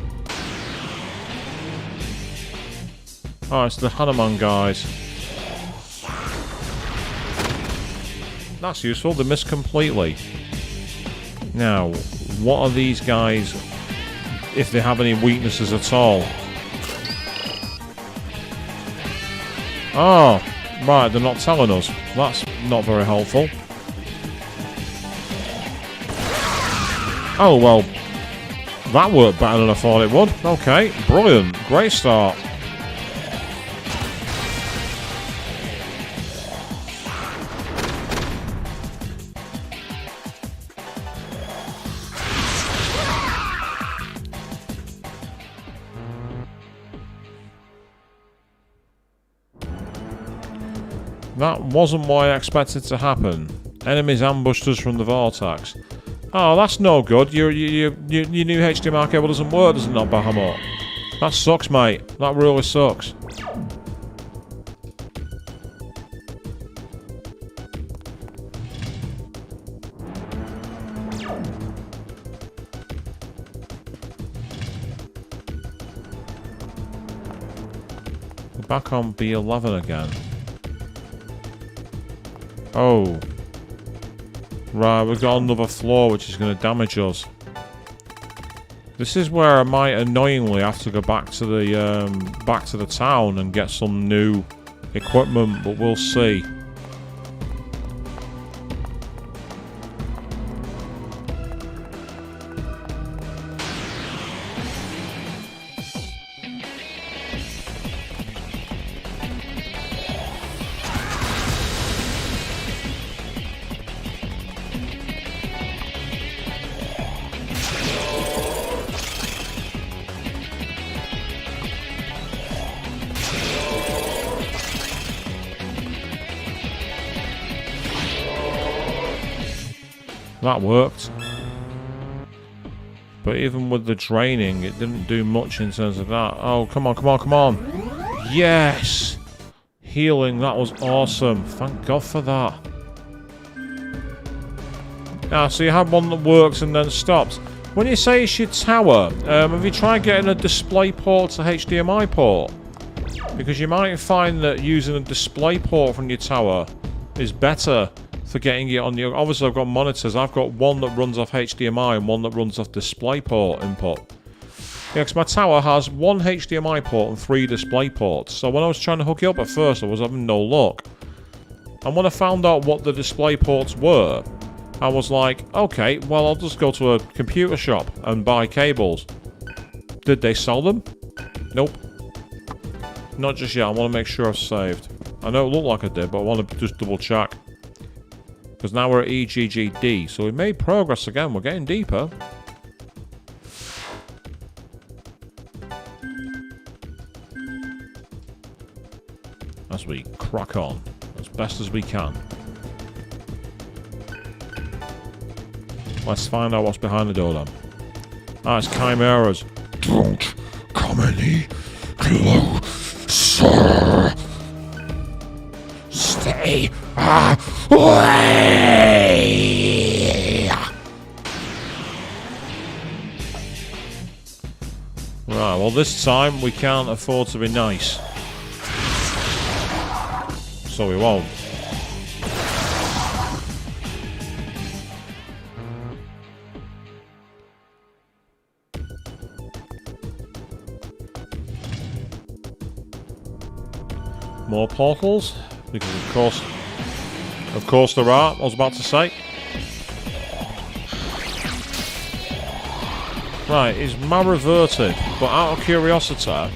Oh, it's the Hanuman guys. That's useful. They missed completely. Now, what are these guys, if they have any weaknesses at all? Oh, right, they're not telling us. That's not very helpful. Oh, well, that worked better than I thought it would. Okay, brilliant. Great start. That wasn't what I expected to happen. Enemies ambushed us from the vortex. Oh, that's no good. Your new HDMI cable doesn't work, does it not, Bahamut? That sucks, mate. That really sucks. We're back on B11 again. Oh. Right, we've got another floor which is going to damage us. This is where I might annoyingly have to go back to the town and get some new equipment, but we'll see. That worked. But even with the draining, it didn't do much in terms of that. Oh, come on, come on, come on. Yes! Healing, that was awesome. Thank God for that. Ah, so you have one that works and then stops. When you say it's your tower, have you tried getting a display port to HDMI port? Because you might find that using a display port from your tower is better for getting it on your... Obviously, I've got monitors. I've got one that runs off HDMI and one that runs off DisplayPort input. Yeah, because my tower has 1 HDMI port and 3 display ports. So when I was trying to hook it up at first, I was having no luck. And when I found out what the display ports were, I was like, okay, well, I'll just go to a computer shop and buy cables. Did they sell them? Nope. Not just yet. I want to make sure I've saved. I know it looked like I did, but I want to just double check. Because now we're at EGGD, so we made progress again. We're getting deeper. As we crack on as best as we can. Let's find out what's behind the door then. Ah, it's chimeras. Don't come any closer. Stay away. Right, well this time we can't afford to be nice. So we won't. More portals, because of course there are, I was about to say. Right, is reverted, but out of curiosity, I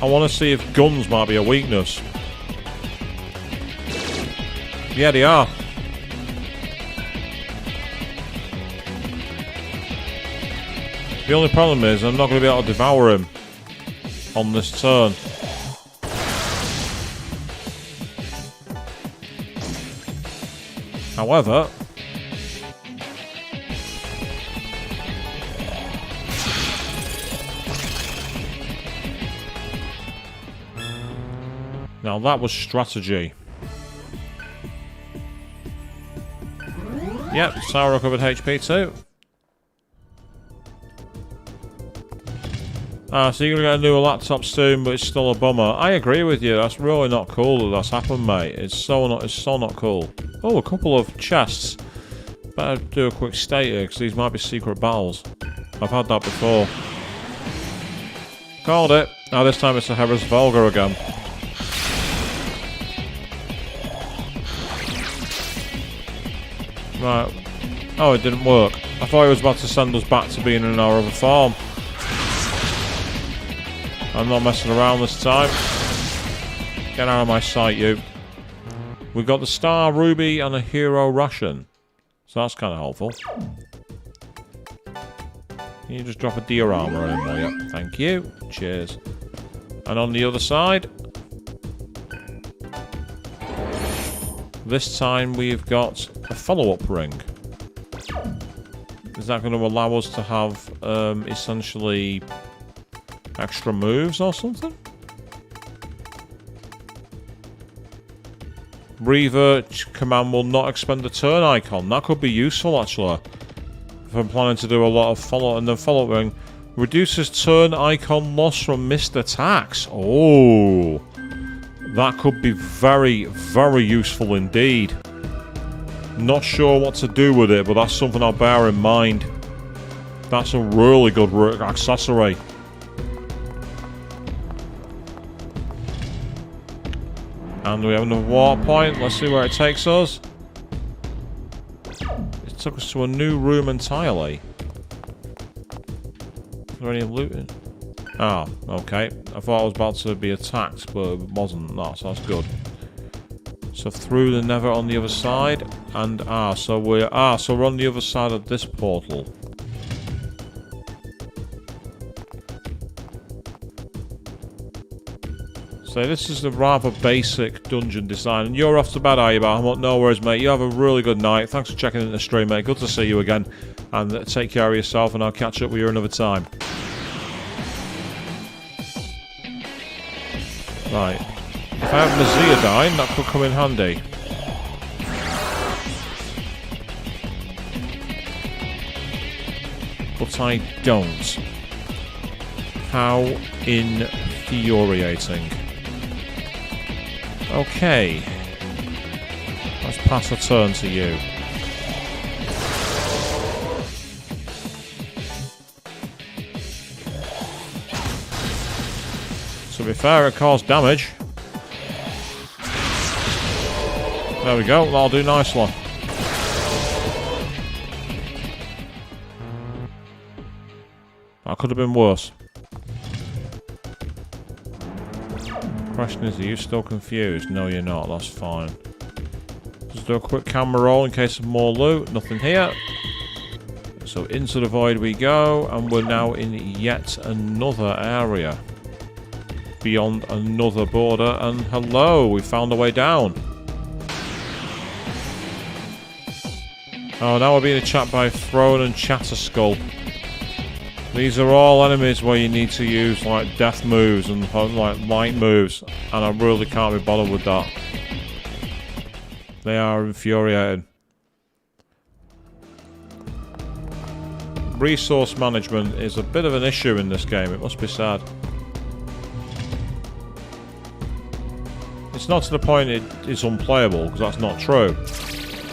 want to see if guns might be a weakness. Yeah, they are. The only problem is I'm not going to be able to devour him on this turn. However, now that was strategy. Yep, Sarah recovered HP too. So you're going to get a new laptop soon, but it's still a bummer. I agree with you. That's really not cool that that's happened, mate. It's so not cool. Oh, a couple of chests. Better do a quick state here, because these might be secret battles. I've had that before. Called it. Now this time it's a Heras Volga again. Right. Oh, it didn't work. I thought he was about to send us back to being in our other farm. I'm not messing around this time. Get out of my sight, you. We've got the Star Ruby and a Hero Ration. So that's kind of helpful. Can you just drop a deer armor in there? Yep, thank you. Cheers. And on the other side, this time we've got a follow-up ring. Is that going to allow us to have essentially extra moves or something? Revert command will not expend the turn icon. That could be useful actually. If I'm planning to do a lot of follow and then follow ring. Reduces turn icon loss from missed attacks. Oh, that could be very, very useful indeed. Not sure what to do with it, but that's something I'll bear in mind. That's a really good accessory. And we have another war point. Let's see where it takes us. It took us to a new room entirely. Is there any loot? Oh, okay. I thought I was about to be attacked, but it wasn't. No, so that's good. So through the Nether on the other side, and so we're on the other side of this portal. So this is the rather basic dungeon design, and you're off to bed, are you, Bahamut? No worries, mate. You have a really good night. Thanks for checking in the stream, mate. Good to see you again, and take care of yourself, and I'll catch up with you another time. Right. If I have Naziadine, that could come in handy. But I don't. How infuriating. Okay. Let's pass a turn to you. To be fair, it caused damage. There we go, that'll do nicely. That could have been worse. Question is, are you still confused? No, you're not, that's fine. Just do a quick camera roll in case of more loot. Nothing here. So into the void we go, and we're now in yet another area. Beyond another border, and hello, we found a way down. Oh, now we're being attacked by Throne and Chatterskull. These are all enemies where you need to use like death moves and like light moves, and I really can't be bothered with that. They are infuriating. Resource management is a bit of an issue in this game, it must be said. It's not to the point it is unplayable, because that's not true.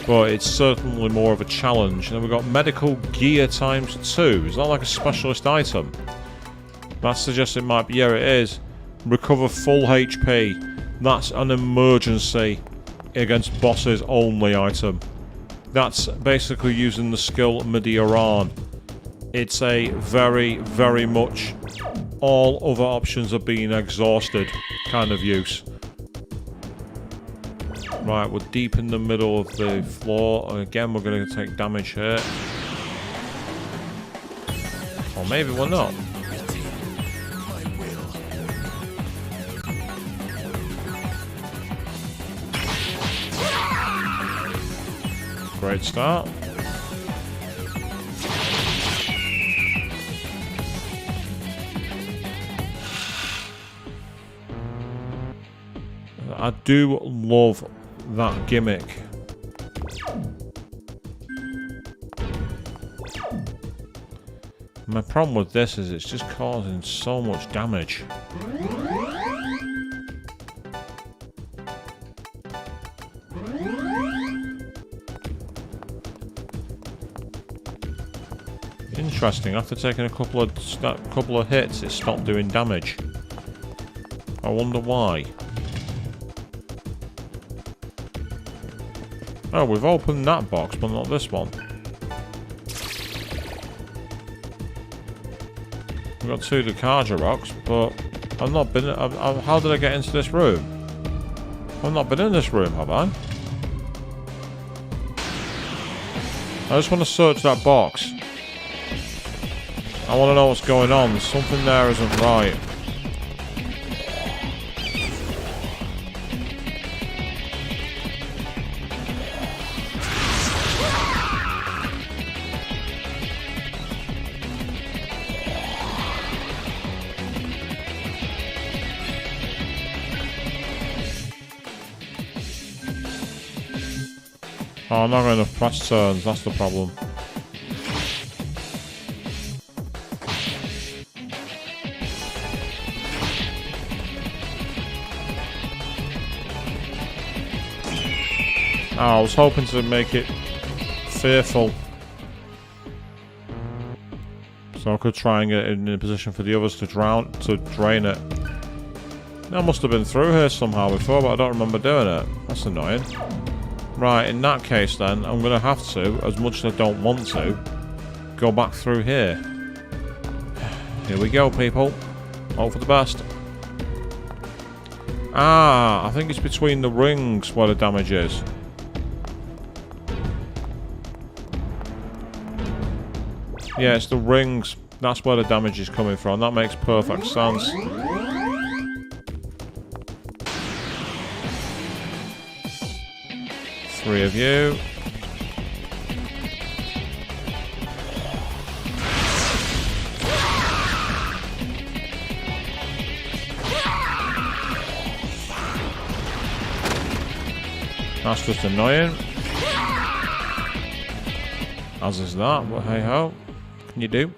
But it's certainly more of a challenge. And then we've got medical gear ×2. Is that like a specialist item? That suggests it might be. Yeah, it is. Recover full HP. That's an emergency against bosses only item. That's basically using the skill Medioran. It's a very, very much all other options are being exhausted kind of use. Right, we're deep in the middle of the floor. Again, we're going to take damage here. Or maybe we're not. Great start. I do love that gimmick. My problem with this is it's just causing so much damage. Interesting, after taking a couple of hits it stopped doing damage. I wonder why. Oh, we've opened that box, but not this one. We've got 2 Dakaja rocks, but I've not been... how did I get into this room? I've not been in this room, have I? I just want to search that box. I want to know what's going on. Something there isn't right. Oh, I'm not got enough press turns, that's the problem. Oh, I was hoping to make it fearful. So I could try and get it in a position for the others to drain it. I must have been through here somehow before, but I don't remember doing it. That's annoying. Right, in that case then, I'm going to have to, as much as I don't want to, go back through here. Here we go, people. Hope for the best. Ah, I think it's between the rings where the damage is. Yeah, it's the rings. That's where the damage is coming from. That makes perfect sense. Three of you. That's just annoying. As is that, but hey ho. What can you do?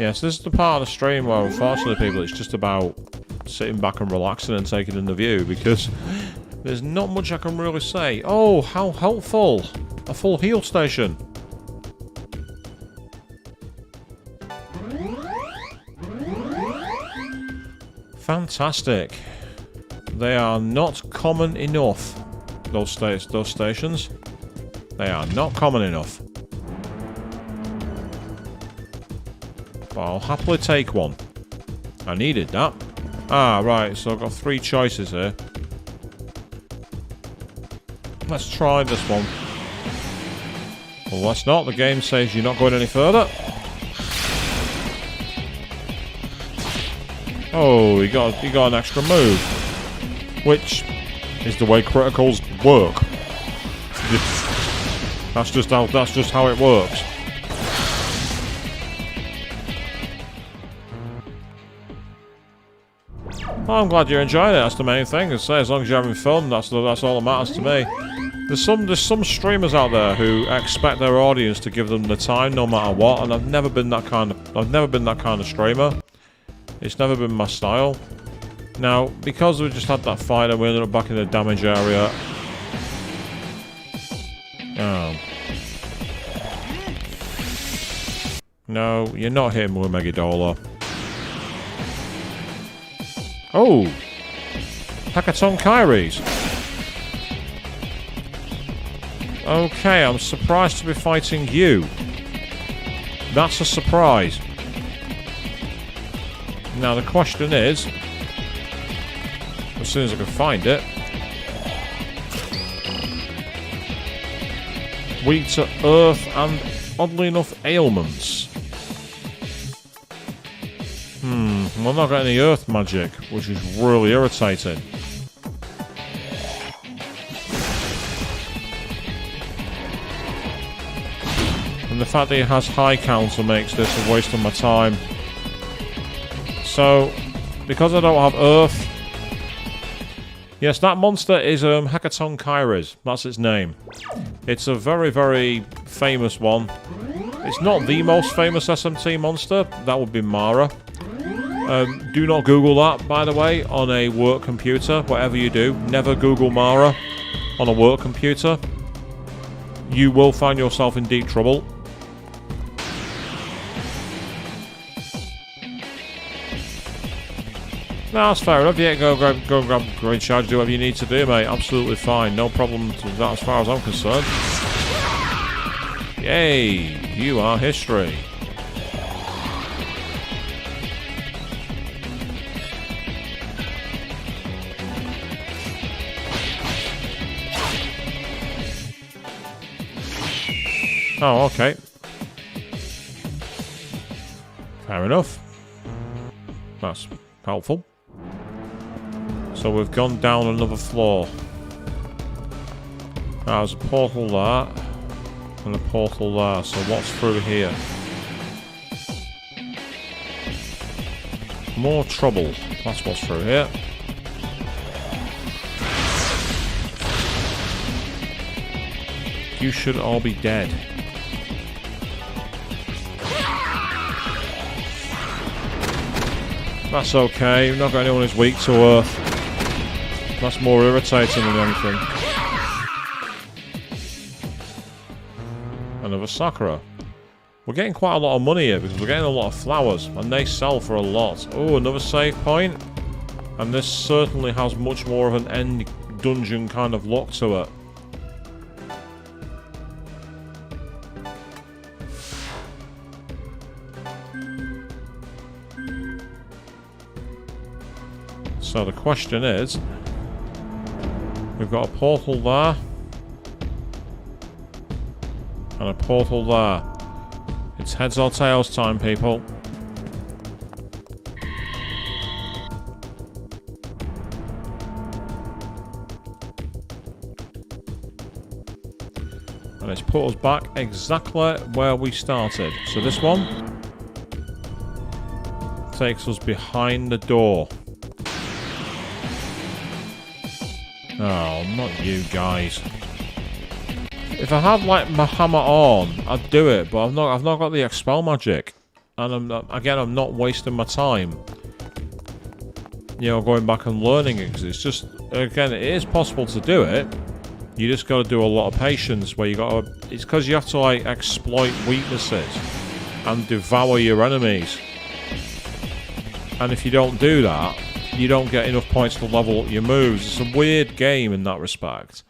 Yes, this is the part of the stream where unfortunately people, it's just about sitting back and relaxing and taking in the view, because there's not much I can really say. Oh, how helpful! A full heal station. Fantastic. They are not common enough. Those stations. They are not common enough. But I'll happily take one. I needed that. Ah, right, so I've got 3 choices here. Let's try this one. Well, let's not. The game says you're not going any further. Oh, he got an extra move. Which is the way criticals work. That's just how it works. Well, I'm glad you're enjoying it. That's the main thing. As long as you're having fun, that's all that matters to me. There's some streamers out there who expect their audience to give them the time no matter what, and I've never been that kind of streamer. It's never been my style. Now, because we just had that fight and we ended up back in the damage area. Oh. No, you're not hitting with Megadola. Oh! Hackathon Kairis. Okay, I'm surprised to be fighting you. That's a surprise. Now the question is, as soon as I can find it, weak to earth and, oddly enough, ailments. Well, I've not got any earth magic, which is really irritating. And the fact that he has high counter makes this a waste of my time. So, because I don't have earth... Yes, that monster is Hackathon Kairis. That's its name. It's a very, very famous one. It's not the most famous SMT monster. That would be Mara. Do not Google that, by the way, on a work computer. Whatever you do, never Google Mara on a work computer. You will find yourself in deep trouble. No, that's fair enough. Yeah, go grab Green Charge, do whatever you need to do, mate. Absolutely fine. No problem with that as far as I'm concerned. Yay! You are history. Oh, okay. Fair enough. That's helpful. So we've gone down another floor. There's a portal there. And a portal there. So what's through here? More trouble. That's what's through here. You should all be dead. That's okay. We've not got anyone who's weak to earth. That's more irritating than anything. Another Sakura. We're getting quite a lot of money here because we're getting a lot of flowers and they sell for a lot. Oh, another save point. And this certainly has much more of an end dungeon kind of look to it. So the question is, we've got a portal there, and a portal there. It's heads or tails time, people. And it's put us back exactly where we started. So this one takes us behind the door. Oh, not you guys. If I had like my hammer on, I'd do it, but I've not got the expel magic, and I'm not wasting my time. You know, going back and learning it, 'cause it's just, again, it is possible to do it. You just got to do a lot of patience. Where you got to, it's because you have to like exploit weaknesses and devour your enemies. And if you don't do that, you don't get enough points to level up your moves. It's a weird game in that respect.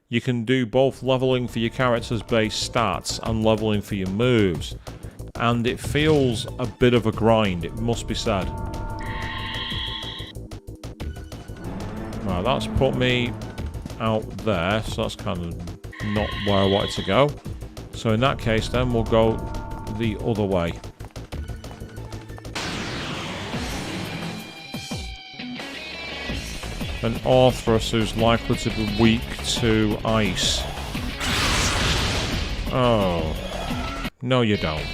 You can do both leveling for your character's base stats and leveling for your moves. And it feels a bit of a grind, it must be said. Right, that's put me out there, so that's kind of not where I wanted to go. So in that case then, we'll go the other way. An Orthrus who's likely to be weak to ice. Oh. No you don't.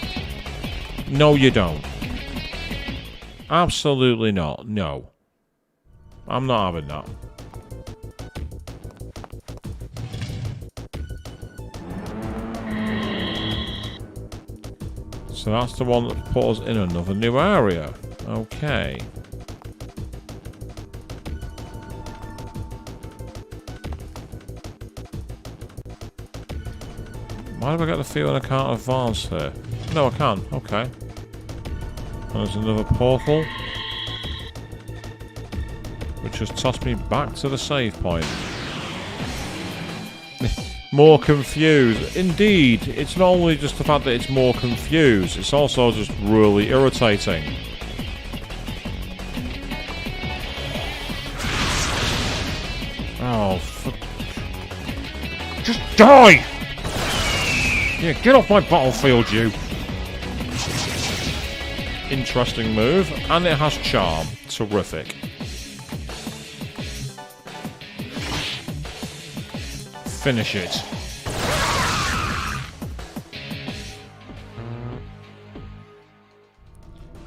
No you don't. Absolutely not. No. I'm not having that. So that's the one that put us in another new area. Okay. Why do I get the feeling I can't advance here? No, I can. Okay. And there's another portal, which has tossed me back to the save point. More confused. Indeed, it's not only just the fact that it's more confused, it's also just really irritating. Oh, just die! Yeah, get off my battlefield, you! Interesting move, and it has charm. Terrific. Finish it.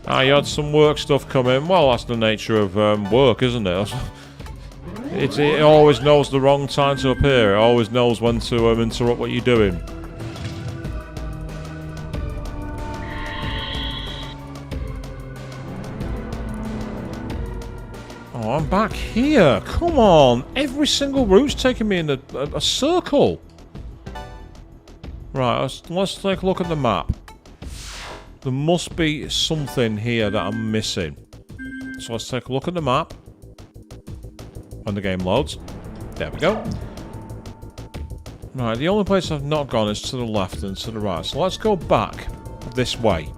You had some work stuff come in. Well, that's the nature of work, isn't it? It always knows the wrong time to appear. It always knows when to interrupt what you're doing. Oh, I'm back here. Come on. Every single route's taking me in a circle. Right, let's take a look at the map. There must be something here that I'm missing. So let's take a look at the map. When the game loads. There we go. Right, the only place I've not gone is to the left and to the right. So let's go back this way.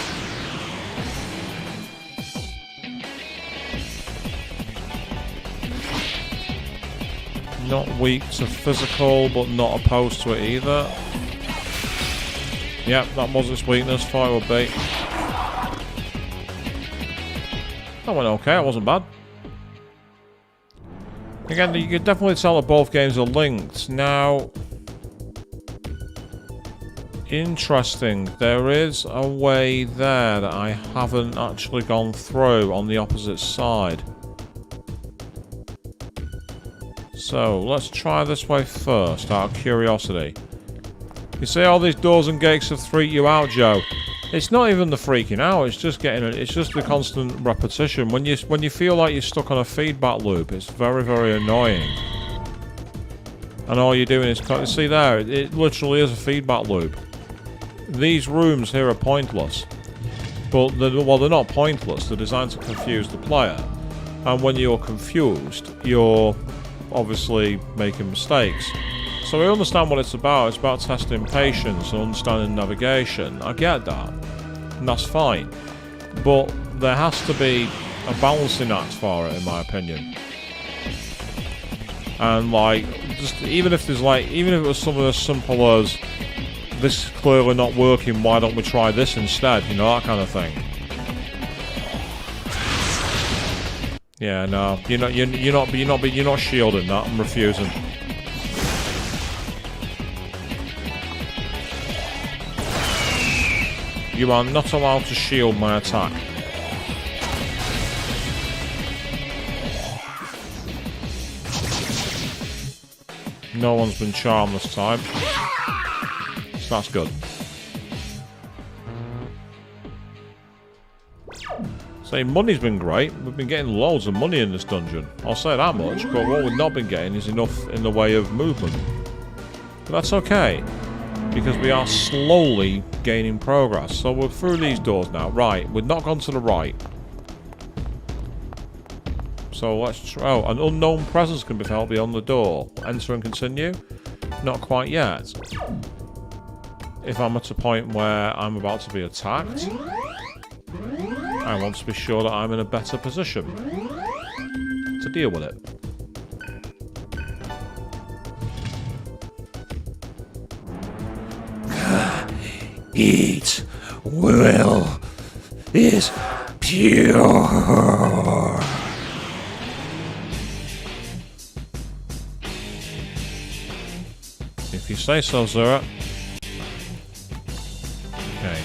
Not weak to physical, but not opposed to it either. Yep, that was its weakness. Thought it would be. That went okay, it wasn't bad. Again, you can definitely tell that both games are linked. Now, interesting. There is a way there that I haven't actually gone through on the opposite side. So, let's try this way first, out of curiosity. You see all these doors and gates have freaked you out, Joe. It's not even the freaking out, it's just it's just the constant repetition. When you feel like you're stuck on a feedback loop, it's very, very annoying. And all you're doing is, see there, it literally is a feedback loop. These rooms here are pointless. But, they're not pointless, they're designed to confuse the player. And when you're confused, you're obviously making mistakes. So I understand what it's about testing patience and understanding navigation. I get that, and that's fine. But there has to be a balancing act for it, in my opinion. And like, just even if it was something as simple as this is clearly not working, why don't we try this instead? You know, that kind of thing. Yeah, no, you're not shielding that. I'm refusing. You are not allowed to shield my attack. No one's been charmed this time. So that's good. Say, money's been great. We've been getting loads of money in this dungeon. I'll say that much, but what we've not been getting is enough in the way of movement. But that's okay, because we are slowly gaining progress. So we're through these doors now. Right, we've not gone to the right. So let's try. Oh, an unknown presence can be felt beyond the door. Enter and continue. Not quite yet. If I'm at a point where I'm about to be attacked, I want to be sure that I'm in a better position to deal with it. Eat will is pure. If you say so, Zura. Okay.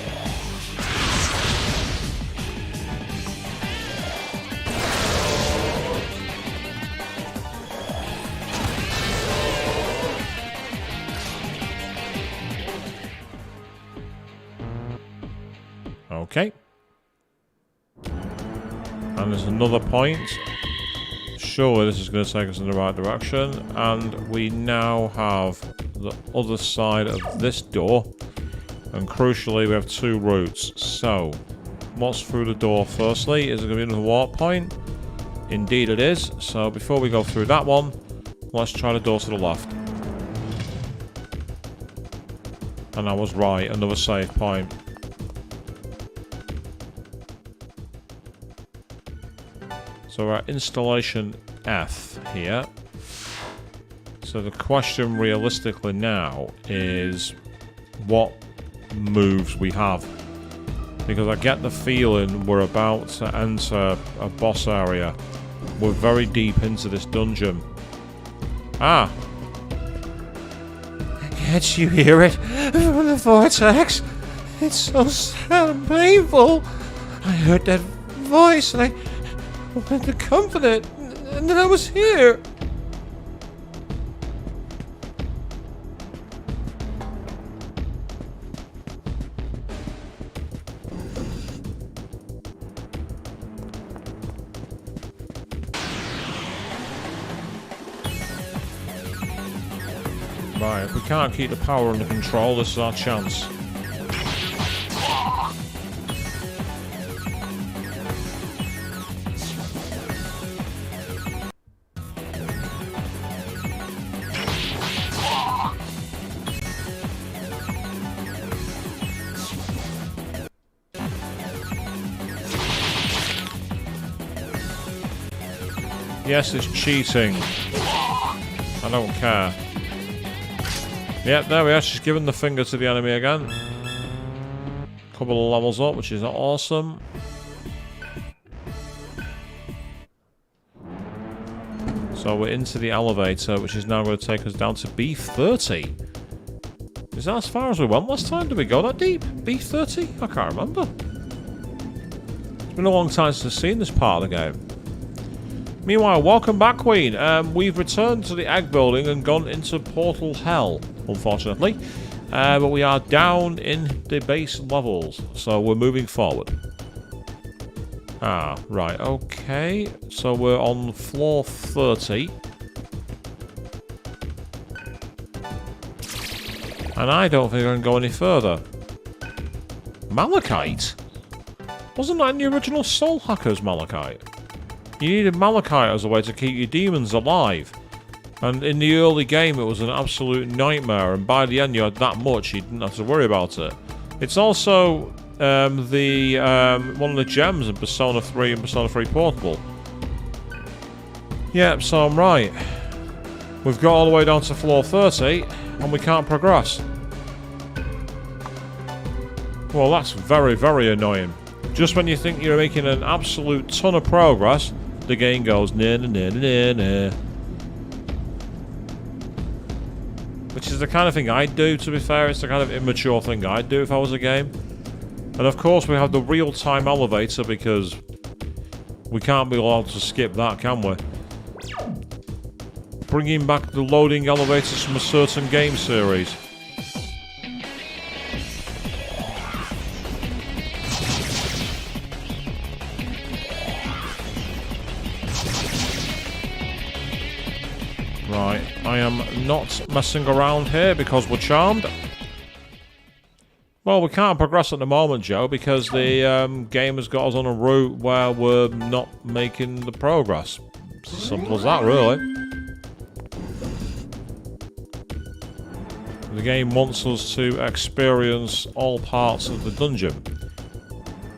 Okay. And there's another point. Surely this is going to take us in the right direction. And we now have the other side of this door. And crucially, we have two routes. So, what's through the door firstly? Is it going to be another warp point? Indeed it is. So, before we go through that one, let's try the door to the left. And I was right. Another save point. So we're at installation F here. So the question realistically now is what moves we have. Because I get the feeling we're about to enter a boss area. We're very deep into this dungeon. Ah! Can't you hear it from the vortex? It's so sad and painful. I heard that voice and I wanted to comfort it, and then I was here. Right, if we can't keep the power under control, this is our chance. Yes, it's cheating. I don't care. Yep, there we are. She's given the finger to the enemy again. Couple of levels up, which is awesome. So we're into the elevator, which is now going to take us down to B30. Is that as far as we went last time? Did we go that deep? B30? I can't remember. It's been a long time since I've seen this part of the game. Meanwhile, welcome back, Queen. We've returned to the egg building and gone into Portal Hell, unfortunately. But we are down in the base levels, so we're moving forward. Ah, right, okay. So we're on floor 30. And I don't think I can go any further. Malachite? Wasn't that in the original Soul Hackers Malachite? You needed Malachite as a way to keep your demons alive. And in the early game it was an absolute nightmare, and by the end you had that much you didn't have to worry about it. It's also one of the gems in Persona 3 and Persona 3 Portable. Yep, so I'm right. We've got all the way down to floor 30 and we can't progress. Well, that's very, very annoying. Just when you think you're making an absolute ton of progress, the game goes nah nah nah nah nah. Which is the kind of thing I'd do, to be fair. It's the kind of immature thing I'd do if I was a game. And of course we have the real-time elevator because we can't be allowed to skip that, can we? Bringing back the loading elevators from a certain game series. Right, I am not messing around here because we're charmed. Well, we can't progress at the moment, Joe, because the game has got us on a route where we're not making the progress. Simple as that, really. The game wants us to experience all parts of the dungeon.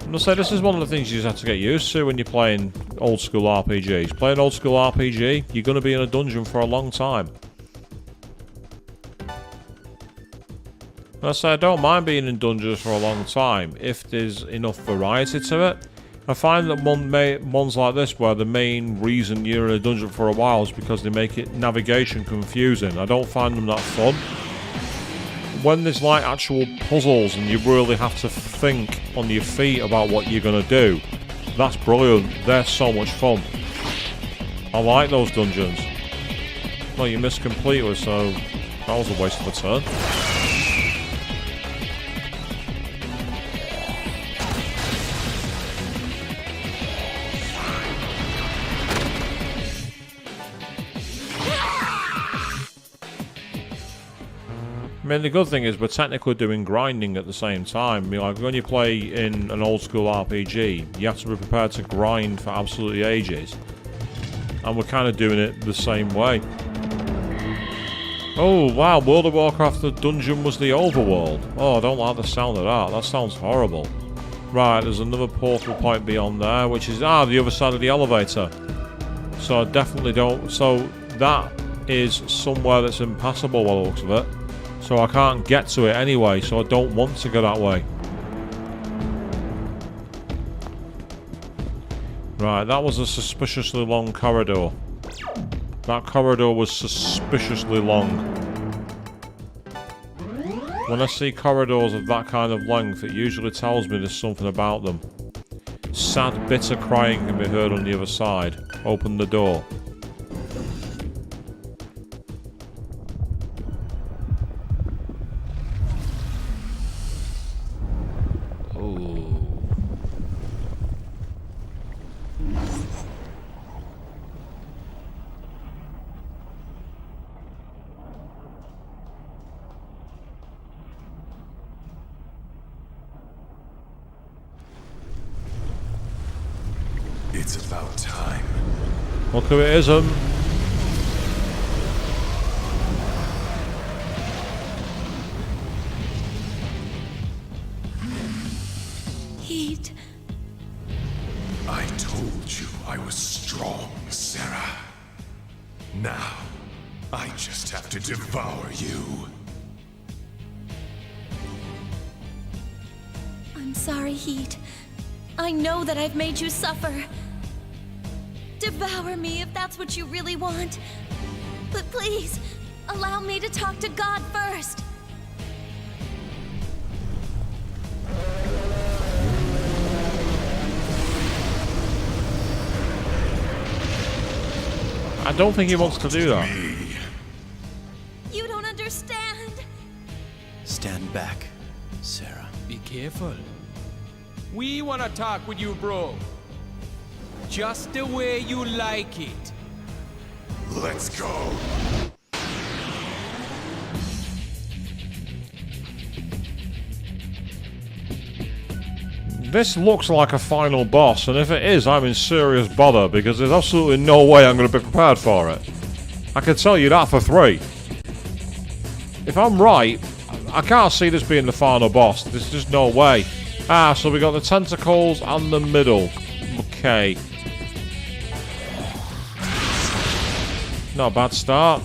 I'm gonna say this is one of the things you just have to get used to when you're playing old school RPGs. Playing old school RPG, you're gonna be in a dungeon for a long time. I say I don't mind being in dungeons for a long time if there's enough variety to it. I find that ones like this where the main reason you're in a dungeon for a while is because they make it navigation confusing. I don't find them that fun. When there's like actual puzzles and you really have to think on your feet about what you're going to do, that's brilliant. They're so much fun. I like those dungeons. Well, you missed completely, so that was a waste of a turn. I mean, the good thing is we're technically doing grinding at the same time. I mean, like when you play in an old school RPG, you have to be prepared to grind for absolutely ages. And we're kind of doing it the same way. Oh, wow, World of Warcraft, the dungeon was the overworld. Oh, I don't like the sound of that. That sounds horrible. Right, there's another portal point beyond there, which is, the other side of the elevator. So I definitely don't... So that is somewhere that's impassable by the looks of it. So I can't get to it anyway, so I don't want to go that way. Right, that was a suspiciously long corridor. That corridor was suspiciously long. When I see corridors of that kind of length, it usually tells me there's something about them. Sad, bitter crying can be heard on the other side. Open the door. It's about time. Look who it is, Heat. I told you I was strong, Sarah. Now, I just have to devour you. I'm sorry, Heat. I know that I've made you suffer. Devour me if that's what you really want. But please, allow me to talk to God first. I don't think he wants to do that. You don't understand. Stand back, Sarah. Be careful. We wanna talk with you, bro. Just the way you like it. Let's go. This looks like a final boss, and if it is, I'm in serious bother, because there's absolutely no way I'm going to be prepared for it. I can tell you that for 3. If I'm right, I can't see this being the final boss. There's just no way. So we got the tentacles and the middle. Okay. Not a bad start.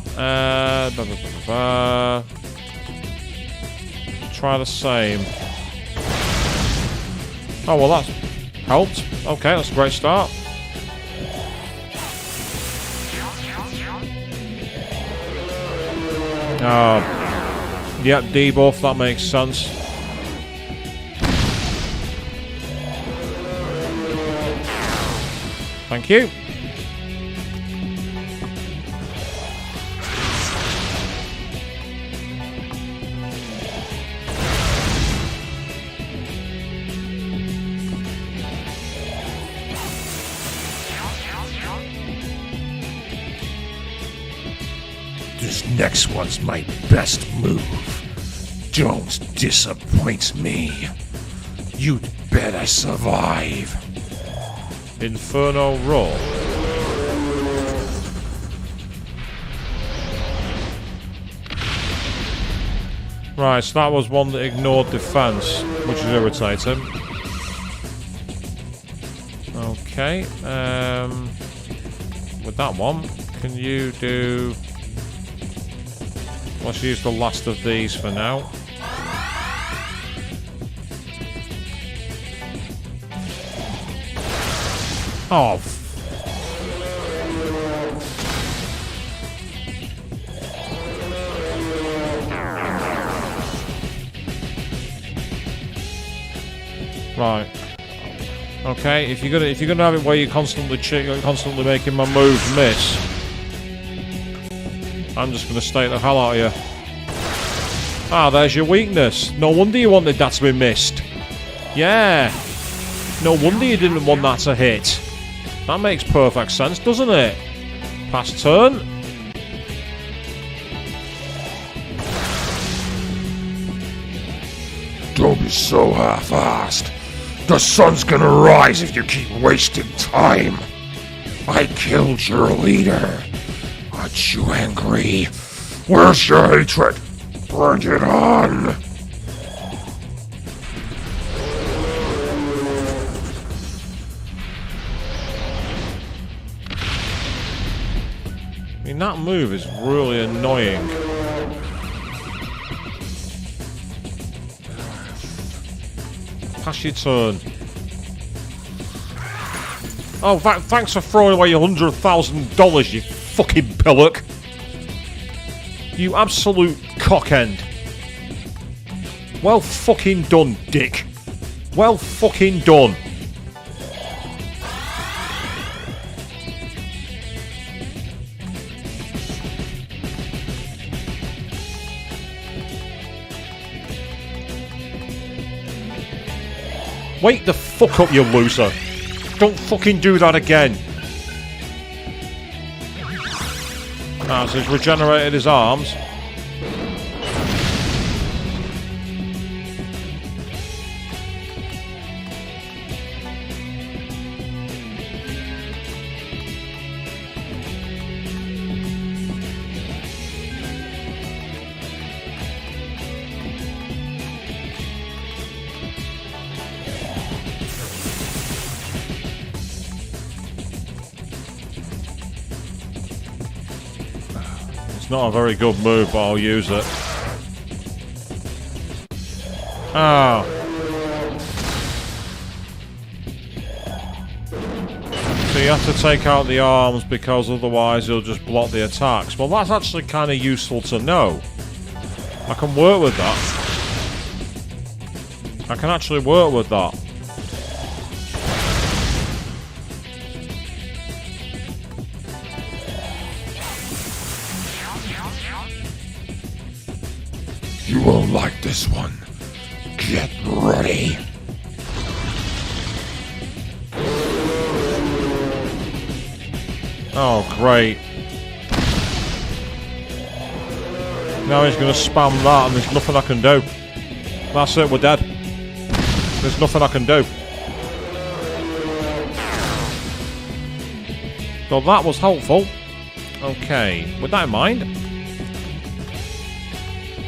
Try the same. Oh, well, that helped. Okay, that's a great start. Yep, debuff, that makes sense. Thank you. This next one's my best move. Don't disappoint me. You'd better survive. Inferno Roar. Right, so that was one that ignored defense, which is irritating. Okay, with that one, can you do... Let's use the last of these for now. Oh, right. Okay, if you're gonna have it where you're constantly making my moves miss, I'm just gonna stake the hell out of you. Ah, there's your weakness. No wonder you wanted that to be missed. Yeah. No wonder you didn't want that to hit. That makes perfect sense, doesn't it? Pass turn. Don't be so half-assed. The sun's gonna rise if you keep wasting time. I killed your leader. Aren't you angry? Where's your hatred? Bring it on! I mean, that move is really annoying. Pass your turn. Oh, thanks for throwing away your $100,000, you fucking pillock. You absolute cockend. Well fucking done, dick. Well fucking done. Wake the fuck up, you loser. Don't fucking do that again. Ah, so he's regenerated his arms. It's not a very good move, but I'll use it. Ah. So you have to take out the arms because otherwise he'll just block the attacks. Well, that's actually kind of useful to know. I can work with that. I can actually work with that. You won't like this one. Get ready. Oh, great. Now he's going to spam that and there's nothing I can do. That's it, we're dead. There's nothing I can do. So that was helpful. Okay, with that in mind,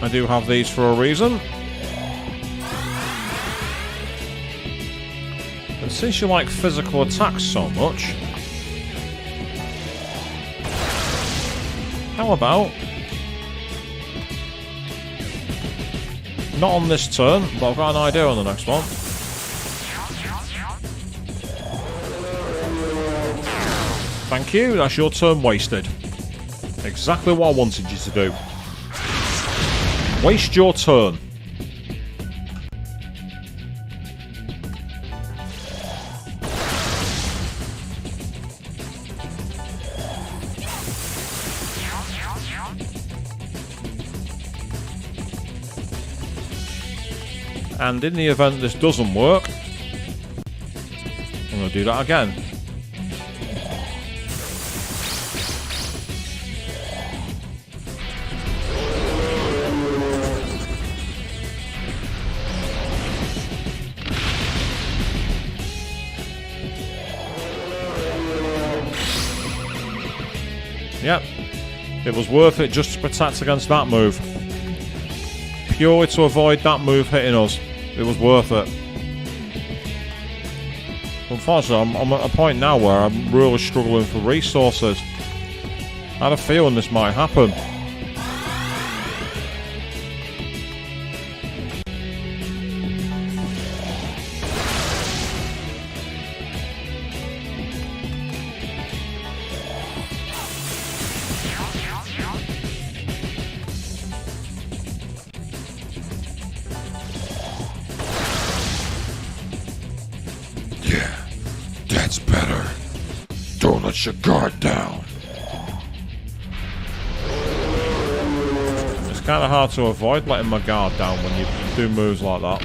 I do have these for a reason. And since you like physical attacks so much, how about... Not on this turn, but I've got an idea on the next one. Thank you, that's your turn wasted. Exactly what I wanted you to do. Waste your turn. And in the event this doesn't work, I'm going to do that again. Yep, it was worth it just to protect against that move. purely to avoid that move hitting us. It was worth it. Unfortunately, I'm at a point now where I'm really struggling for resources. I had a feeling this might happen. That's better. Don't let your guard down. It's kind of hard to avoid letting my guard down when you do moves like that.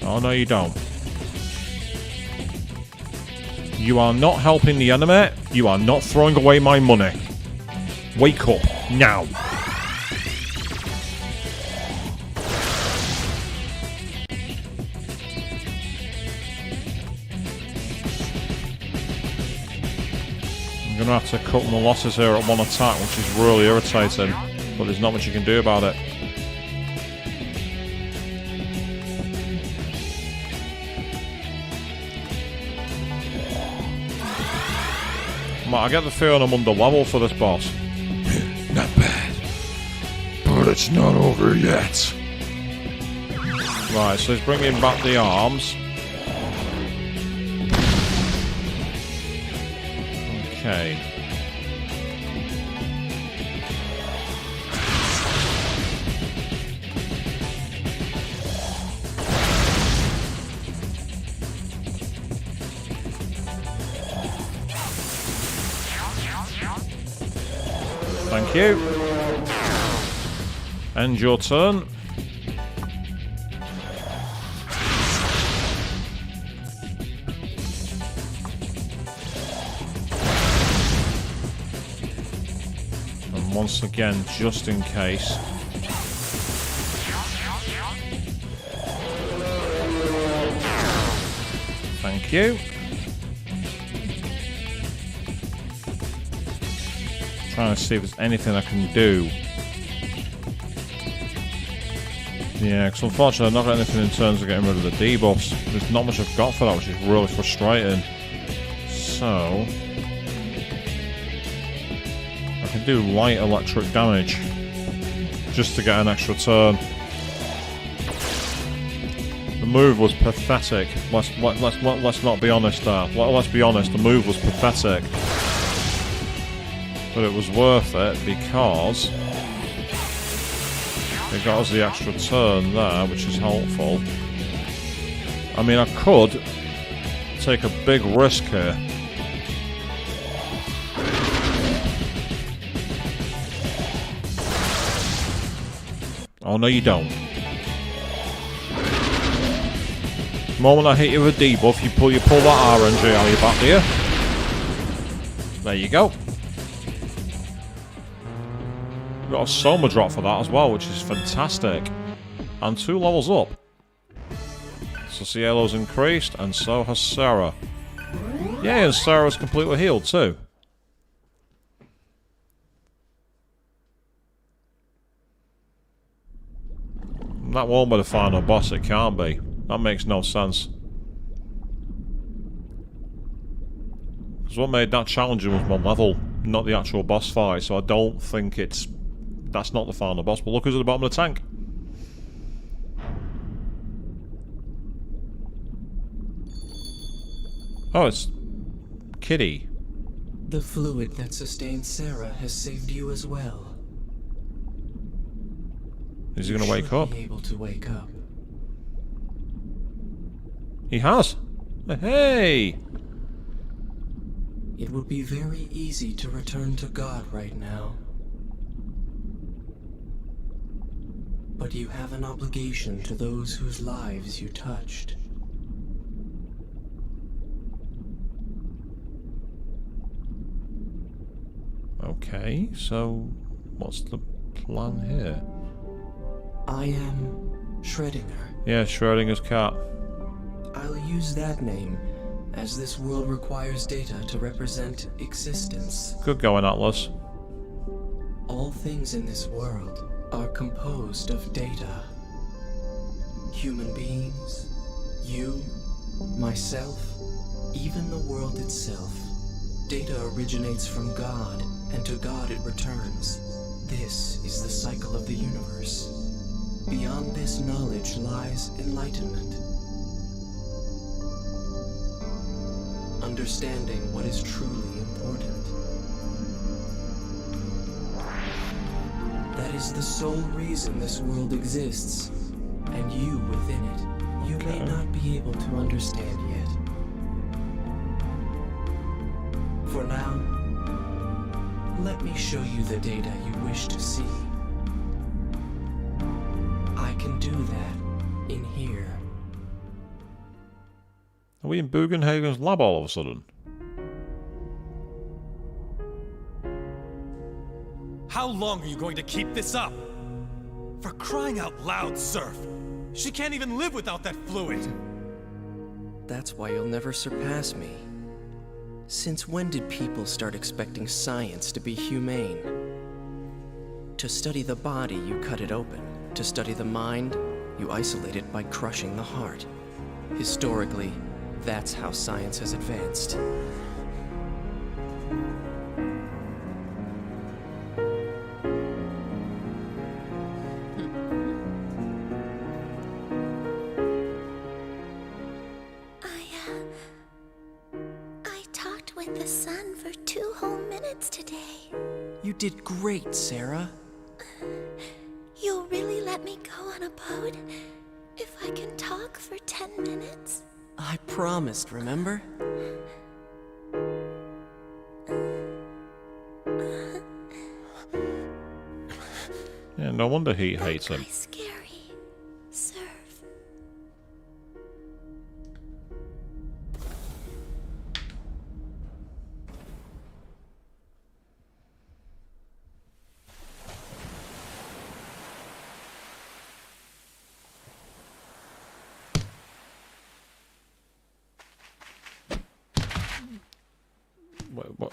Oh no, you don't. You are not helping the enemy. You are not throwing away my money. Wake up now. I'm going to have to cut my losses here at one attack, which is really irritating, but there's not much you can do about it. I get the feeling I'm under level for this boss. Not bad. But it's not over yet. Right, so he's bringing back the arms. Okay. Thank you. End your turn. And once again, just in case. Thank you. Trying to see if there's anything I can do. Yeah, because unfortunately I've not got anything in terms of getting rid of the debuffs. There's not much I've got for that, which is really frustrating. So I can do light electric damage just to get an extra turn. The move was pathetic. Let's not be honest there. Let's be honest, the move was pathetic. But it was worth it because it got us the extra turn there, which is helpful. I mean, I could take a big risk here. Oh, no, you don't. The moment I hit you with a debuff, you pull that RNG out of your back, do you? There you go. Got a Soma drop for that as well, which is fantastic. And 2 levels up. So Cielo's increased, and so has Sarah. Yeah, and Sarah's completely healed too. That won't be the final boss, it can't be. That makes no sense. Because what made that challenging was my level, not the actual boss fight, so I don't think that's not the final boss, but look who's at the bottom of the tank. Oh, it's Kitty. The fluid that sustained Sarah has saved you as well. Is he going to wake up? Be able to wake up. He has. Hey! It would be very easy to return to God right now. But you have an obligation to those whose lives you touched. Okay, so what's the plan here? I am Schrödinger. Yeah, Schrödinger's cat. I'll use that name as this world requires data to represent existence. Good going, Atlas. All things in this world are composed of data. Human beings, you, myself, even the world itself. Data originates from God, and to God it returns. This is the cycle of the universe. Beyond this knowledge lies enlightenment. Understanding what is truly important. That is the sole reason this world exists, and you within it. You may not be able to understand yet. For now, let me show you the data you wish to see. I can do that in here. Are we in Bugenhagen's lab all of a sudden? How long are you going to keep this up? For crying out loud, Surf! She can't even live without that fluid! That's why you'll never surpass me. Since when did people start expecting science to be humane? To study the body, you cut it open. To study the mind, you isolate it by crushing the heart. Historically, that's how science has advanced. I talked with the sun for 2 whole minutes today. You did great, Sarah. You'll really let me go on a boat if I can talk for 10 minutes? I promised, remember? Yeah, no wonder he hates him. Scary. Surf. What?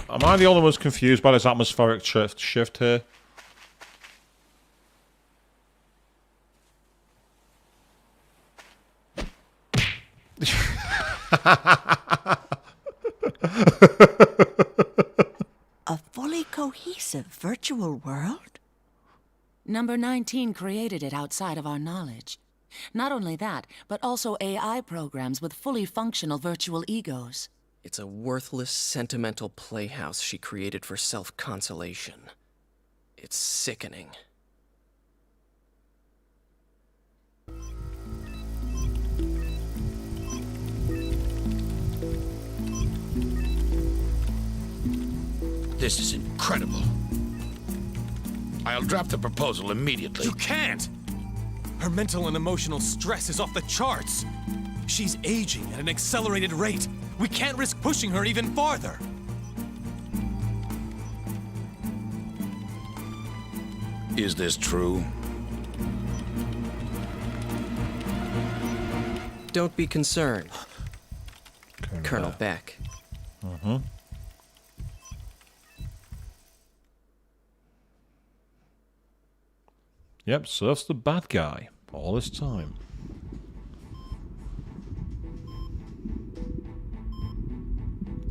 Am I the only one who's confused by this atmospheric shift here? A fully cohesive virtual world? Number 19 created it outside of our knowledge. Not only that, but also AI programs with fully functional virtual egos. It's a worthless, sentimental playhouse she created for self-consolation. It's sickening. This is incredible. I'll draft the proposal immediately. You can't! Her mental and emotional stress is off the charts. She's aging at an accelerated rate. We can't risk pushing her even farther. Is this true? Don't be concerned, Colonel Beck. Mm-hmm. Yep, Surf's the bad guy all this time.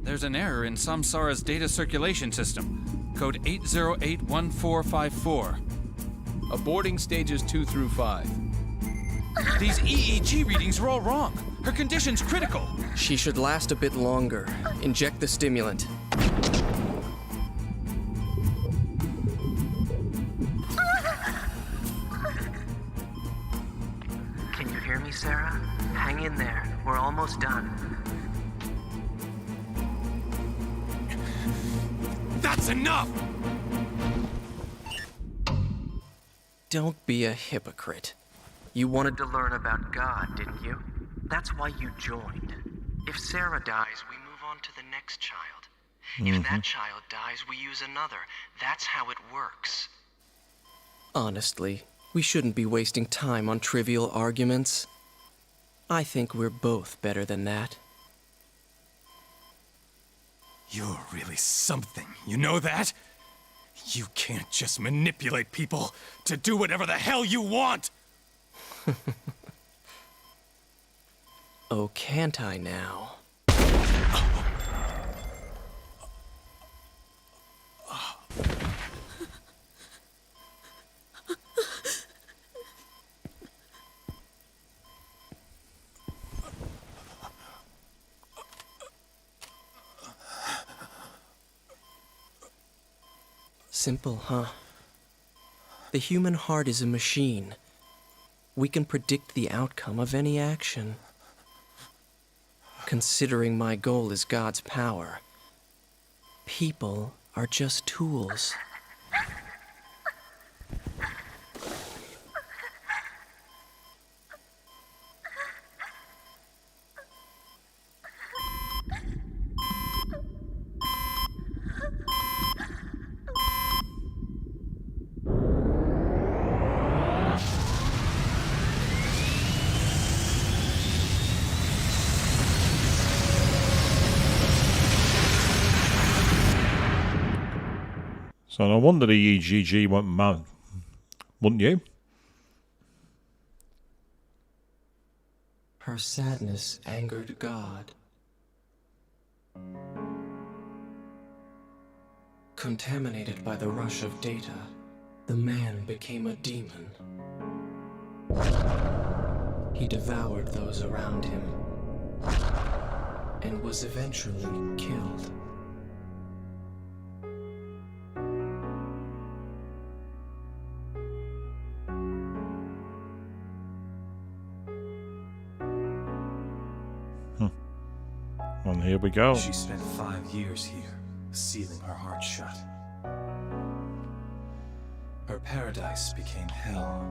There's an error in Samsara's data circulation system. Code 8081454. Aborting stages 2 through 5. These EEG readings are all wrong. Her condition's critical. She should last a bit longer. Inject the stimulant. Can you hear me, Sarah? Hang in there. We're almost done. That's enough! Don't be a hypocrite. You wanted to learn about God, didn't you? That's why you joined. If Sarah dies, we move on to the next child. If that child dies, we use another. That's how it works. Honestly, we shouldn't be wasting time on trivial arguments. I think we're both better than that. You're really something, you know that? You can't just manipulate people to do whatever the hell you want! Oh, can't I now? Simple, huh? The human heart is a machine. We can predict the outcome of any action. Considering my goal is God's power, people are just tools. So no wonder the EGG went mad, wouldn't you? Her sadness angered God. Contaminated by the rush of data, the man became a demon. He devoured those around him and was eventually killed. And here we go. She spent 5 years here, sealing her heart shut. Her paradise became hell.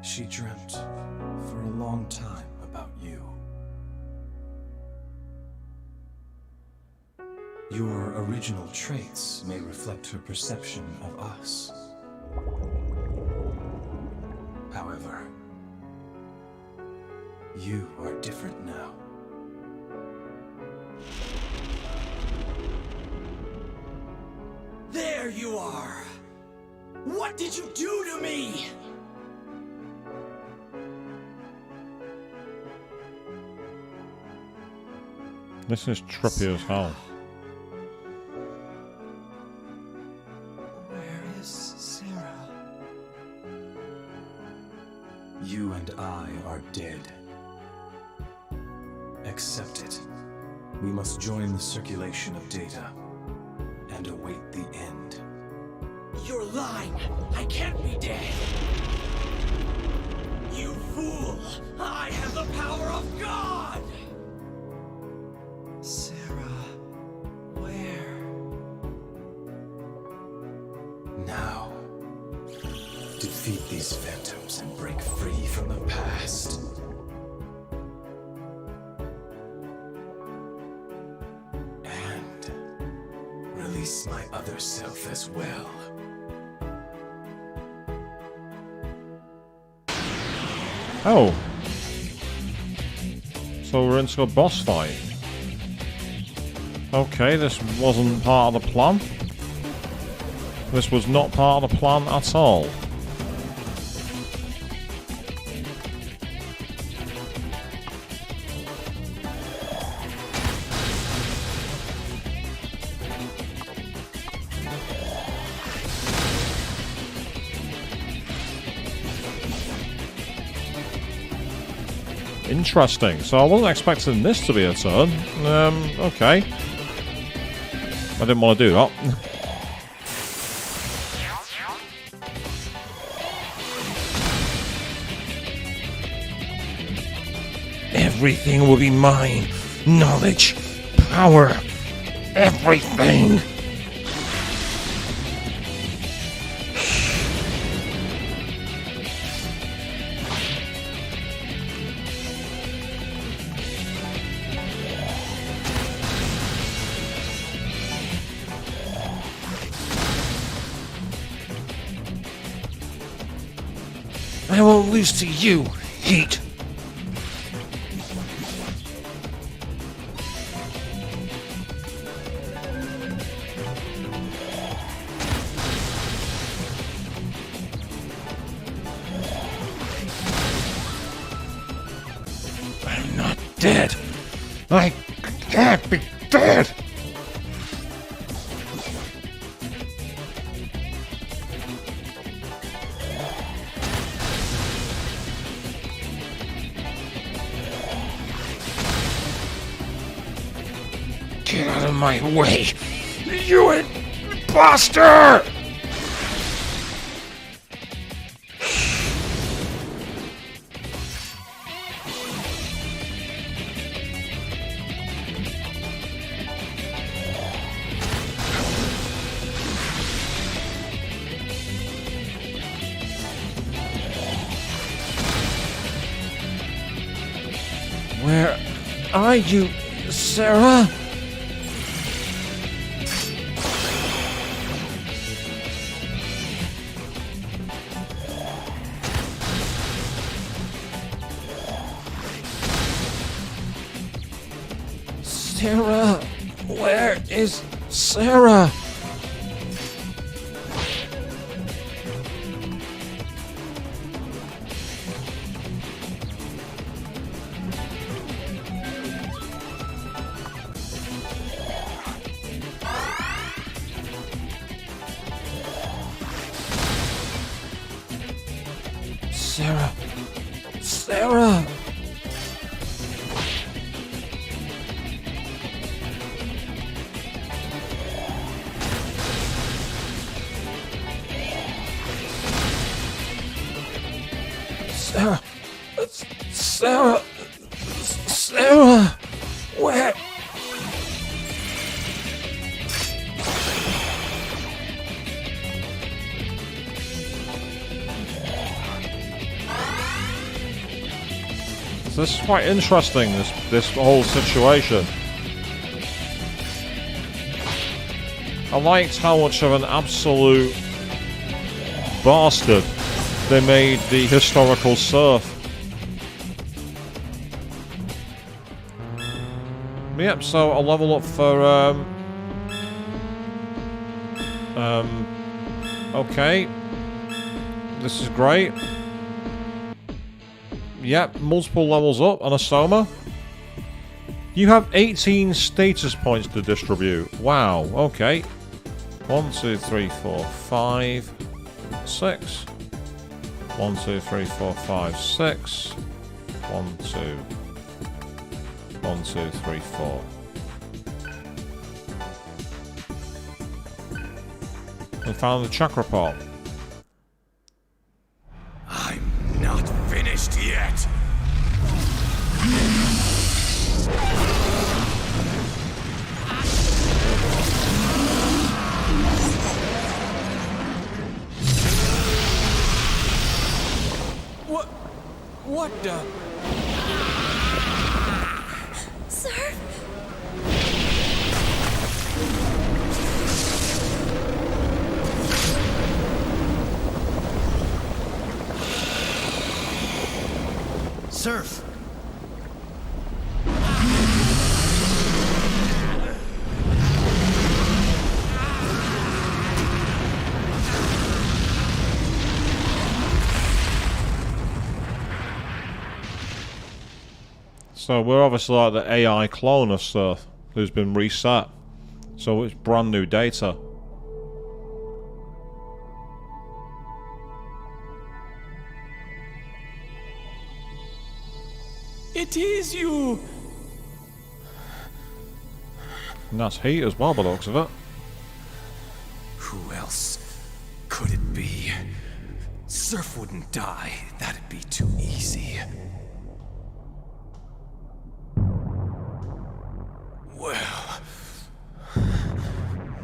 She dreamt for a long time about you. Your original traits may reflect her perception of us. However, you are different now. There you are! What did you do to me? This is trippy as hell. Where is Sarah? You and I are dead. Accept it. We must join the circulation of data and await the end. You're lying! I can't be dead! You fool! I have the power of God! Sarah, where? Now, defeat these phantoms and break free from the past. And release my other self as well. Oh. So we're into a boss fight. Okay, this wasn't part of the plan. This was not part of the plan at all. Interesting. So I wasn't expecting this to be a turn. Okay. I didn't want to do that. Everything will be mine. Knowledge, power, everything. I won't lose to you, heat. I'm not dead. I can't be dead. Get out of my way, you imposter! Where are you, Sarah? Sarah, where is Sarah? Sarah, Sarah. Sarah, Sarah, Sarah, where? This is quite interesting, this whole situation. I liked how much of an absolute bastard they made the historical serf. Yep, so I'll level up for okay. This is great. Yep, multiple levels up on a Soma. You have 18 status points to distribute. Wow, okay. 1, 2, 3, 4, 5, 6. 1, 2, 3, 4, 5, 6. 1, 2. 1, 2, 3, 4. We found the chakra pot. I'm not finished yet. What the? Sir? Surf! So we're obviously like the AI clone of Surf, who's been reset. So it's brand new data. It is you! And that's heat as well by the looks of it. Who else could it be? Surf wouldn't die. That'd be too easy. Well,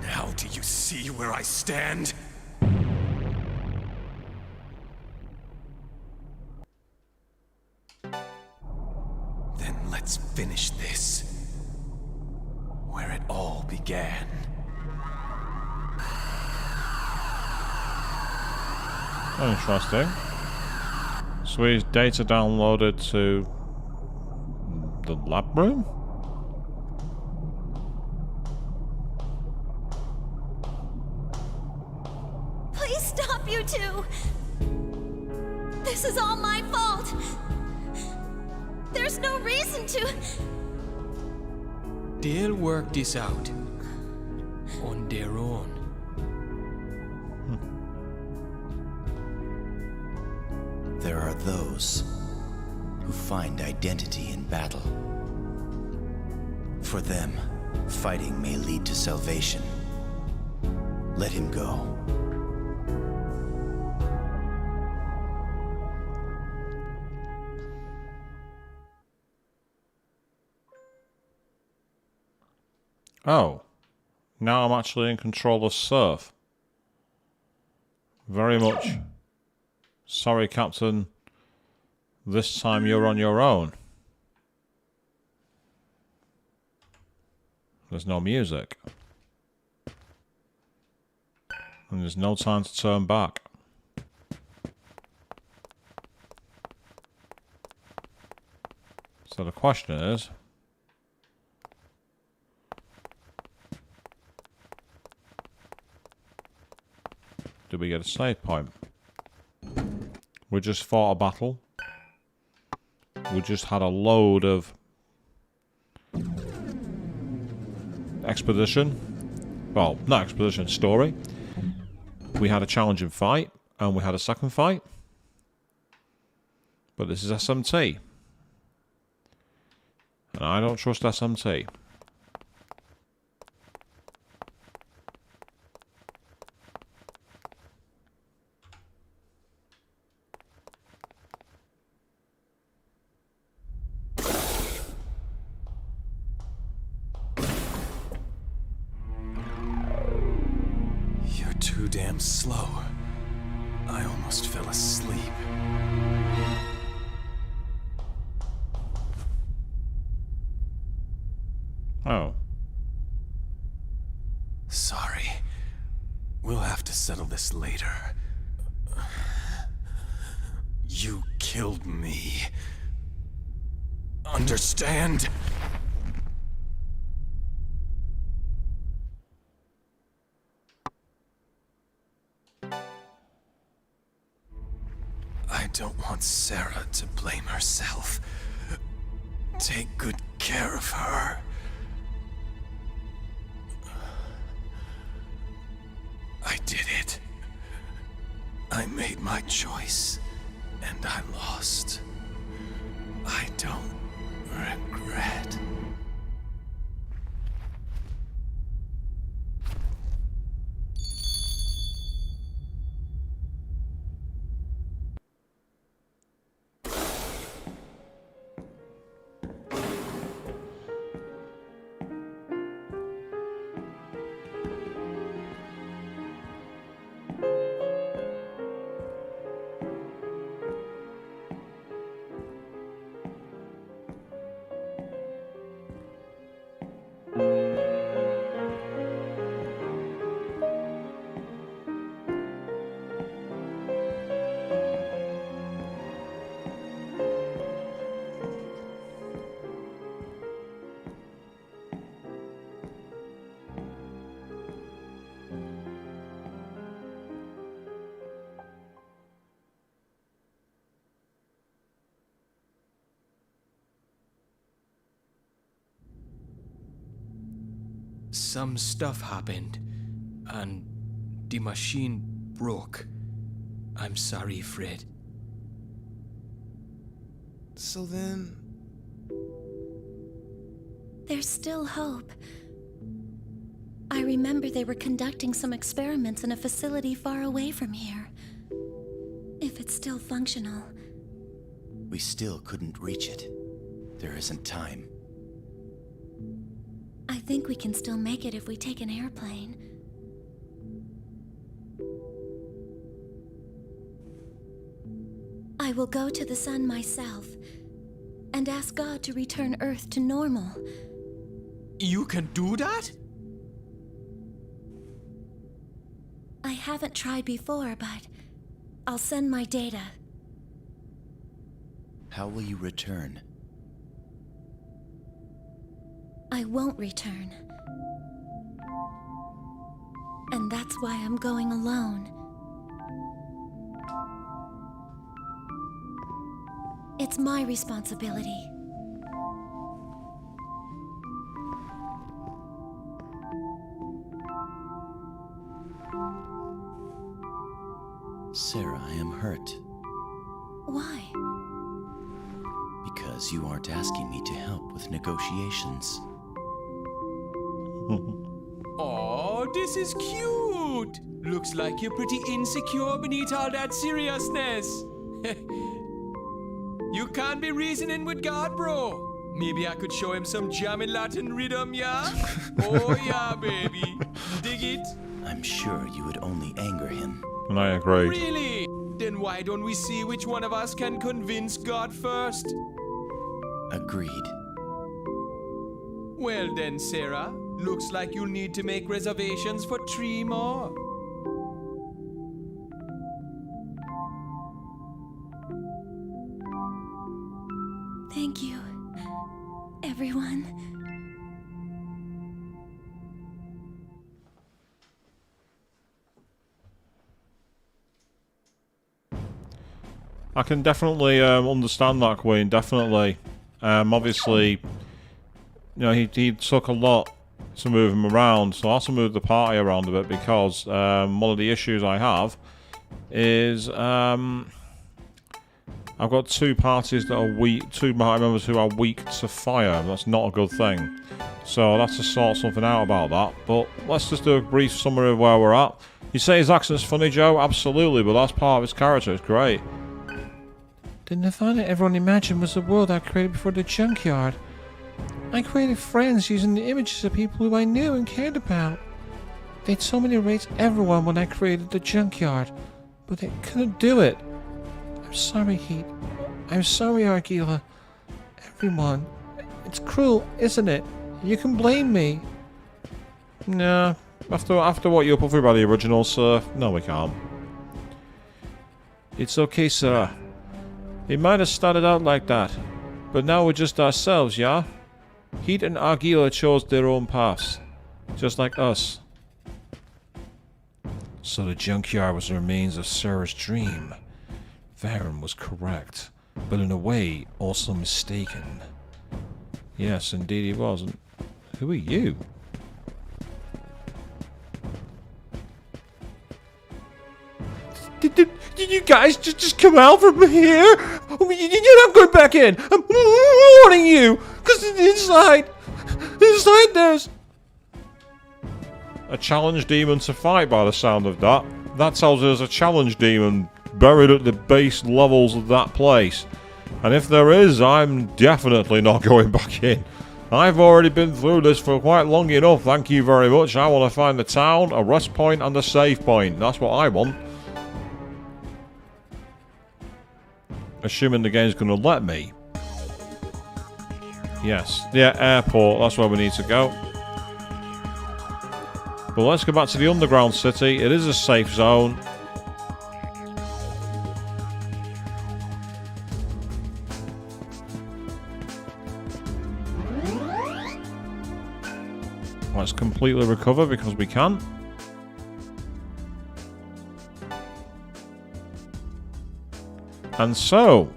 now do you see where I stand? Then let's finish this. Where it all began. Interesting. So his data downloaded to the lab room? Please stop, you two! This is all my fault! There's no reason to... They'll work this out. On their own. There are those who find identity in battle. For them, fighting may lead to salvation. Let him go. Oh. Now I'm actually in control of Surf. Very much. Sorry, Captain. This time you're on your own. There's no music. And there's no time to turn back. So the question is... do we get a save point? We just fought a battle. We just had a load of expedition. Well, not expedition, story. We had a challenging fight, and we had a second fight. But this is SMT. And I don't trust SMT. Too damn slow. I almost fell asleep. Oh. Sorry. We'll have to settle this later. You killed me. Understand? I don't want Sarah to blame herself. Take good care of her. I did it. I made my choice, and I lost. I don't regret. Some stuff happened, and the machine broke. I'm sorry, Fred. So then... There's still hope. I remember they were conducting some experiments in a facility far away from here. If it's still functional. We still couldn't reach it. There isn't time. I think we can still make it if we take an airplane. I will go to the sun myself and ask God to return Earth to normal. You can do that? I haven't tried before, but I'll send my data. How will you return? I won't return. And that's why I'm going alone. It's my responsibility. Sarah, I am hurt. Why? Because you aren't asking me to help with negotiations. Oh, this is cute! Looks like you're pretty insecure beneath all that seriousness. You can't be reasoning with God, bro. Maybe I could show him some jamming Latin rhythm, yeah? Oh, yeah, baby. Dig it? I'm sure you would only anger him. And I agree. Really? Then why don't we see which one of us can convince God first? Agreed. Well then, Sarah, looks like you'll need to make reservations for 3 more. Thank you, everyone. I can definitely understand that, Queen. Definitely. Obviously, you know, he took a lot to move him around, so I have to move the party around a bit because one of the issues I have is I've got 2 parties that are weak, 2 party members who are weak to fire. That's not a good thing. So I'll have to sort something out about that. But let's just do a brief summary of where we're at. You say his accent's funny, Joe? Absolutely, but that's part of his character. It's great. The Nirvana everyone imagined was the world I created before the junkyard. I created friends using the images of people who I knew and cared about. They told me to erase everyone when I created the junkyard, but they couldn't do it. I'm sorry, Heat. I'm sorry, Argila. Everyone. It's cruel, isn't it? You can blame me. Nah. After what you put through by the original, sir, no we can't. It's okay, sir. It might have started out like that, but now we're just ourselves, yeah? Heat and Argila chose their own paths, just like us. So the junkyard was the remains of Sarah's dream. Varen was correct, but in a way also mistaken. Yes, indeed he was. And who are you? Did you guys just come out from here? You're not going back in. I'm warning you, because inside there's a challenge demon to fight by the sound of that. That tells us there's a challenge demon buried at the base levels of that place. And if there is, I'm definitely not going back in. I've already been through this for quite long enough, thank you very much. I want to find the town, a rest point, and a save point. That's what I want. Assuming the game's going to let me. Yes. Yeah, airport. That's where we need to go. But let's go back to the underground city. It is a safe zone. Let's completely recover because we can. And so,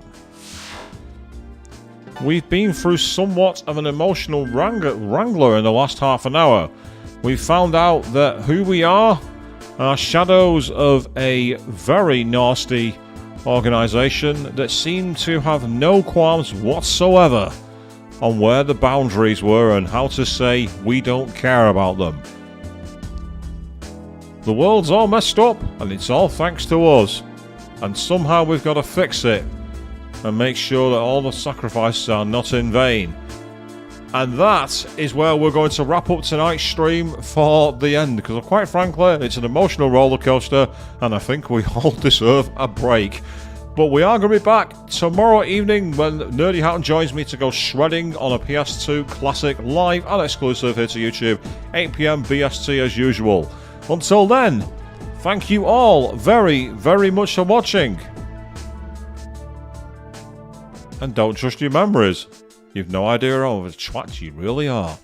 we've been through somewhat of an emotional wrangler in the last half an hour. We've found out that who we are shadows of a very nasty organisation that seem to have no qualms whatsoever on where the boundaries were and how to say we don't care about them. The world's all messed up and it's all thanks to us. And somehow we've got to fix it and make sure that all the sacrifices are not in vain. And that is where we're going to wrap up tonight's stream for the end, because quite frankly, it's an emotional roller coaster and I think we all deserve a break. But we are going to be back tomorrow evening when Nerdy Hatton joins me to go shredding on a PS2 Classic live and exclusive here to YouTube, 8 PM BST as usual. Until then, thank you all very, very much for watching. and don't trust your memories. You've no idea of the twat you really are.